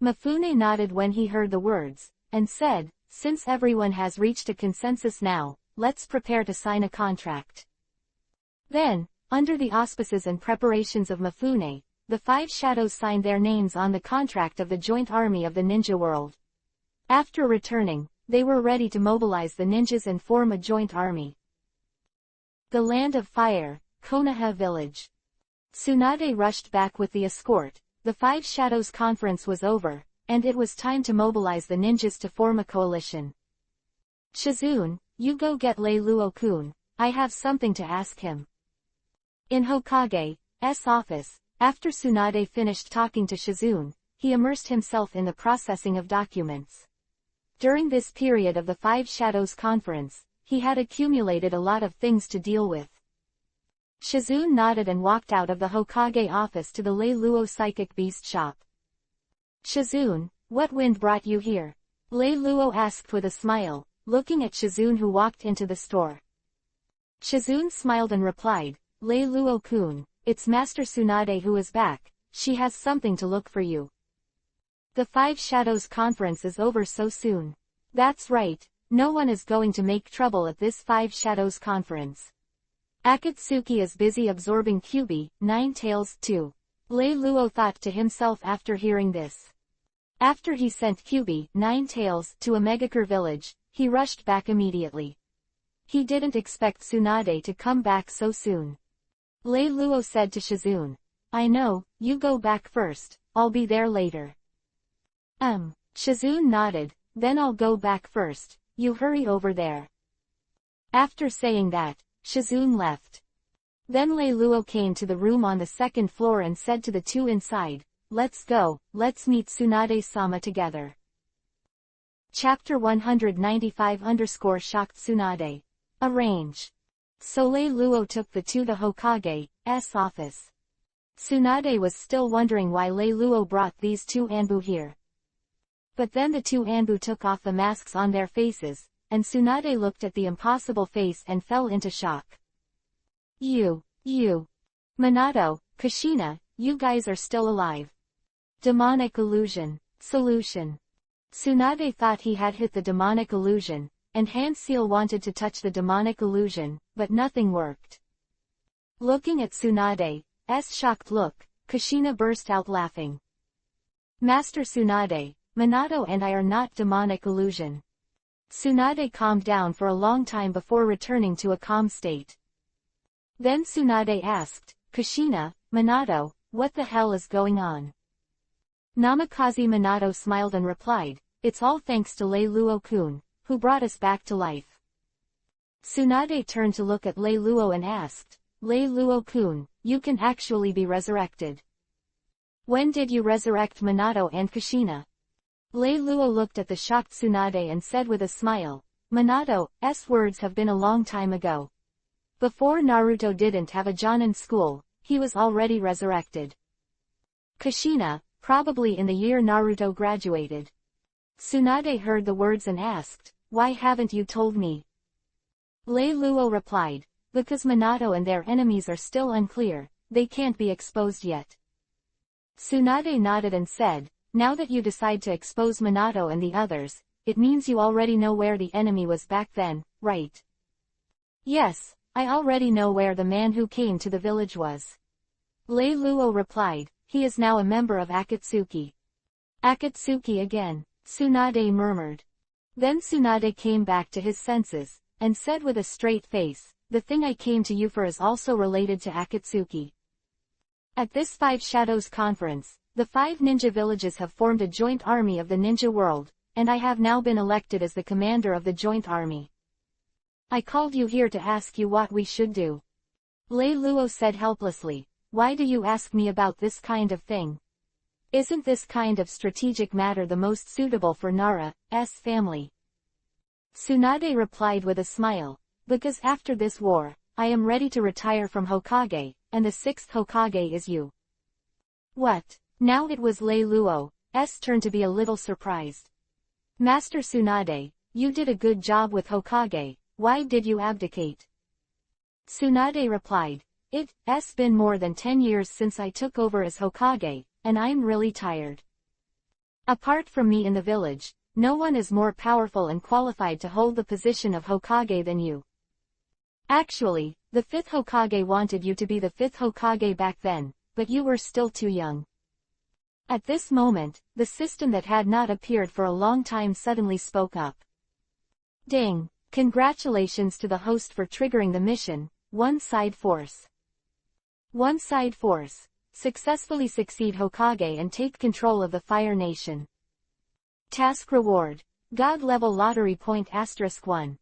[SPEAKER 1] Mifune nodded when he heard the words, and said, since everyone has reached a consensus now, let's prepare to sign a contract. Then, under the auspices and preparations of Mifune, the 5 shadows signed their names on the contract of the joint army of the ninja world. After returning, they were ready to mobilize the ninjas and form a joint army. The Land of Fire, Konoha Village. Tsunade rushed back with the escort. The 5 shadows conference was over, and it was time to mobilize the ninjas to form a coalition. Shizune, you go get Lei Luo-kun, I have something to ask him. In Hokage's office, after Tsunade finished talking to Shizune, he immersed himself in the processing of documents. During this period of the 5 shadows conference, he had accumulated a lot of things to deal with. Shizune nodded and walked out of the Hokage office to the Lei Luo psychic beast shop. Shizune, what wind brought you here? Lei Luo asked with a smile, looking at Shizune who walked into the store. Shizune smiled and replied, Lei Luo-kun, it's Master Tsunade who is back, she has something to look for you. The 5 Shadows conference is over so soon. That's right, no one is going to make trouble at this 5 Shadows conference. Akatsuki is busy absorbing Kyubi, 9 Tails too. Lei Luo thought to himself after hearing this. After he sent Kyubi, 9 Tails, to a Megakure village, he rushed back immediately. He didn't expect Tsunade to come back so soon. Lei Luo said to Shizune, I know, you go back first, I'll be there later. Shizune nodded, then I'll go back first, you hurry over there. After saying that, Shizune left. Then Lei Luo came to the room on the 2nd floor and said to the 2 inside, let's go, let's meet Tsunade-sama together. Chapter 195 _ Shocked Tsunade. Arrange. So Lei Luo took the 2 to Hokage's office. Tsunade was still wondering why Lei Luo brought these 2 Anbu here. But then the 2 Anbu took off the masks on their faces, and Tsunade looked at the impossible face and fell into shock. You, Minato, Kushina, you guys are still alive. Demonic illusion. Solution. Tsunade thought he had hit the demonic illusion, and Hanseel wanted to touch the demonic illusion, but nothing worked. Looking at Tsunade's shocked look, Kushina burst out laughing. Master Tsunade, Minato and I are not demonic illusion. Tsunade calmed down for a long time before returning to a calm state. Then Tsunade asked, Kushina, Minato, what the hell is going on? Namikaze Minato smiled and replied, it's all thanks to Lei Luo-kun, who brought us back to life. Tsunade turned to look at Lei Luo and asked, Lei Luo-kun, you can actually be resurrected. When did you resurrect Minato and Kushina? Lei Luo looked at the shocked Tsunade and said with a smile, Minato's words have been a long time ago. Before Naruto didn't have a Jonin school, he was already resurrected. Kushina, probably in the year Naruto graduated. Tsunade heard the words and asked, why haven't you told me? Lei Luo replied, because Minato and their enemies are still unclear, they can't be exposed yet. Tsunade nodded and said, now that you decide to expose Minato and the others, it means you already know where the enemy was back then, right? Yes, I already know where the man who came to the village was. Lei Luo replied, he is now a member of Akatsuki. Akatsuki again, Tsunade murmured. Then Tsunade came back to his senses, and said with a straight face, the thing I came to you for is also related to Akatsuki. At this Five Shadows conference, the 5 ninja villages have formed a joint army of the ninja world, and I have now been elected as the commander of the joint army. I called you here to ask you what we should do. Lei Luo said helplessly, why do you ask me about this kind of thing? Isn't this kind of strategic matter the most suitable for Nara's family? Tsunade replied with a smile, because after this war, I am ready to retire from Hokage, and the 6th Hokage is you. What? Now it was Lei Luo's turn to be a little surprised. Master Tsunade, you did a good job with Hokage, why did you abdicate? Tsunade replied, it's been more than 10 years since I took over as Hokage, and I'm really tired. Apart from me in the village, no one is more powerful and qualified to hold the position of Hokage than you. Actually, the 5th Hokage wanted you to be the 5th Hokage back then, but you were still too young. At this moment, the system that had not appeared for a long time suddenly spoke up. Ding! Congratulations to the host for triggering the mission, One Side Force. One Side Force. Successfully succeed Hokage and take control of the Fire Nation. Task Reward. God Level Lottery Point *1.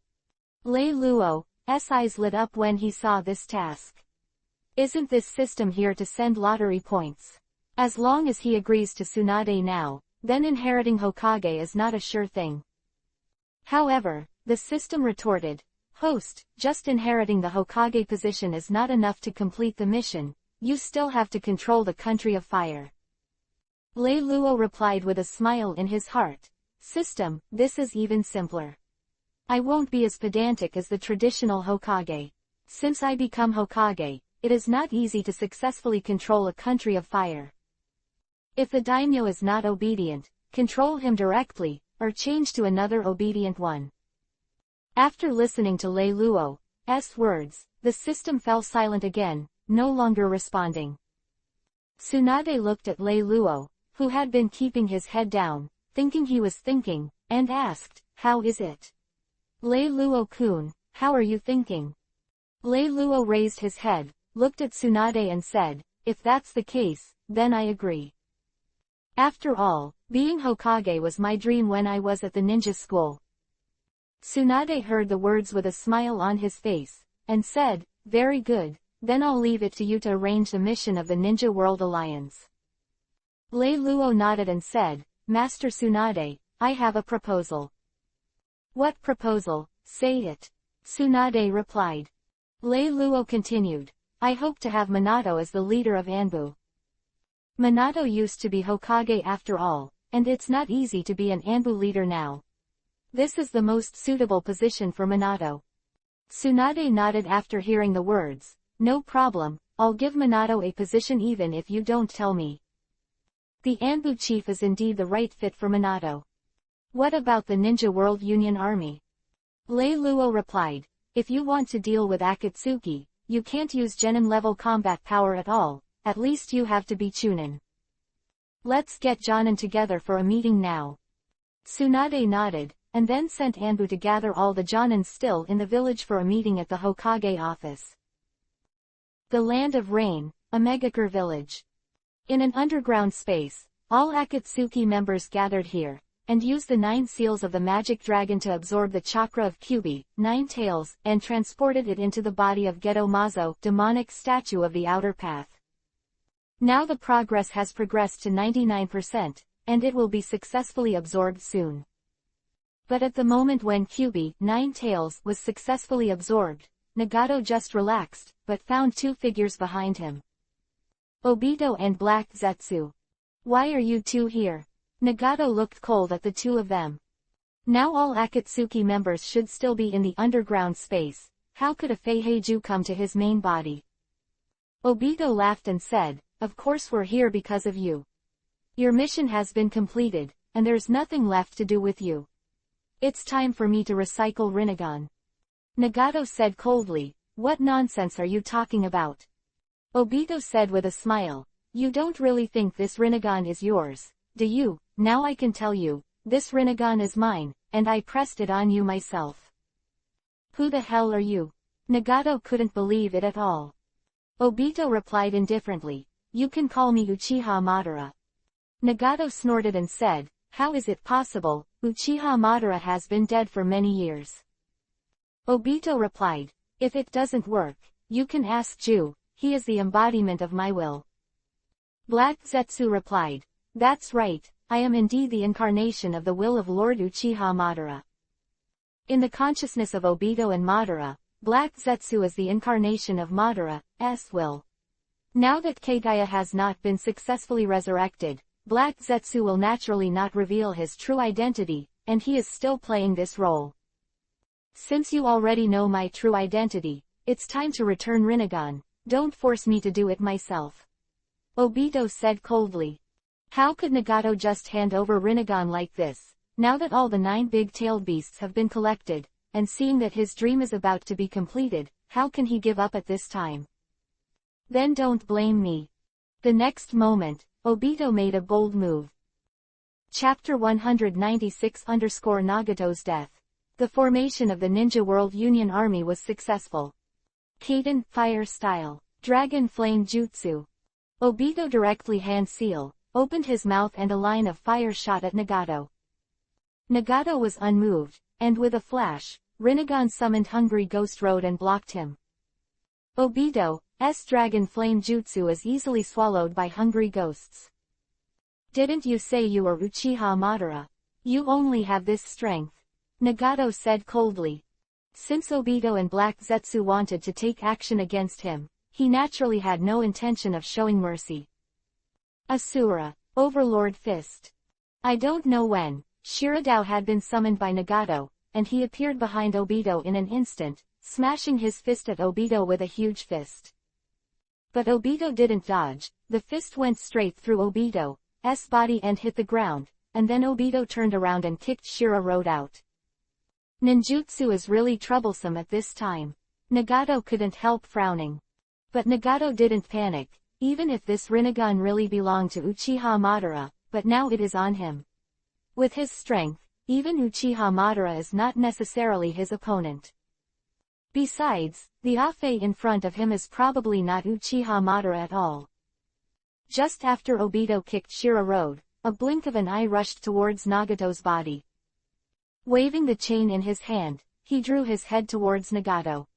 [SPEAKER 1] Lei Luo's eyes lit up when he saw this task. Isn't this system here to send lottery points? As long as he agrees to Tsunade now, then inheriting Hokage is not a sure thing. However, the system retorted, Host, just inheriting the Hokage position is not enough to complete the mission, you still have to control the country of fire. Lei Luo replied with a smile in his heart, System, this is even simpler. I won't be as pedantic as the traditional Hokage. Since I become Hokage, it is not easy to successfully control a country of fire. If the daimyo is not obedient, control him directly, or change to another obedient one. After listening to Lei Luo's words, the system fell silent again, no longer responding. Tsunade looked at Lei Luo, who had been keeping his head down, thinking he was thinking, and asked, How is it? Lei Luo-kun, how are you thinking? Lei Luo raised his head, looked at Tsunade and said, If that's the case, then I agree. After all, being Hokage was my dream when I was at the ninja school. Tsunade heard the words with a smile on his face, and said, Very good, then I'll leave it to you to arrange the mission of the Ninja World Alliance. Lei Luo nodded and said, Master Tsunade, I have a proposal. What proposal? Say it. Tsunade replied. Lei Luo continued, I hope to have Minato as the leader of Anbu. Minato used to be Hokage after all, and it's not easy to be an Anbu leader now. This is the most suitable position for Minato. Tsunade nodded after hearing the words, No problem, I'll give Minato a position even if you don't tell me. The Anbu chief is indeed the right fit for Minato. What about the Ninja World Union Army? Lei Luo replied, If you want to deal with Akatsuki, you can't use Genin level combat power at all, at least you have to be Chunin. Let's get Jonin together for a meeting now. Tsunade nodded, and then sent Anbu to gather all the Jonins still in the village for a meeting at the Hokage office. The Land of Rain, a Megakure village. In an underground space, all Akatsuki members gathered here, and used the 9 seals of the magic dragon to absorb the chakra of Kyubi, 9 tails, and transported it into the body of Geto Mazo, demonic statue of the outer path. Now the progress has progressed to 99%, and it will be successfully absorbed soon. But at the moment when Kyubi, 9 tails, was successfully absorbed, Nagato just relaxed, but found 2 figures behind him. Obito and Black Zetsu. Why are you 2 here? Nagato looked cold at the 2 of them. Now all Akatsuki members should still be in the underground space. How could a Feiheiju come to his main body? Obito laughed and said, "Of course we're here because of you. Your mission has been completed, and there's nothing left to do with you. It's time for me to recycle Rinnegan." Nagato said coldly, "What nonsense are you talking about?" Obito said with a smile, "You don't really think this Rinnegan is yours, do you? Now I can tell you, this Rinnegan is mine, and I pressed it on you myself." "Who the hell are you?" Nagato couldn't believe it at all. Obito replied indifferently, "You can call me Uchiha Madara." Nagato snorted and said, "How is it possible? Uchiha Madara has been dead for many years." Obito replied, "If it doesn't work, you can ask Ju, he is the embodiment of my will." Black Zetsu replied, "That's right, I am indeed the incarnation of the will of Lord Uchiha Madara." In the consciousness of Obito and Madara, Black Zetsu is the incarnation of Madara's will. Now that Kagaya has not been successfully resurrected, Black Zetsu will naturally not reveal his true identity, and he is still playing this role. "Since you already know my true identity, it's time to return Rinnegan. Don't force me to do it myself." Obito said coldly. How could Nagato just hand over Rinnegan like this, now that all the 9 big-tailed beasts have been collected, and seeing that his dream is about to be completed, how can he give up at this time? "Then don't blame me." The next moment, Obito made a bold move. Chapter 196-Nagato's death. The formation of the Ninja World Union Army was successful. Kaden, Fire Style. Dragon Flame Jutsu. Obito directly hand seal, opened his mouth and a line of fire shot at Nagato. Nagato was unmoved, and with a flash, Rinnegan summoned Hungry Ghost Road and blocked him. Obito's Dragon Flame Jutsu is easily swallowed by Hungry Ghosts. "Didn't you say you were Uchiha Madara? You only have this strength," Nagato said coldly. Since Obito and Black Zetsu wanted to take action against him, he naturally had no intention of showing mercy. Asura, Overlord Fist. I don't know when, Shiradao had been summoned by Nagato, and he appeared behind Obito in an instant, smashing his fist at Obito with a huge fist. But Obito didn't dodge, the fist went straight through Obito's body and hit the ground, and then Obito turned around and kicked Shira Road out. Ninjutsu is really troublesome at this time. Nagato couldn't help frowning. But Nagato didn't panic, even if this Rinnegan really belonged to Uchiha Madara, but now it is on him. With his strength, even Uchiha Madara is not necessarily his opponent. Besides, the Afe in front of him is probably not Uchiha Madara at all. Just after Obito kicked Shira Road, a blink of an eye rushed towards Nagato's body. Waving the chain in his hand, he drew his head towards Nagato.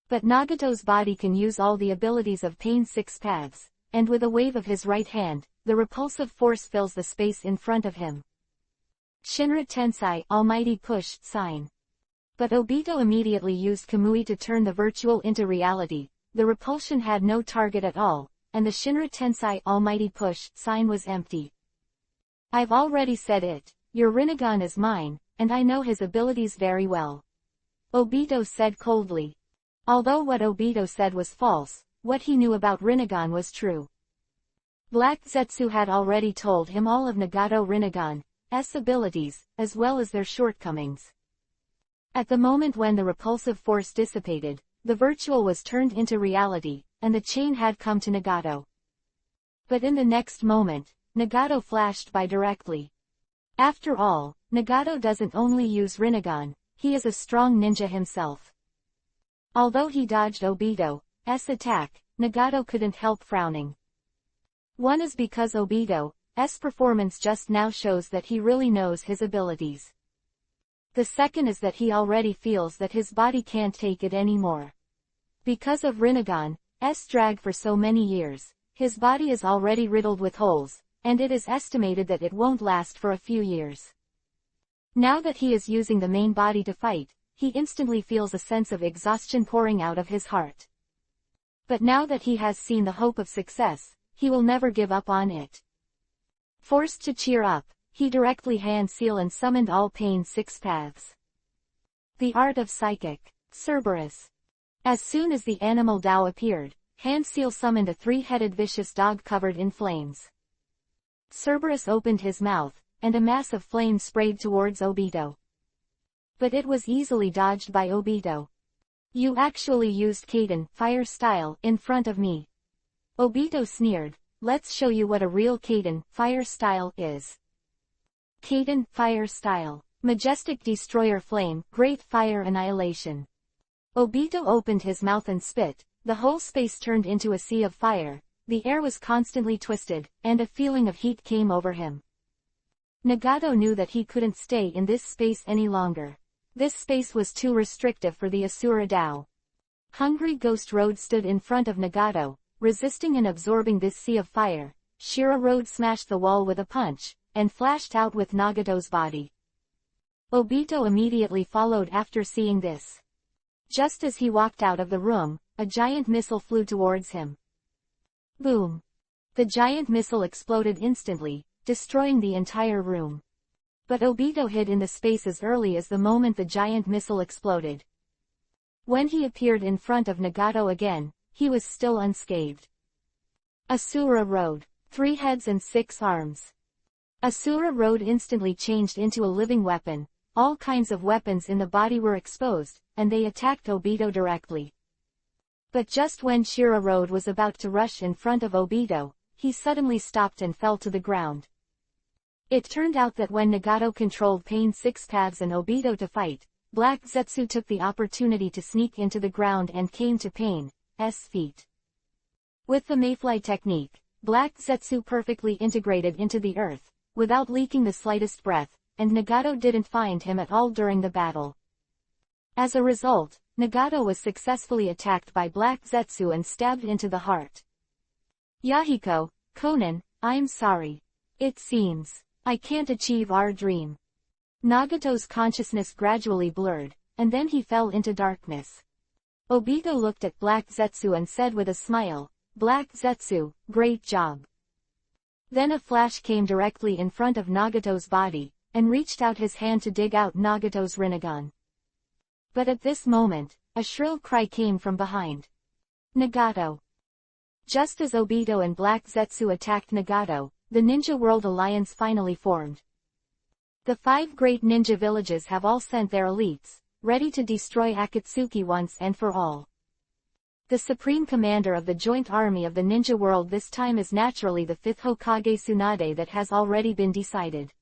[SPEAKER 1] But Nagato's body can use all the abilities of Pain 6 paths, and with a wave of his right hand, the repulsive force fills the space in front of him. Shinra Tensai, Almighty Push, sign. But Obito immediately used Kamui to turn the virtual into reality. The repulsion had no target at all, and the Shinra Tensai Almighty Push sign was empty. I've already said it, your Rinnegan is mine, and I know his abilities very well. Obito said coldly. Although what Obito said was false, what he knew about Rinnegan was true. Black Zetsu had already told him all of Nagato Rinnegan's abilities, as well as their shortcomings. At the moment when the repulsive force dissipated, the virtual was turned into reality, and the chain had come to Nagato. But in the next moment, Nagato flashed by directly. After all, Nagato doesn't only use Rinnegan, he is a strong ninja himself. Although he dodged Obito's attack, Nagato couldn't help frowning. One is because Obito's S performance just now shows that he really knows his abilities. The second is that he already feels that his body can't take it anymore. Because of Rinnegan's drag for so many years, his body is already riddled with holes, and it is estimated that it won't last for a few years. Now that he is using the main body to fight, he instantly feels a sense of exhaustion pouring out of his heart. But now that he has seen the hope of success, he will never give up on it. Forced to cheer up, he directly hand-seal and summoned all Pain's 6 paths. The Art of Psychic, Cerberus. As soon as the animal Tao appeared, hand-seal summoned a 3-headed vicious dog covered in flames. Cerberus opened his mouth, and a mass of flame sprayed towards Obito. But it was easily dodged by Obito. "You actually used Kaden fire style in front of me." Obito sneered, "Let's show you what a real Kaden fire style is." Kaden fire style. Majestic destroyer flame, great fire annihilation. Obito opened his mouth and spit, the whole space turned into a sea of fire, the air was constantly twisted, and a feeling of heat came over him. Nagato knew that he couldn't stay in this space any longer. This space was too restrictive for the Asura Tao. Hungry Ghost Road stood in front of Nagato, resisting and absorbing this sea of fire. Shira Road smashed the wall with a punch, and flashed out with Nagato's body. Obito immediately followed after seeing this. Just as he walked out of the room, a giant missile flew towards him. Boom! The giant missile exploded instantly, destroying the entire room. But Obito hid in the space as early as the moment the giant missile exploded. When he appeared in front of Nagato again, he was still unscathed. Asura Road. 3 heads and 6 arms. Asura Road instantly changed into a living weapon. All kinds of weapons in the body were exposed, and they attacked Obito directly. But just when Shira Road was about to rush in front of Obito, he suddenly stopped and fell to the ground. It turned out that when Nagato controlled Pain's 6 paths and Obito to fight, Black Zetsu took the opportunity to sneak into the ground and came to Pain's feet. With the Mayfly technique, Black Zetsu perfectly integrated into the earth, without leaking the slightest breath, and Nagato didn't find him at all during the battle. As a result, Nagato was successfully attacked by Black Zetsu and stabbed into the heart. Yahiko, Conan, I'm sorry. It seems I can't achieve our dream. Nagato's consciousness gradually blurred, and then he fell into darkness. Obito looked at Black Zetsu and said with a smile, "Black Zetsu, great job." Then a flash came directly in front of Nagato's body, and reached out his hand to dig out Nagato's Rinnegan. But at this moment, a shrill cry came from behind. Nagato. Just as Obito and Black Zetsu attacked Nagato, the Ninja World Alliance finally formed. The 5 great ninja villages have all sent their elites, ready to destroy Akatsuki once and for all. The supreme commander of the joint army of the ninja world this time is naturally the 5th Hokage Tsunade that has already been decided.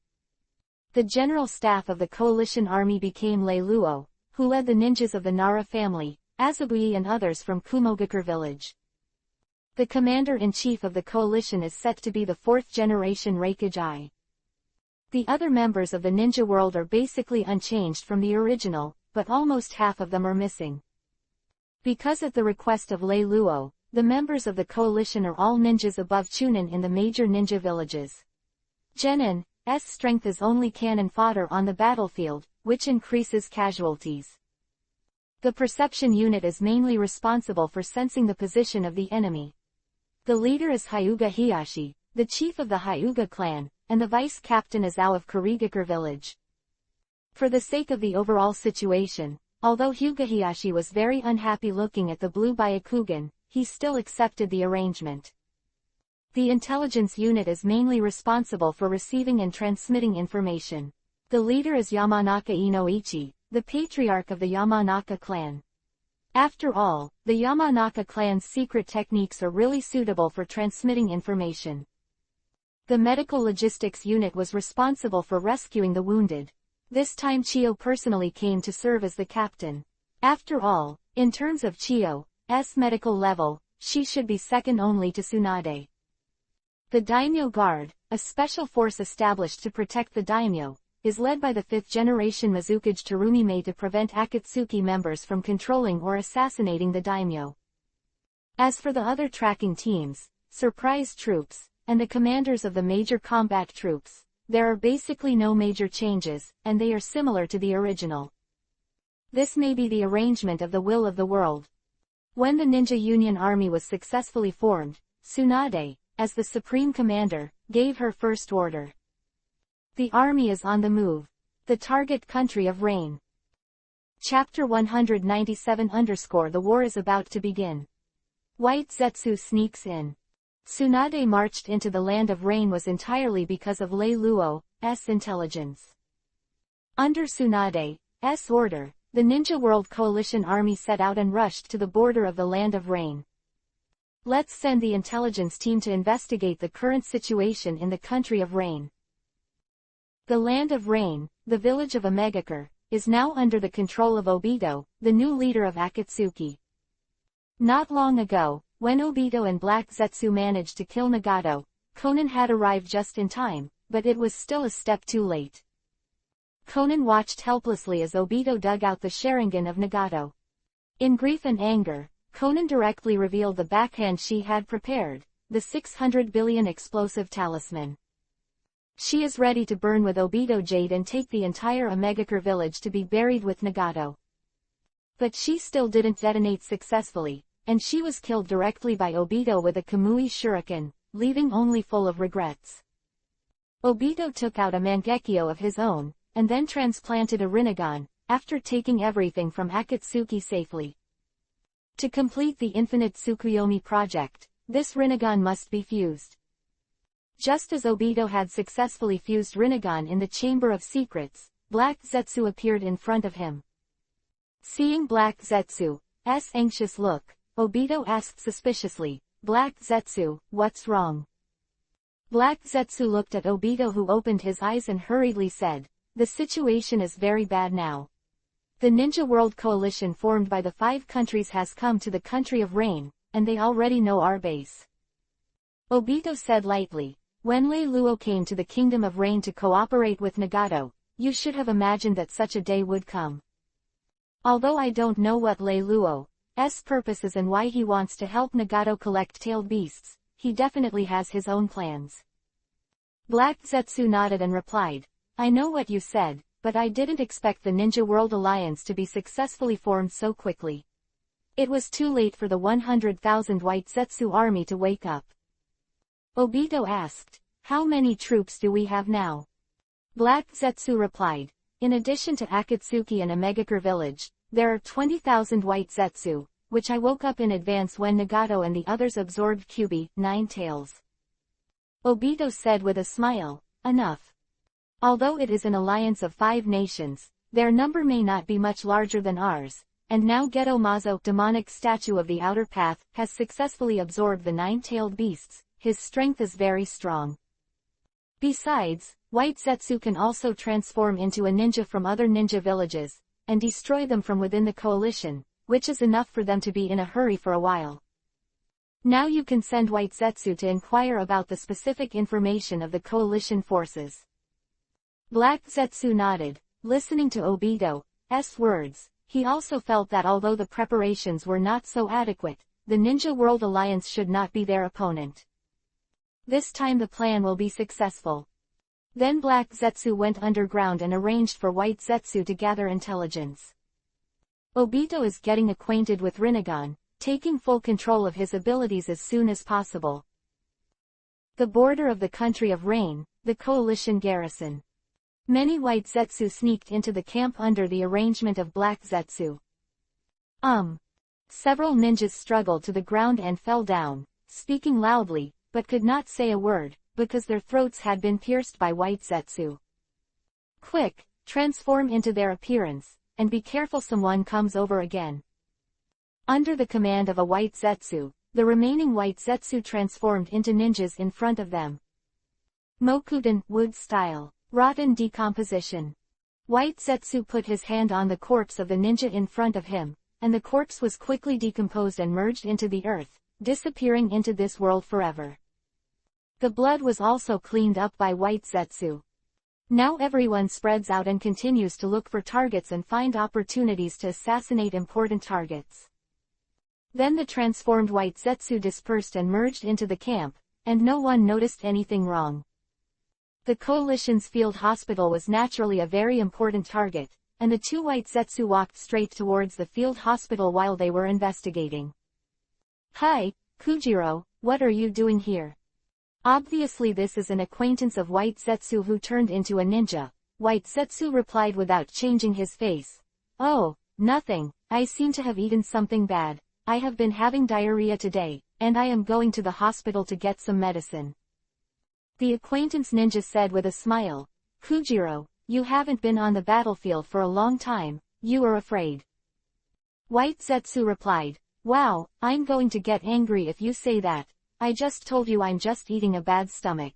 [SPEAKER 1] The general staff of the coalition army became Lei Luo, who led the ninjas of the Nara family, Azabui and others from Kumogakure village. The commander-in-chief of the coalition is set to be the 4th generation Hokage I. The other members of the ninja world are basically unchanged from the original, but almost half of them are missing. Because at the request of Lei Luo, the members of the coalition are all ninjas above Chunin in the major ninja villages. Genin's strength is only cannon fodder on the battlefield, which increases casualties. The perception unit is mainly responsible for sensing the position of the enemy. The leader is Hyuga Hiyashi, the chief of the Hyuga clan, and the vice captain is Ao of Kurigakure village. For the sake of the overall situation, although Hyuga Hiyashi was very unhappy looking at the blue Byakugan, he still accepted the arrangement. The intelligence unit is mainly responsible for receiving and transmitting information. The leader is Yamanaka Inoichi, the patriarch of the Yamanaka clan. After all, the Yamanaka clan's secret techniques are really suitable for transmitting information. The medical logistics unit was responsible for rescuing the wounded. This time Chiyo personally came to serve as the captain. After all, in terms of Chiyo's medical level, she should be second only to Tsunade. The Daimyo Guard, a special force established to protect the daimyo, is led by the 5th-generation Mizukage Terumime to prevent Akatsuki members from controlling or assassinating the daimyo. As for the other tracking teams, surprise troops, and the commanders of the major combat troops, there are basically no major changes, and they are similar to the original. This may be the arrangement of the will of the world. When the Ninja Union Army was successfully formed, Tsunade, as the supreme commander, gave her first order. The army is on the move. The target country of Rain. Chapter 197 _ The war is about to begin. White Zetsu sneaks in. Tsunade marched into the land of Rain was entirely because of Lei Luo's intelligence. Under Tsunade's order, the Ninja World Coalition army set out and rushed to the border of the land of Rain. Let's send the intelligence team to investigate the current situation in the country of Rain. The land of Rain, the village of Omegakure, is now under the control of Obito, the new leader of Akatsuki. Not long ago, when Obito and Black Zetsu managed to kill Nagato, Konan had arrived just in time, but it was still a step too late. Konan watched helplessly as Obito dug out the Sharingan of Nagato. In grief and anger, Konan directly revealed the backhand she had prepared, the 600 billion explosive talisman. She is ready to burn with Obito Jade and take the entire Omegakure village to be buried with Nagato. But she still didn't detonate successfully, and she was killed directly by Obito with a Kamui Shuriken, leaving only full of regrets. Obito took out a Mangekyo of his own, and then transplanted a Rinnegan, after taking everything from Akatsuki safely. To complete the Infinite Tsukuyomi project, this Rinnegan must be fused. Just as Obito had successfully fused Rinnegan in the Chamber of Secrets, Black Zetsu appeared in front of him. Seeing Black Zetsu's anxious look, Obito asked suspiciously, "Black Zetsu, what's wrong?" Black Zetsu looked at Obito, who opened his eyes and hurriedly said, "The situation is very bad now. The Ninja World Coalition formed by the 5 countries has come to the country of Rain, and they already know our base." Obito said lightly, "When Lei Luo came to the Kingdom of Rain to cooperate with Nagato, you should have imagined that such a day would come. Although I don't know what Lei Luo's purpose is and why he wants to help Nagato collect tailed beasts, he definitely has his own plans." Black Zetsu nodded and replied, "I know what you said, but I didn't expect the Ninja World Alliance to be successfully formed so quickly. It was too late for the 100,000 White Zetsu army to wake up." Obito asked, "How many troops do we have now?" Black Zetsu replied, "In addition to Akatsuki and Omegakure village, there are 20,000 White Zetsu, which I woke up in advance when Nagato and the others absorbed Kyubi, 9 tails." Obito said with a smile, "Enough. Although it is an alliance of 5 nations, their number may not be much larger than ours, and now Geto Mazo, demonic statue of the outer path, has successfully absorbed the 9-tailed beasts. His strength is very strong. Besides, White Zetsu can also transform into a ninja from other ninja villages, and destroy them from within the coalition, which is enough for them to be in a hurry for a while. Now you can send White Zetsu to inquire about the specific information of the coalition forces." Black Zetsu nodded, listening to Obito's words. He also felt that although the preparations were not so adequate, the Ninja World Alliance should not be their opponent. This time the plan will be successful. Then Black Zetsu went underground and arranged for White Zetsu to gather intelligence. Obito is getting acquainted with Rinnegan, taking full control of his abilities as soon as possible. The border of the country of Rain, the coalition garrison. Many White Zetsu sneaked into the camp under the arrangement of Black Zetsu. Several ninjas struggled to the ground and fell down, speaking loudly, but could not say a word, because their throats had been pierced by White Zetsu. "Quick, transform into their appearance, and be careful someone comes over again." Under the command of a White Zetsu, the remaining White Zetsu transformed into ninjas in front of them. Mokuden, wood style. Rotten decomposition. White Zetsu put his hand on the corpse of the ninja in front of him, and the corpse was quickly decomposed and merged into the earth, disappearing into this world forever. The blood was also cleaned up by White Zetsu. Now everyone spreads out and continues to look for targets and find opportunities to assassinate important targets. Then the transformed White Zetsu dispersed and merged into the camp, and no one noticed anything wrong. The coalition's field hospital was naturally a very important target, and the two White Zetsu walked straight towards the field hospital while they were investigating. "Hi, Kujiro, what are you doing here?" Obviously this is an acquaintance of White Zetsu who turned into a ninja. White Zetsu replied without changing his face. "Oh, nothing, I seem to have eaten something bad. I have been having diarrhea today, and I am going to the hospital to get some medicine." The acquaintance ninja said with a smile. "Kujiro, you haven't been on the battlefield for a long time, you are afraid." White Zetsu replied, "Wow, I'm going to get angry if you say that. I just told you I'm just eating a bad stomach."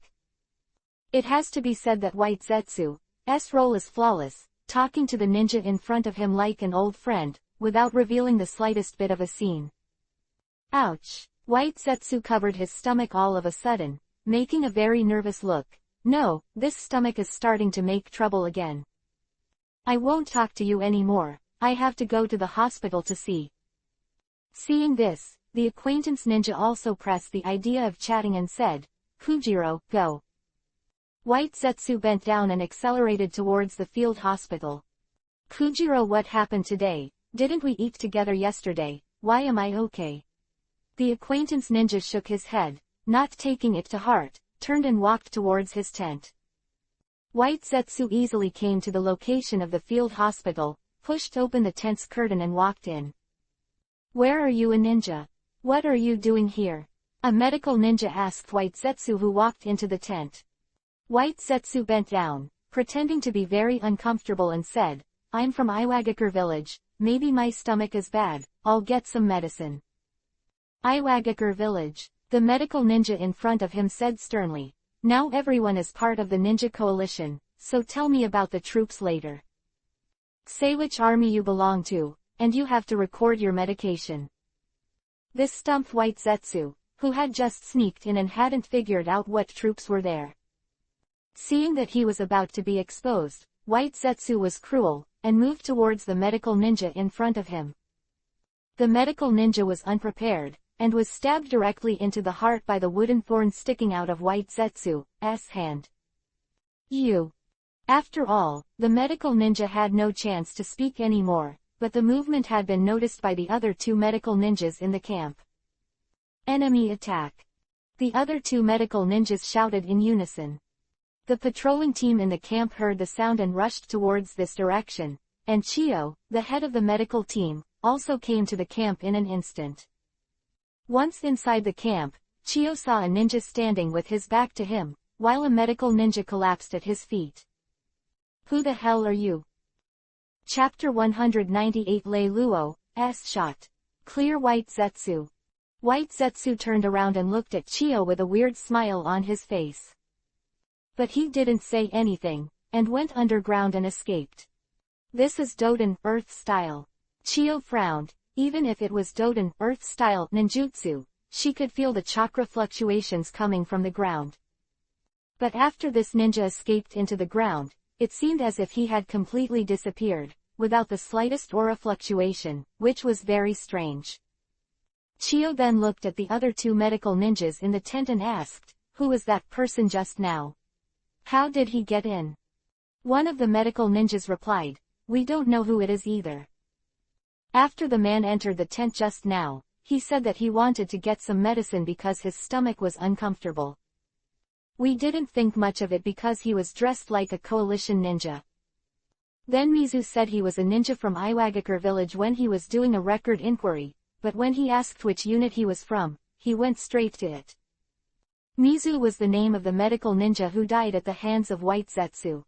[SPEAKER 1] It has to be said that White Zetsu's role is flawless, talking to the ninja in front of him like an old friend, without revealing the slightest bit of a scene. Ouch! White Zetsu covered his stomach all of a sudden, making a very nervous look. "No, this stomach is starting to make trouble again. I won't talk to you anymore, I have to go to the hospital to see." Seeing this, the acquaintance ninja also pressed the idea of chatting and said, "Kujiro, go." White Zetsu bent down and accelerated towards the field hospital. "Kujiro, what happened today? Didn't we eat together yesterday? Why am I okay?" The acquaintance ninja shook his head, not taking it to heart, turned and walked towards his tent. White Zetsu easily came to the location of the field hospital, pushed open the tent's curtain and walked in. "Where are you, a ninja? What are you doing here?" a medical ninja asked White Zetsu, who walked into the tent. White Zetsu bent down, pretending to be very uncomfortable, and said, "I'm from Iwagakure village, maybe my stomach is bad, I'll get some medicine." Iwagakure village, the medical ninja in front of him said sternly. "Now everyone is part of the ninja coalition, so tell me about the troops later. Say which army you belong to, and you have to record your medication." This stumped White Zetsu, who had just sneaked in and hadn't figured out what troops were there. Seeing that he was about to be exposed, White Zetsu was cruel, and moved towards the medical ninja in front of him. The medical ninja was unprepared, and was stabbed directly into the heart by the wooden thorn sticking out of White Zetsu's hand. "You." After all, the medical ninja had no chance to speak anymore, but the movement had been noticed by the other two medical ninjas in the camp. "Enemy attack!" The other two medical ninjas shouted in unison. The patrolling team in the camp heard the sound and rushed towards this direction, and Chio, the head of the medical team, also came to the camp in an instant. Once inside the camp, Chio saw a ninja standing with his back to him, while a medical ninja collapsed at his feet. "Who the hell are you?" Chapter 198 Lei Luo's shot. Clear White Zetsu. White Zetsu turned around and looked at Chio with a weird smile on his face. But he didn't say anything, and went underground and escaped. "This is Doden Earth style." Chio frowned. Even if it was Doden Earth style ninjutsu, she could feel the chakra fluctuations coming from the ground. But after this ninja escaped into the ground, it seemed as if he had completely disappeared, without the slightest aura fluctuation, which was very strange. Chio then looked at the other two medical ninjas in the tent and asked, "Who was that person just now? How did he get in?" One of the medical ninjas replied, "We don't know who it is either. After the man entered the tent just now, he said that he wanted to get some medicine because his stomach was uncomfortable. We didn't think much of it because he was dressed like a coalition ninja." Then Mizu said he was a ninja from Iwagakure village when he was doing a record inquiry, but when he asked which unit he was from, he went straight to it. Mizu was the name of the medical ninja who died at the hands of White Zetsu.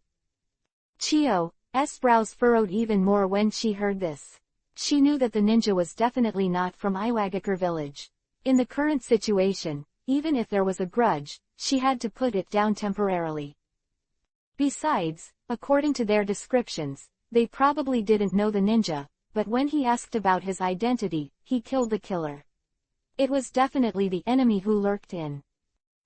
[SPEAKER 1] Chio's brows furrowed even more when she heard this. She knew that the ninja was definitely not from Iwagakure village. In the current situation, even if there was a grudge, she had to put it down temporarily. Besides, according to their descriptions, they probably didn't know the ninja, but when he asked about his identity, he killed the killer. It was definitely the enemy who lurked in.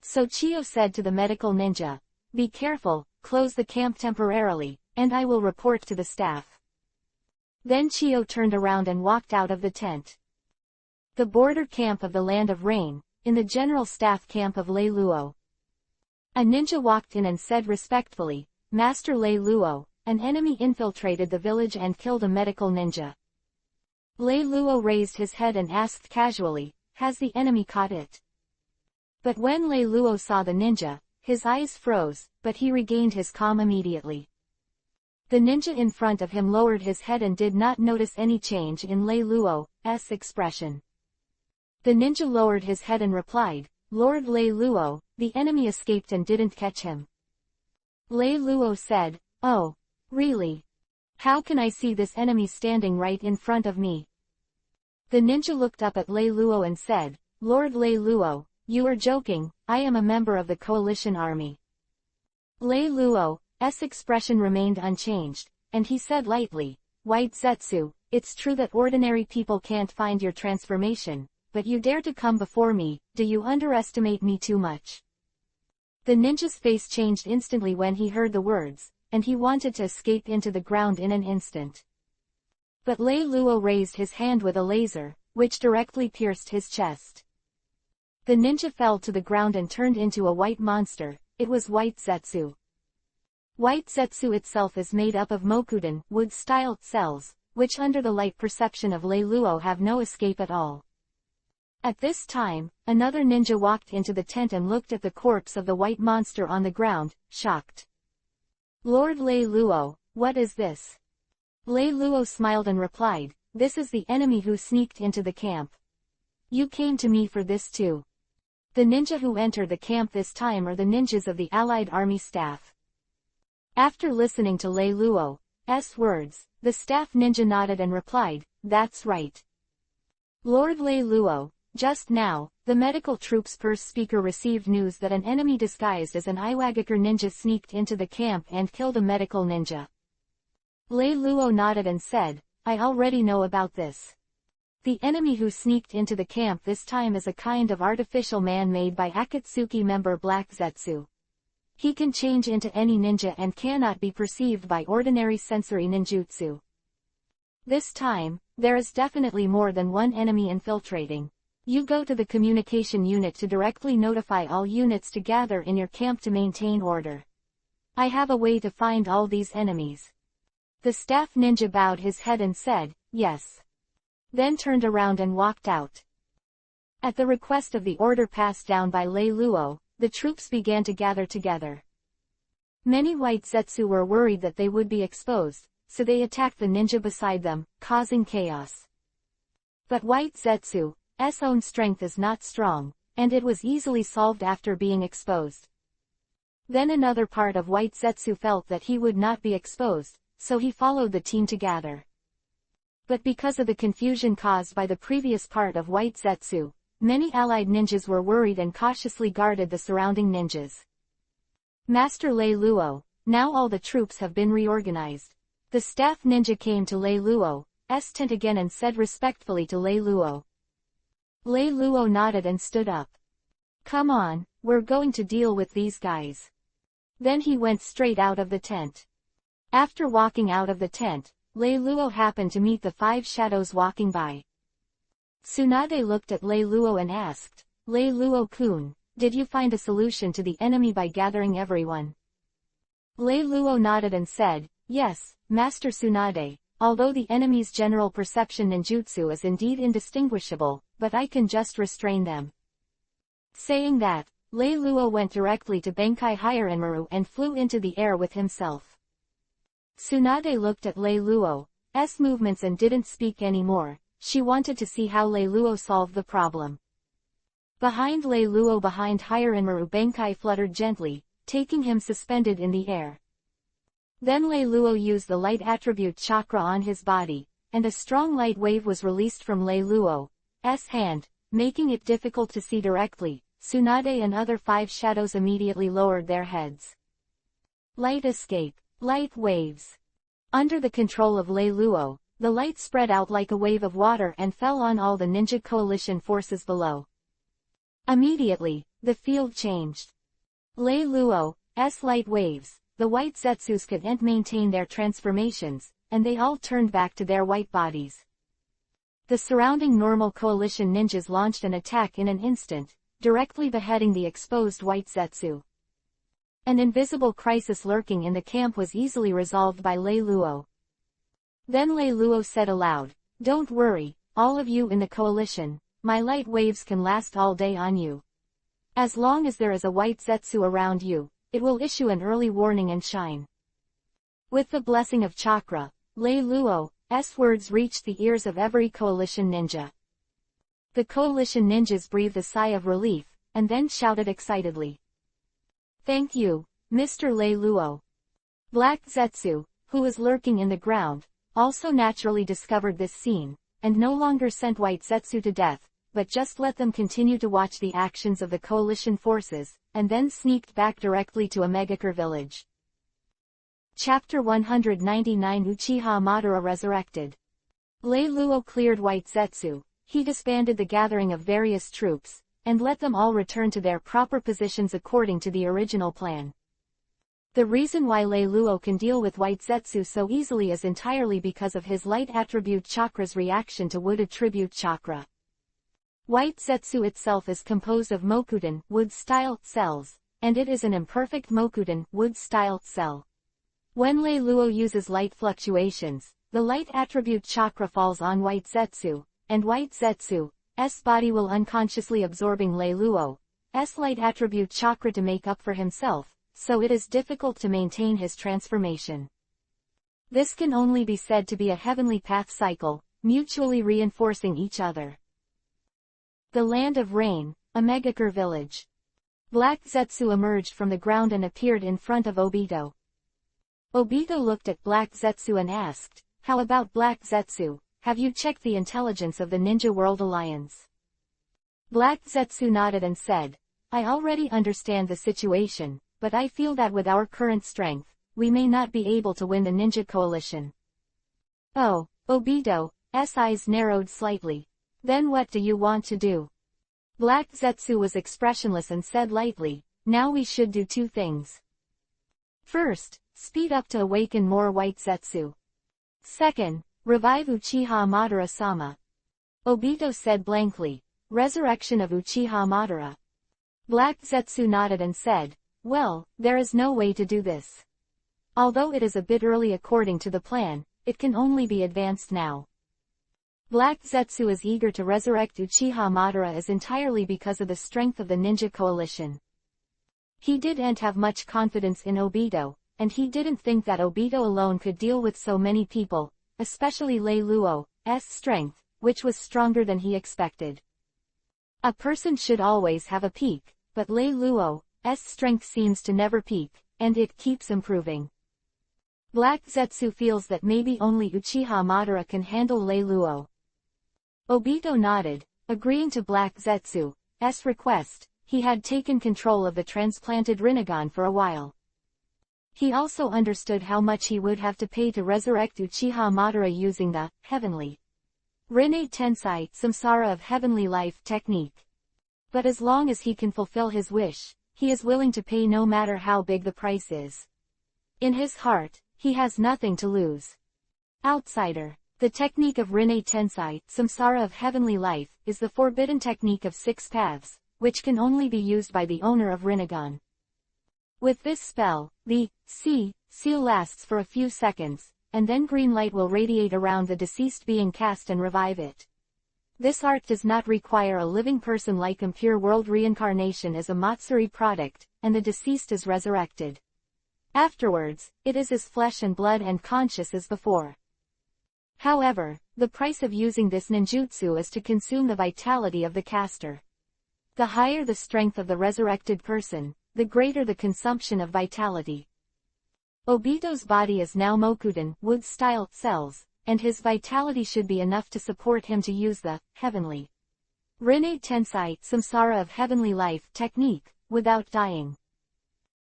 [SPEAKER 1] So Chiyo said to the medical ninja, "Be careful, close the camp temporarily, and I will report to the staff." Then Chiyo turned around and walked out of the tent. The border camp of the Land of Rain, in the general staff camp of Lei Luo. A ninja walked in and said respectfully, "Master Lei Luo, an enemy infiltrated the village and killed a medical ninja." Lei Luo raised his head and asked casually, "Has the enemy caught it?" But when Lei Luo saw the ninja, his eyes froze, but he regained his calm immediately. The ninja in front of him lowered his head and did not notice any change in Lei Luo's expression. The ninja lowered his head and replied, "Lord Lei Luo, the enemy escaped and didn't catch him." Lei Luo said, "Oh, really? How can I see this enemy standing right in front of me?" The ninja looked up at Lei Luo and said, "Lord Lei Luo, you are joking, I am a member of the coalition army." Lei Luo's expression remained unchanged, and he said lightly, "White Zetsu, it's true that ordinary people can't find your transformation, but you dare to come before me, do you underestimate me too much?" The ninja's face changed instantly when he heard the words, and he wanted to escape into the ground in an instant. But Lei Luo raised his hand with a laser, which directly pierced his chest. The ninja fell to the ground and turned into a white monster. It was White Zetsu. White Zetsu itself is made up of Mokuden, wood-style cells, which under the light perception of Lei Luo have no escape at all. At this time, another ninja walked into the tent and looked at the corpse of the white monster on the ground, shocked. "Lord Lei Luo, what is this?" Lei Luo smiled and replied, "This is the enemy who sneaked into the camp. You came to me for this too." The ninja who entered the camp this time are the ninjas of the Allied Army staff. After listening to Lei Luo's words, the staff ninja nodded and replied, "That's right. Lord Lei Luo, just now, the medical troops purse speaker received news that an enemy disguised as an Iwagakure ninja sneaked into the camp and killed a medical ninja." Lei Luo nodded and said, "I already know about this. The enemy who sneaked into the camp this time is a kind of artificial man made by Akatsuki member Black Zetsu. He can change into any ninja and cannot be perceived by ordinary sensory ninjutsu. This time, there is definitely more than one enemy infiltrating. You go to the communication unit to directly notify all units to gather in your camp to maintain order. I have a way to find all these enemies." The staff ninja bowed his head and said, "Yes." Then turned around and walked out. At the request of the order passed down by Lei Luo, the troops began to gather together. Many White Zetsu were worried that they would be exposed, so they attacked the ninja beside them, causing chaos. But White Zetsu's own strength is not strong, and it was easily solved after being exposed. Then another part of White Zetsu felt that he would not be exposed, so he followed the team to gather. But because of the confusion caused by the previous part of White Zetsu, many allied ninjas were worried and cautiously guarded the surrounding ninjas. "Master Lei Luo, now all the troops have been reorganized." The staff ninja came to Lei Luo's tent again and said respectfully to Lei Luo. Lei Luo nodded and stood up. "Come on, we're going to deal with these guys." Then he went straight out of the tent. After walking out of the tent, Lei Luo happened to meet the 5 shadows walking by. Tsunade looked at Lei Luo and asked, "Lei Luo-kun, did you find a solution to the enemy by gathering everyone?" Lei Luo nodded and said, "Yes, Master Tsunade, although the enemy's general perception ninjutsu is indeed indistinguishable, but I can just restrain them." Saying that, Lei Luo went directly to Benkai Hirenmaru and flew into the air with himself. Tsunade looked at Lei Luo's movements and didn't speak anymore. She wanted to see how Lei Luo solved the problem. Behind Lei Luo behind Hirenmaru Benkai fluttered gently, taking him suspended in the air. Then Lei Luo used the light attribute chakra on his body, and a strong light wave was released from Lei Luo's hand, making it difficult to see directly. Tsunade and other 5 shadows immediately lowered their heads. Light escape. Light waves. Under the control of Lei Luo, the light spread out like a wave of water and fell on all the ninja coalition forces below. Immediately, the field changed. Lei Luo's light waves, the white Zetsus couldn't maintain their transformations, and they all turned back to their white bodies. The surrounding normal coalition ninjas launched an attack in an instant, directly beheading the exposed white Zetsu. An invisible crisis lurking in the camp was easily resolved by Lei Luo. Then Lei Luo said aloud, "Don't worry, all of you in the coalition, my light waves can last all day on you. As long as there is a white Zetsu around you, it will issue an early warning and shine." With the blessing of chakra, Lei Luo's words reached the ears of every coalition ninja. The coalition ninjas breathed a sigh of relief, and then shouted excitedly, "Thank you, Mr. Lei Luo." Black Zetsu, who was lurking in the ground, also naturally discovered this scene, and no longer sent white Zetsu to death, but just let them continue to watch the actions of the coalition forces, and then sneaked back directly to a Megakure village. Chapter 199 Uchiha Madara Resurrected. Lei Luo cleared white Zetsu, he disbanded the gathering of various troops, and let them all return to their proper positions according to the original plan. The reason why Lei Luo can deal with white Zetsu so easily is entirely because of his light attribute chakra's reaction to wood attribute chakra. White Zetsu itself is composed of Mokudan wood-style cells, and it is an imperfect Mokudan wood-style cell. When Lei Luo uses light fluctuations, the light attribute chakra falls on white Zetsu, and white Zetsu's body will unconsciously absorbing Lei Luo's light attribute chakra to make up for himself, so it is difficult to maintain his transformation. This can only be said to be a heavenly path cycle, mutually reinforcing each other. The Land of Rain, a Megakure village. Black Zetsu emerged from the ground and appeared in front of Obito. Obito looked at Black Zetsu and asked, "How about Black Zetsu? Have you checked the intelligence of the Ninja World Alliance?" Black Zetsu nodded and said, "I already understand the situation, but I feel that with our current strength, we may not be able to win the Ninja Coalition." "Oh," Obito's eyes narrowed slightly. "Then what do you want to do?" Black Zetsu was expressionless and said lightly, "Now we should do two things. First, speed up to awaken more white Zetsu. Second, revive Uchiha Madara-sama." Obito said blankly, "Resurrection of Uchiha Madara." Black Zetsu nodded and said, "Well, there is no way to do this. Although it is a bit early according to the plan, it can only be advanced now." Black Zetsu is eager to resurrect Uchiha Madara is entirely because of the strength of the ninja coalition. He didn't have much confidence in Obito, and he didn't think that Obito alone could deal with so many people, especially Lei Luo's strength, which was stronger than he expected. A person should always have a peak, but Lei Luo's strength seems to never peak, and it keeps improving. Black Zetsu feels that maybe only Uchiha Madara can handle Lei Luo. Obito nodded, agreeing to Black Zetsu's request. He had taken control of the transplanted Rinnegan for a while. He also understood how much he would have to pay to resurrect Uchiha Madara using the heavenly Rinne Tensai Samsara of heavenly life technique. But as long as he can fulfill his wish, he is willing to pay no matter how big the price is. In his heart, he has nothing to lose. Outsider. The technique of Rinne Tensai Samsara of heavenly life is the forbidden technique of 6 paths, which can only be used by the owner of Rinnegan. With this spell, the seal lasts for a few seconds, and then green light will radiate around the deceased being cast and revive it. This art does not require a living person like Impure World reincarnation as a Matsuri product, and the deceased is resurrected. Afterwards, it is as flesh and blood and conscious as before. However, the price of using this ninjutsu is to consume the vitality of the caster. The higher the strength of the resurrected person, the greater the consumption of vitality. Obito's body is now Mokudan wood-style cells, and his vitality should be enough to support him to use the heavenly Rinne Tensai Samsara of heavenly life technique, without dying.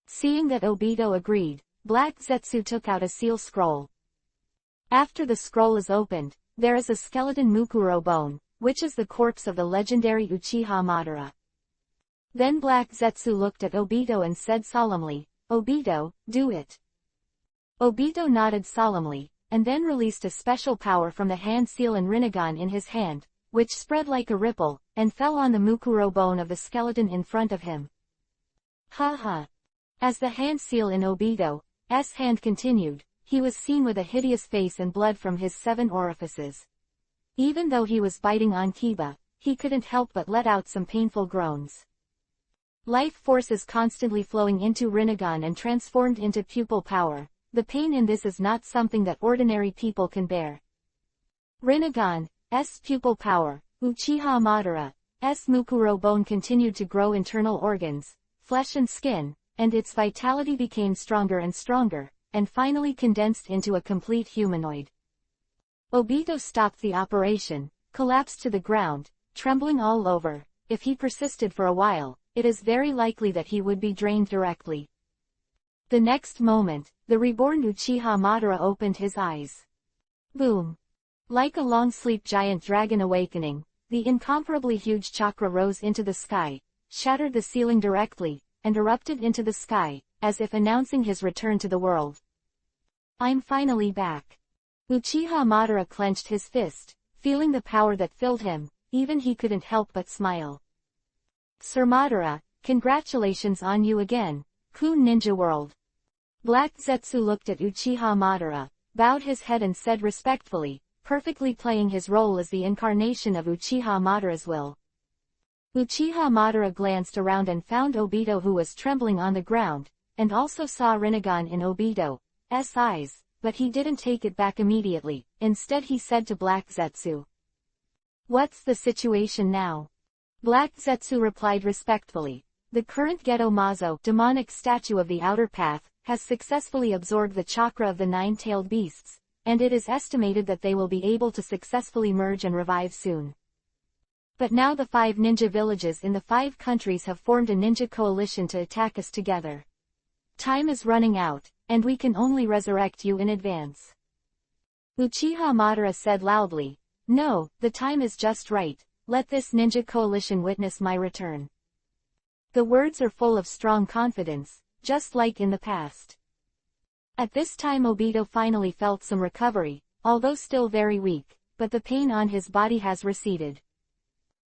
[SPEAKER 1] Seeing that Obito agreed, Black Zetsu took out a seal scroll. After the scroll is opened, there is a skeleton Mukuro bone, which is the corpse of the legendary Uchiha Madara. Then Black Zetsu looked at Obito and said solemnly, "Obito, do it." Obito nodded solemnly, and then released a special power from the hand seal and Rinnegan in his hand, which spread like a ripple, and fell on the Mukuro bone of the skeleton in front of him. Ha ha! As the hand seal in Obito's hand continued, he was seen with a hideous face and blood from his 7 orifices. Even though he was biting on Kiba, he couldn't help but let out some painful groans. Life forces constantly flowing into Rinnegan and transformed into pupil power. The pain in this is not something that ordinary people can bear. Rinnegan's pupil power, Uchiha Madara's Mukuro bone continued to grow internal organs, flesh and skin, and its vitality became stronger and stronger, and finally condensed into a complete humanoid. Obito stopped the operation, collapsed to the ground, trembling all over. If he persisted for a while, it is very likely that he would be drained directly. The next moment, the reborn Uchiha Madara opened his eyes. Boom! Like a long-sleep giant dragon awakening, the incomparably huge chakra rose into the sky, shattered the ceiling directly, and erupted into the sky, as if announcing his return to the world. I'm finally back. Uchiha Madara clenched his fist, feeling the power that filled him. Even he couldn't help but smile. Sir Madara, congratulations on you again, Kun Ninja World. Black Zetsu looked at Uchiha Madara, bowed his head and said respectfully, perfectly playing his role as the incarnation of Uchiha Madara's will. Uchiha Madara glanced around and found Obito, who was trembling on the ground, and also saw Rinnegan in Obito's eyes, but he didn't take it back immediately. Instead he said to Black Zetsu, "What's the situation now?" Black Zetsu replied respectfully, "The current Geto Mazo, demonic statue of the outer path, has successfully absorbed the chakra of the 9-tailed beasts, and it is estimated that they will be able to successfully merge and revive soon. But now the 5 ninja villages in the 5 countries have formed a ninja coalition to attack us together. Time is running out, and we can only resurrect you in advance." Uchiha Madara said loudly, "No, the time is just right. Let this ninja coalition witness my return." The words are full of strong confidence, just like in the past. At this time Obito finally felt some recovery, although still very weak, but the pain on his body has receded.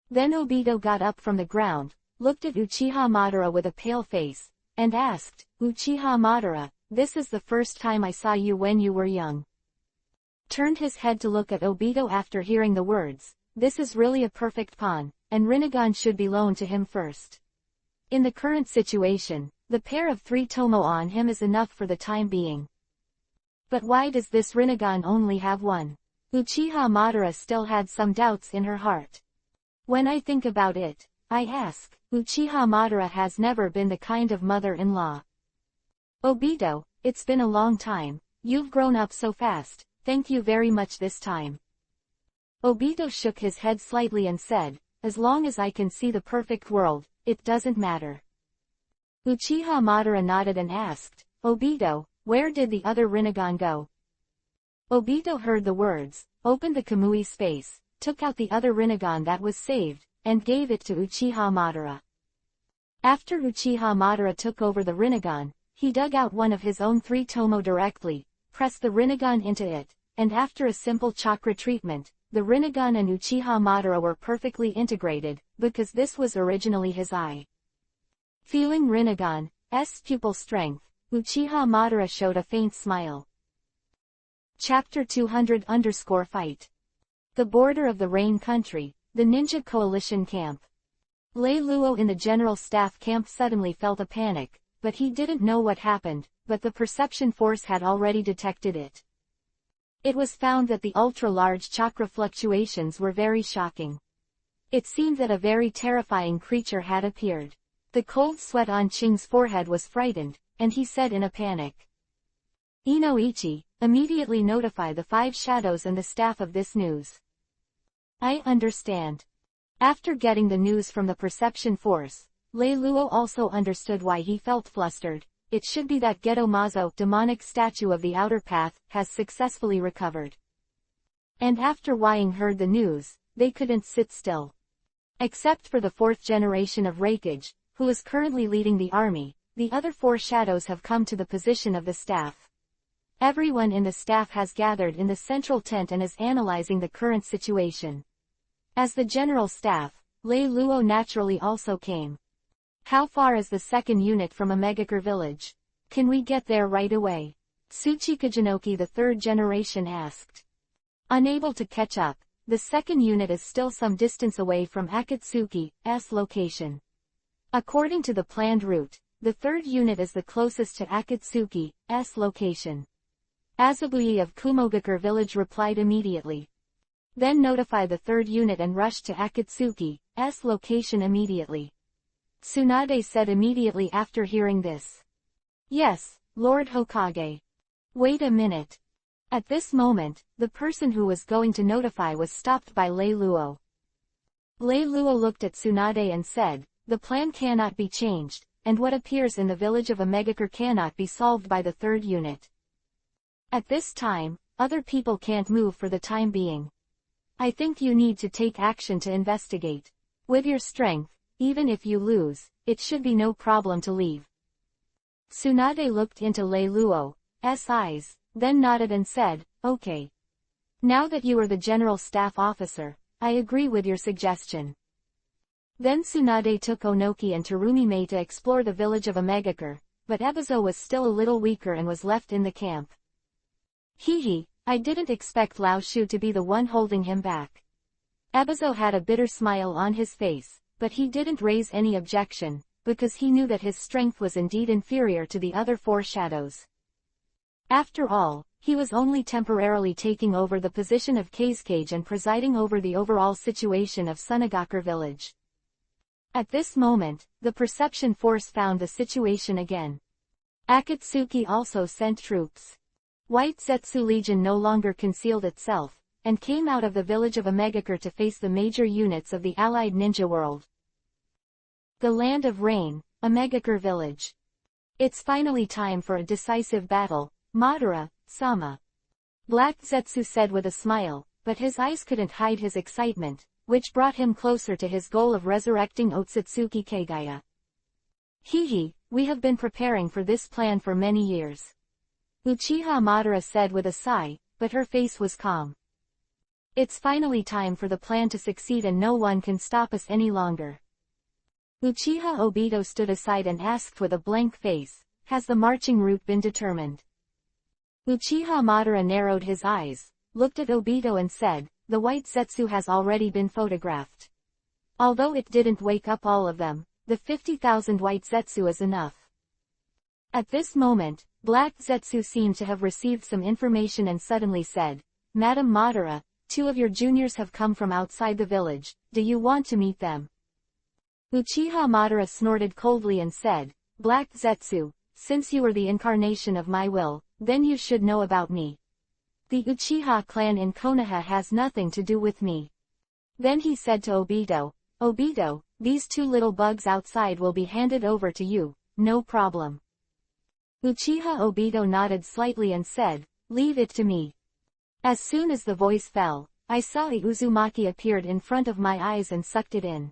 [SPEAKER 1] Then Obito got up from the ground, looked at Uchiha Madara with a pale face, and asked, "Uchiha Madara, this is the first time I saw you when you were young." Turned his head to look at Obito after hearing the words, "This is really a perfect pawn, and Rinnegan should be loaned to him first. In the current situation, the pair of 3 Tomo on him is enough for the time being. But why does this Rinnegan only have 1? Uchiha Madara still had some doubts in her heart. When I think about it, I ask, Uchiha Madara has never been the kind of mother-in-law. Obito, it's been a long time, you've grown up so fast, thank you very much this time. Obito shook his head slightly and said, as long as I can see the perfect world, it doesn't matter. Uchiha Madara nodded and asked, Obito, where did the other Rinnegan go? Obito heard the words, opened the Kamui space, took out the other Rinnegan that was saved, and gave it to Uchiha Madara. After Uchiha Madara took over the Rinnegan, he dug out one of his own 3 Tomo directly, pressed the Rinnegan into it, and after a simple chakra treatment, the Rinnegan and Uchiha Madara were perfectly integrated, because this was originally his eye. Feeling Rinnegan's pupil strength, Uchiha Madara showed a faint smile. Chapter 200-Fight. The border of the Rain Country, the Ninja Coalition camp. Lei Luo in the General Staff camp suddenly felt a panic, but he didn't know what happened, but the perception force had already detected it. It was found that the ultra-large chakra fluctuations were very shocking. It seemed that a very terrifying creature had appeared. The cold sweat on Qing's forehead was frightened, and he said in a panic, Inoichi, immediately notify the 5 shadows and the staff of this news. I understand. After getting the news from the perception force, Lei Luo also understood why he felt flustered. It should be that Geto Mazo, demonic statue of the outer path, has successfully recovered. And after Wying heard the news, they couldn't sit still. Except for the 4th generation of Reikage, who is currently leading the army. The other 4 shadows have come to the position of the staff. Everyone in the staff has gathered in the central tent and is analyzing the current situation. As the general staff, Lei Luo naturally also came. How far is the second unit from Omegakure village? Can we get there right away? Tsuchikajinoki, the 3rd generation, asked. Unable to catch up, the second unit is still some distance away from Akatsuki's location. According to the planned route, the 3rd unit is the closest to Akatsuki's location. Azabui of Kumogakure village replied immediately. Then notify the 3rd unit and rush to Akatsuki's location immediately. Tsunade said immediately after hearing this. Yes, Lord Hokage. Wait a minute. At this moment, the person who was going to notify was stopped by Lei Luo. Lei Luo looked at Tsunade and said, the plan cannot be changed, and what appears in the village of Omegakure cannot be solved by the 3rd unit. At this time, other people can't move for the time being. I think you need to take action to investigate. With your strength, even if you lose, it should be no problem to leave. Tsunade looked into Lei Luo's eyes, then nodded and said, okay. Now that you are the general staff officer, I agree with your suggestion. Then Tsunade took Onoki and Terumi to explore the village of Omegakure, but Ebizo was still a little weaker and was left in the camp. Hehe, I didn't expect Lao Shu to be the one holding him back. Ebizo had a bitter smile on his face, but he didn't raise any objection, because he knew that his strength was indeed inferior to the other 4 shadows. After all, he was only temporarily taking over the position of Kazekage and presiding over the overall situation of Sunagakure village. At this moment, the perception force found the situation again. Akatsuki also sent troops. White Zetsu Legion no longer concealed itself, and came out of the village of Omegakure to face the major units of the allied ninja world. The Land of Rain, Omegakure village. It's finally time for a decisive battle, Madara-sama. Black Zetsu said with a smile, but his eyes couldn't hide his excitement, which brought him closer to his goal of resurrecting Otsutsuki Kagaya. Hehe, we have been preparing for this plan for many years. Uchiha Madara said with a sigh, but her face was calm. It's finally time for the plan to succeed and no one can stop us any longer. Uchiha Obito stood aside and asked with a blank face, has the marching route been determined? Uchiha Madara narrowed his eyes, looked at Obito and said, the White Zetsu has already been photographed. Although it didn't wake up all of them, the 50,000 White Zetsu is enough. At this moment, Black Zetsu seemed to have received some information and suddenly said, Madam Madara, 2 of your juniors have come from outside the village, do you want to meet them? Uchiha Madara snorted coldly and said, Black Zetsu, since you are the incarnation of my will, then you should know about me. The Uchiha clan in Konoha has nothing to do with me. Then he said to Obito, Obito, these 2 little bugs outside will be handed over to you, no problem. Uchiha Obito nodded slightly and said, leave it to me. As soon as the voice fell, I saw a Uzumaki appeared in front of my eyes and sucked it in.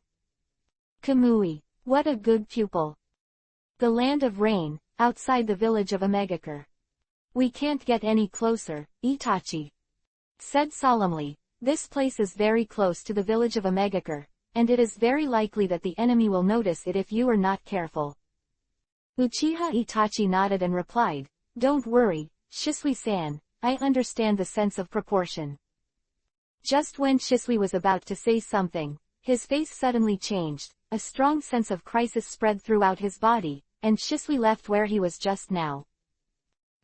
[SPEAKER 1] Kamui, what a good pupil. The Land of Rain, outside the village of Omegakure. We can't get any closer, Itachi said solemnly. This place is very close to the village of Omegakure, and it is very likely that the enemy will notice it if you are not careful. Uchiha Itachi nodded and replied, don't worry, Shisui-san, I understand the sense of proportion. Just when Shisui was about to say something, his face suddenly changed, a strong sense of crisis spread throughout his body, and Shisui left where he was just now.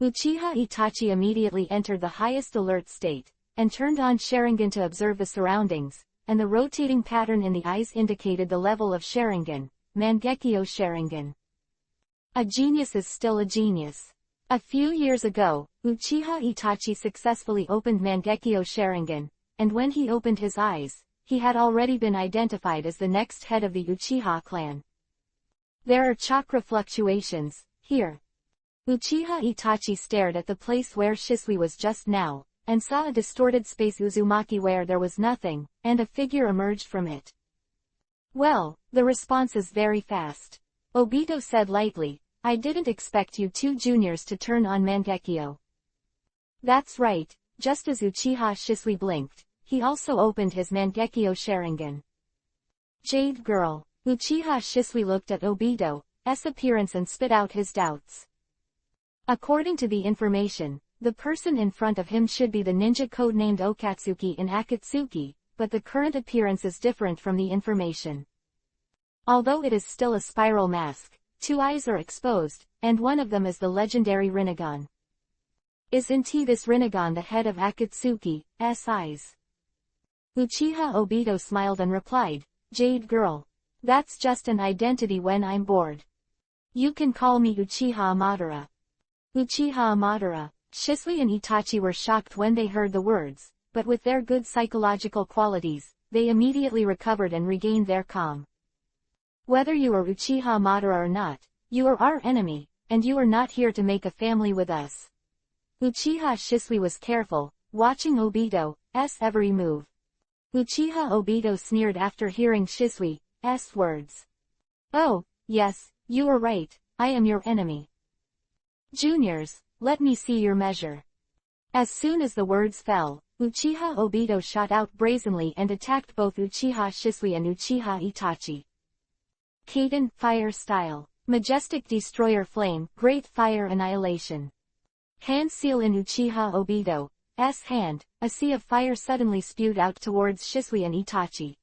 [SPEAKER 1] Uchiha Itachi immediately entered the highest alert state, and turned on Sharingan to observe the surroundings, and the rotating pattern in the eyes indicated the level of Sharingan, Mangekyo Sharingan. A genius is still a genius. A few years ago, Uchiha Itachi successfully opened Mangekyo Sharingan, and when he opened his eyes, he had already been identified as the next head of the Uchiha clan. There are chakra fluctuations, here. Uchiha Itachi stared at the place where Shisui was just now, and saw a distorted space Uzumaki where there was nothing, and a figure emerged from it. Well, the response is very fast. Obito said lightly, I didn't expect you two juniors to turn on Mangekyo. That's right, just as Uchiha Shisui blinked, he also opened his Mangekyo Sharingan. Jade girl. Uchiha Shisui looked at Obito's appearance and spit out his doubts. According to the information, the person in front of him should be the ninja codenamed Okatsuki in Akatsuki, but the current appearance is different from the information. Although it is still a spiral mask, two eyes are exposed, and one of them is the legendary Rinnegan. Isn't this Rinnegan the head of Akatsuki's eyes? Uchiha Obito smiled and replied, Jade girl. That's just an identity when I'm bored. You can call me Uchiha Madara. Uchiha Madara. Shisui and Itachi were shocked when they heard the words, but with their good psychological qualities, they immediately recovered and regained their calm. Whether you are Uchiha Madara or not, you are our enemy, and you are not here to make a family with us. Uchiha Shisui was careful, watching Obito's every move. Uchiha Obito sneered after hearing Shisui's words. Oh, yes, you are right, I am your enemy. Juniors, let me see your measure. As soon as the words fell, Uchiha Obito shot out brazenly and attacked both Uchiha Shisui and Uchiha Itachi. Kaden, Fire Style. Majestic Destroyer Flame, Great Fire Annihilation. Hand seal in Uchiha Obito's hand, a sea of fire suddenly spewed out towards Shisui and Itachi.